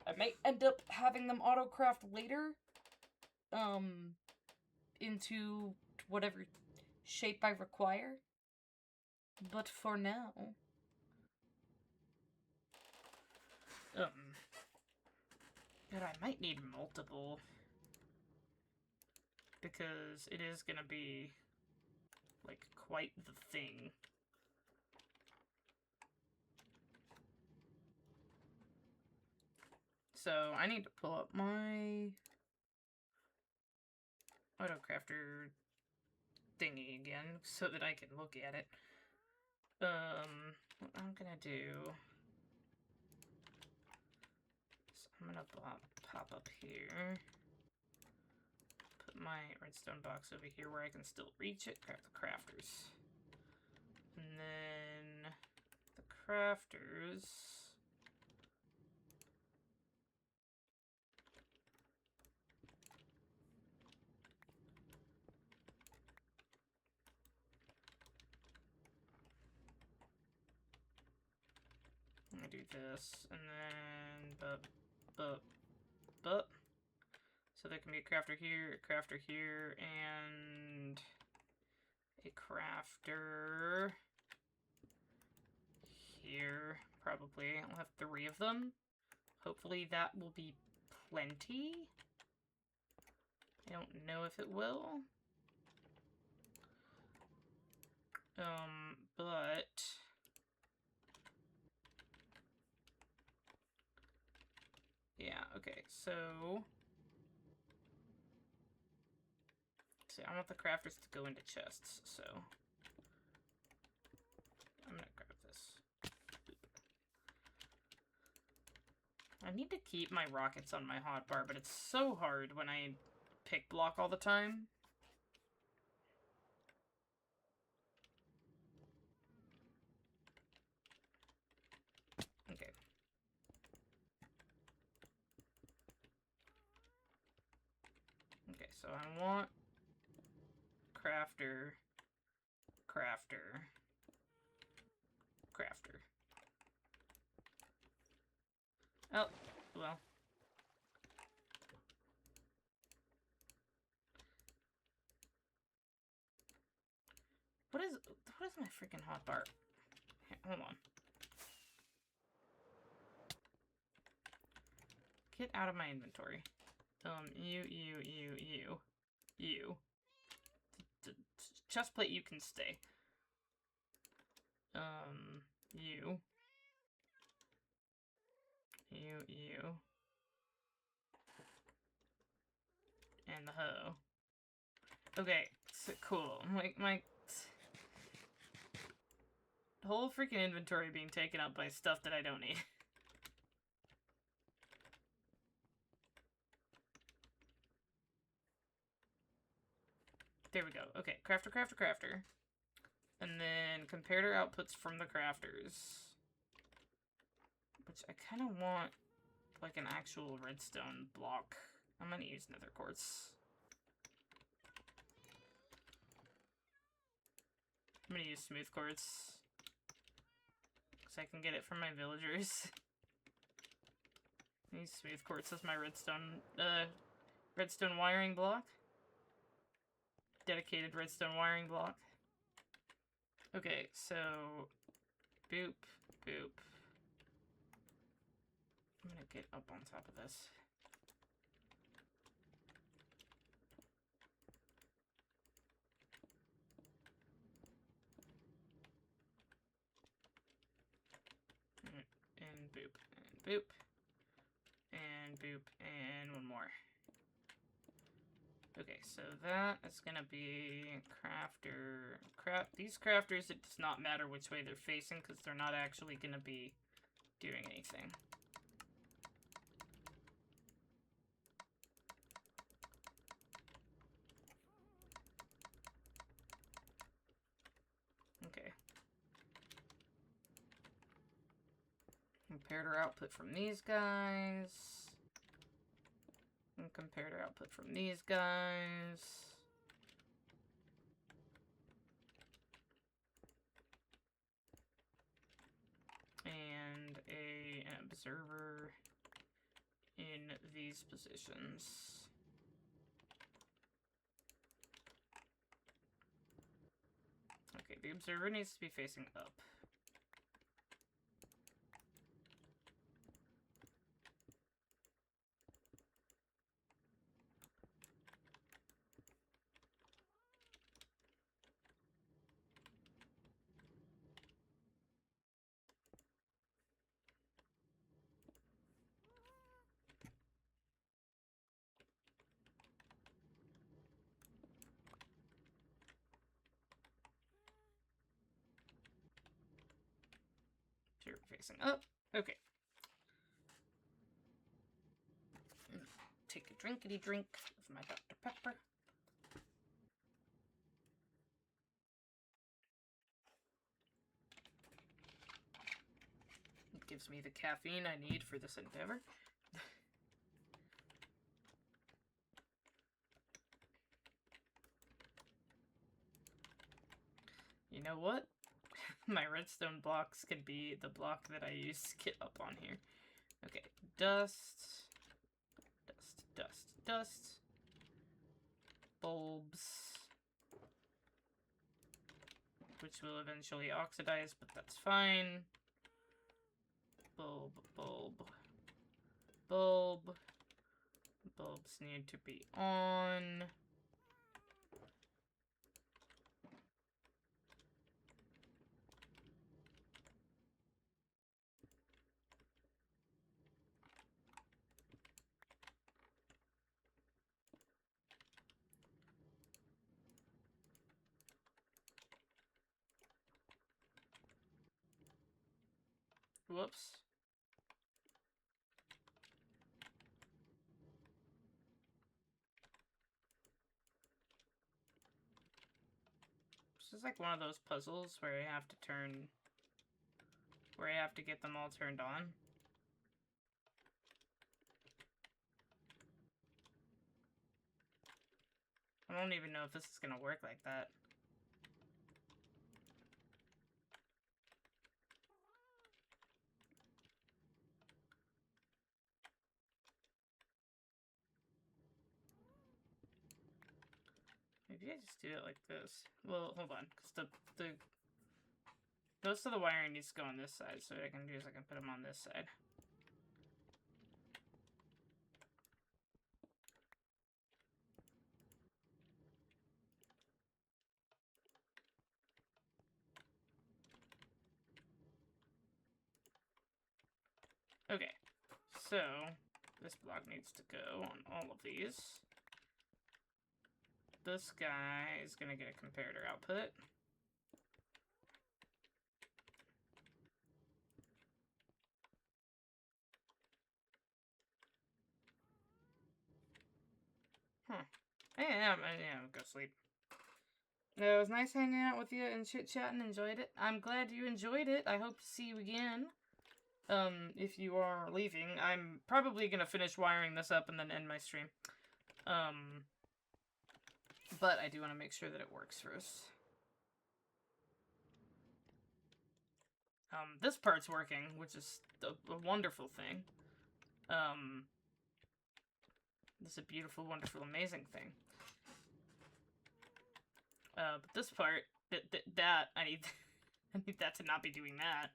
I might end up having them auto-craft later, into whatever shape I require. But for now... But I might need multiple. Because it is gonna be, like, quite the thing. So, I need to pull up my AutoCrafter thingy again, so that I can look at it. What I'm gonna do... So I'm gonna pop up here. Put my redstone box over here where I can still reach it. Craft the crafters. And then the crafters... I'm gonna do this, and then but. So there can be a crafter here, and a crafter here, probably. I'll have 3 of them. Hopefully that will be plenty. I don't know if it will. But... Yeah, okay, so... See, I want the crafters to go into chests, so... I'm gonna grab this. I need to keep my rockets on my hotbar, but it's so hard when I pick block all the time. Okay. Okay, so I want crafter. Oh, well. What is my freaking hotbar? Here, hold on. Get out of my inventory. You. Chest plate, you can stay. You. And the hoe. Okay, so cool. My whole freaking inventory being taken up by stuff that I don't need. There we go. Okay, crafter. And then comparator outputs from the crafters. Which I kind of want, like an actual redstone block. I'm gonna use nether quartz. I'm gonna use smooth quartz. Because I can get it from my villagers. I use smooth quartz as my redstone wiring block. Dedicated redstone wiring block. Okay, so boop, boop. I'm gonna get up on top of this. And boop, and boop, and boop, and one more. Okay, so that is gonna be crafter. These crafters, it does not matter which way they're facing because they're not actually gonna be doing anything. Okay. Compared our output from these guys. And compared our output from these guys. And an observer in these positions. Okay, the observer needs to be facing up. You're facing up. Okay. Take a drinkity drink of my Dr. Pepper. It gives me the caffeine I need for this endeavor. You know what? My redstone blocks could be the block that I use to get up on here. Okay, dust, dust, dust, dust, bulbs, which will eventually oxidize, but that's fine. Bulb, bulb, bulb. Bulbs need to be on. Whoops. This is like one of those puzzles where I have to get them all turned on. I don't even know if this is gonna work like that. Maybe I just do it like this. Well, hold on, because the most of the wiring needs to go on this side, so what I can do is I can put them on this side. Okay, so this block needs to go on all of these. This guy is gonna get a comparator output. Yeah, go sleep. It was nice hanging out with you and chit-chatting. Enjoyed it. I'm glad you enjoyed it. I hope to see you again. if you are leaving, I'm probably gonna finish wiring this up and then end my stream. But I do want to make sure that it works first. This part's working, which is a wonderful thing. This is a beautiful, wonderful, amazing thing. But this part, that I need, I need that to not be doing that.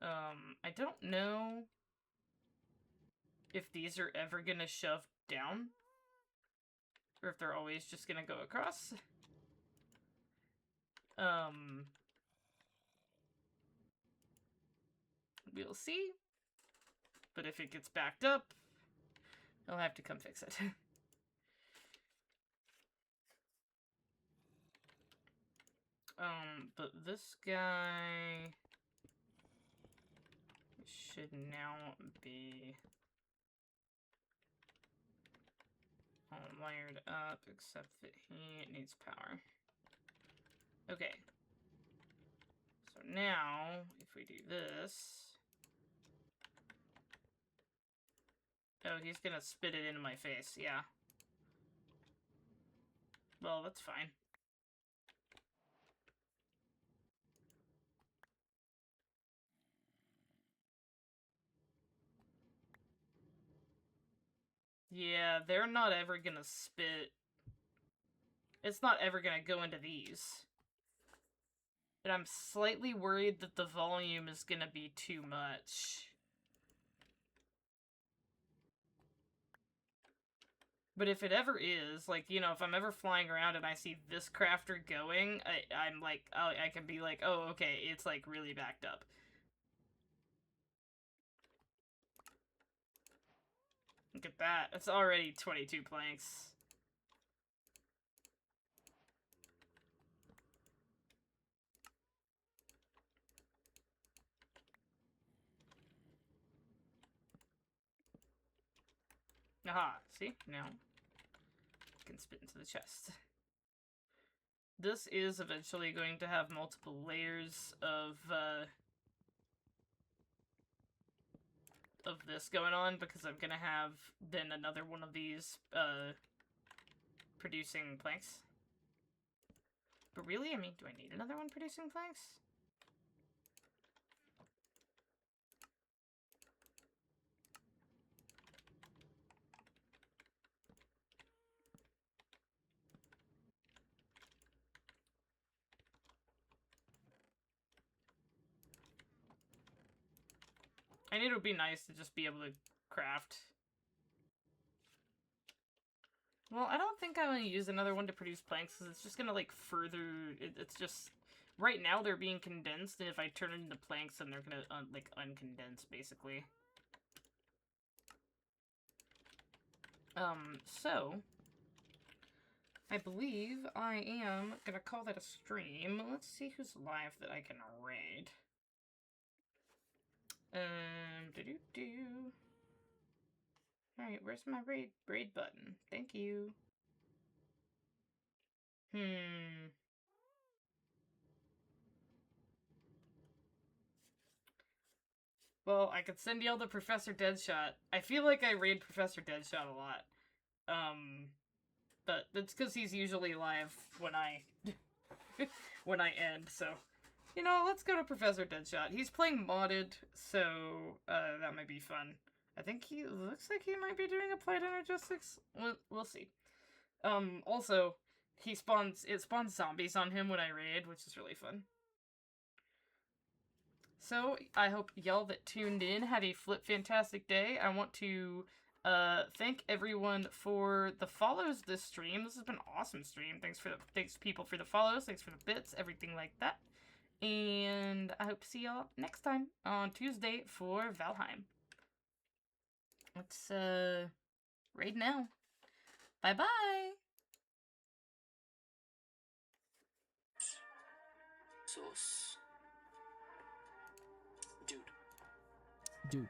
I don't know if these are ever gonna shove down, or if they're always just gonna go across. We'll see. But if it gets backed up, I'll have to come fix it. But this guy should now be all wired up, except that he needs power. Okay. So now, if we do this... Oh, he's gonna spit it into my face, yeah. Well, that's fine. Yeah, they're not ever gonna spit. It's not ever gonna go into these. And I'm slightly worried that the volume is gonna be too much. But if it ever is, like, you know, if I'm ever flying around and I see this crafter going, I'm like, I can be like, oh, okay, it's, like, really backed up. Look at that. It's already 22 planks. Aha, see? Now, I can spit into the chest. This is eventually going to have multiple layers of this going on, because I'm gonna have then another one of these, producing planks. But really, I mean, do I need another one producing planks? I think it would be nice to just be able to craft. Well, I don't think I'm going to use another one to produce planks, because it's just going to, like, further... It's just... Right now, they're being condensed, and if I turn it into planks, then they're going to, like, uncondense, basically. So... I believe I am going to call that a stream. Let's see who's live that I can raid. Alright, where's my raid button? Thank you. Well, I could send y'all the Professor Deadshot. I feel like I raid Professor Deadshot a lot. But that's because he's usually live when I... when I end, so... You know, let's go to Professor Deadshot. He's playing modded, so, that might be fun. I think he looks like he might be doing applied energistics. We'll see. Also, it spawns zombies on him when I raid, which is really fun. So, I hope y'all that tuned in had a flip-fantastic day. I want to thank everyone for the follows this stream. This has been an awesome stream. Thanks people for the follows, thanks for the bits, everything like that. And I hope to see y'all next time on Tuesday for Valheim. Let's raid now. Bye-bye! Dude.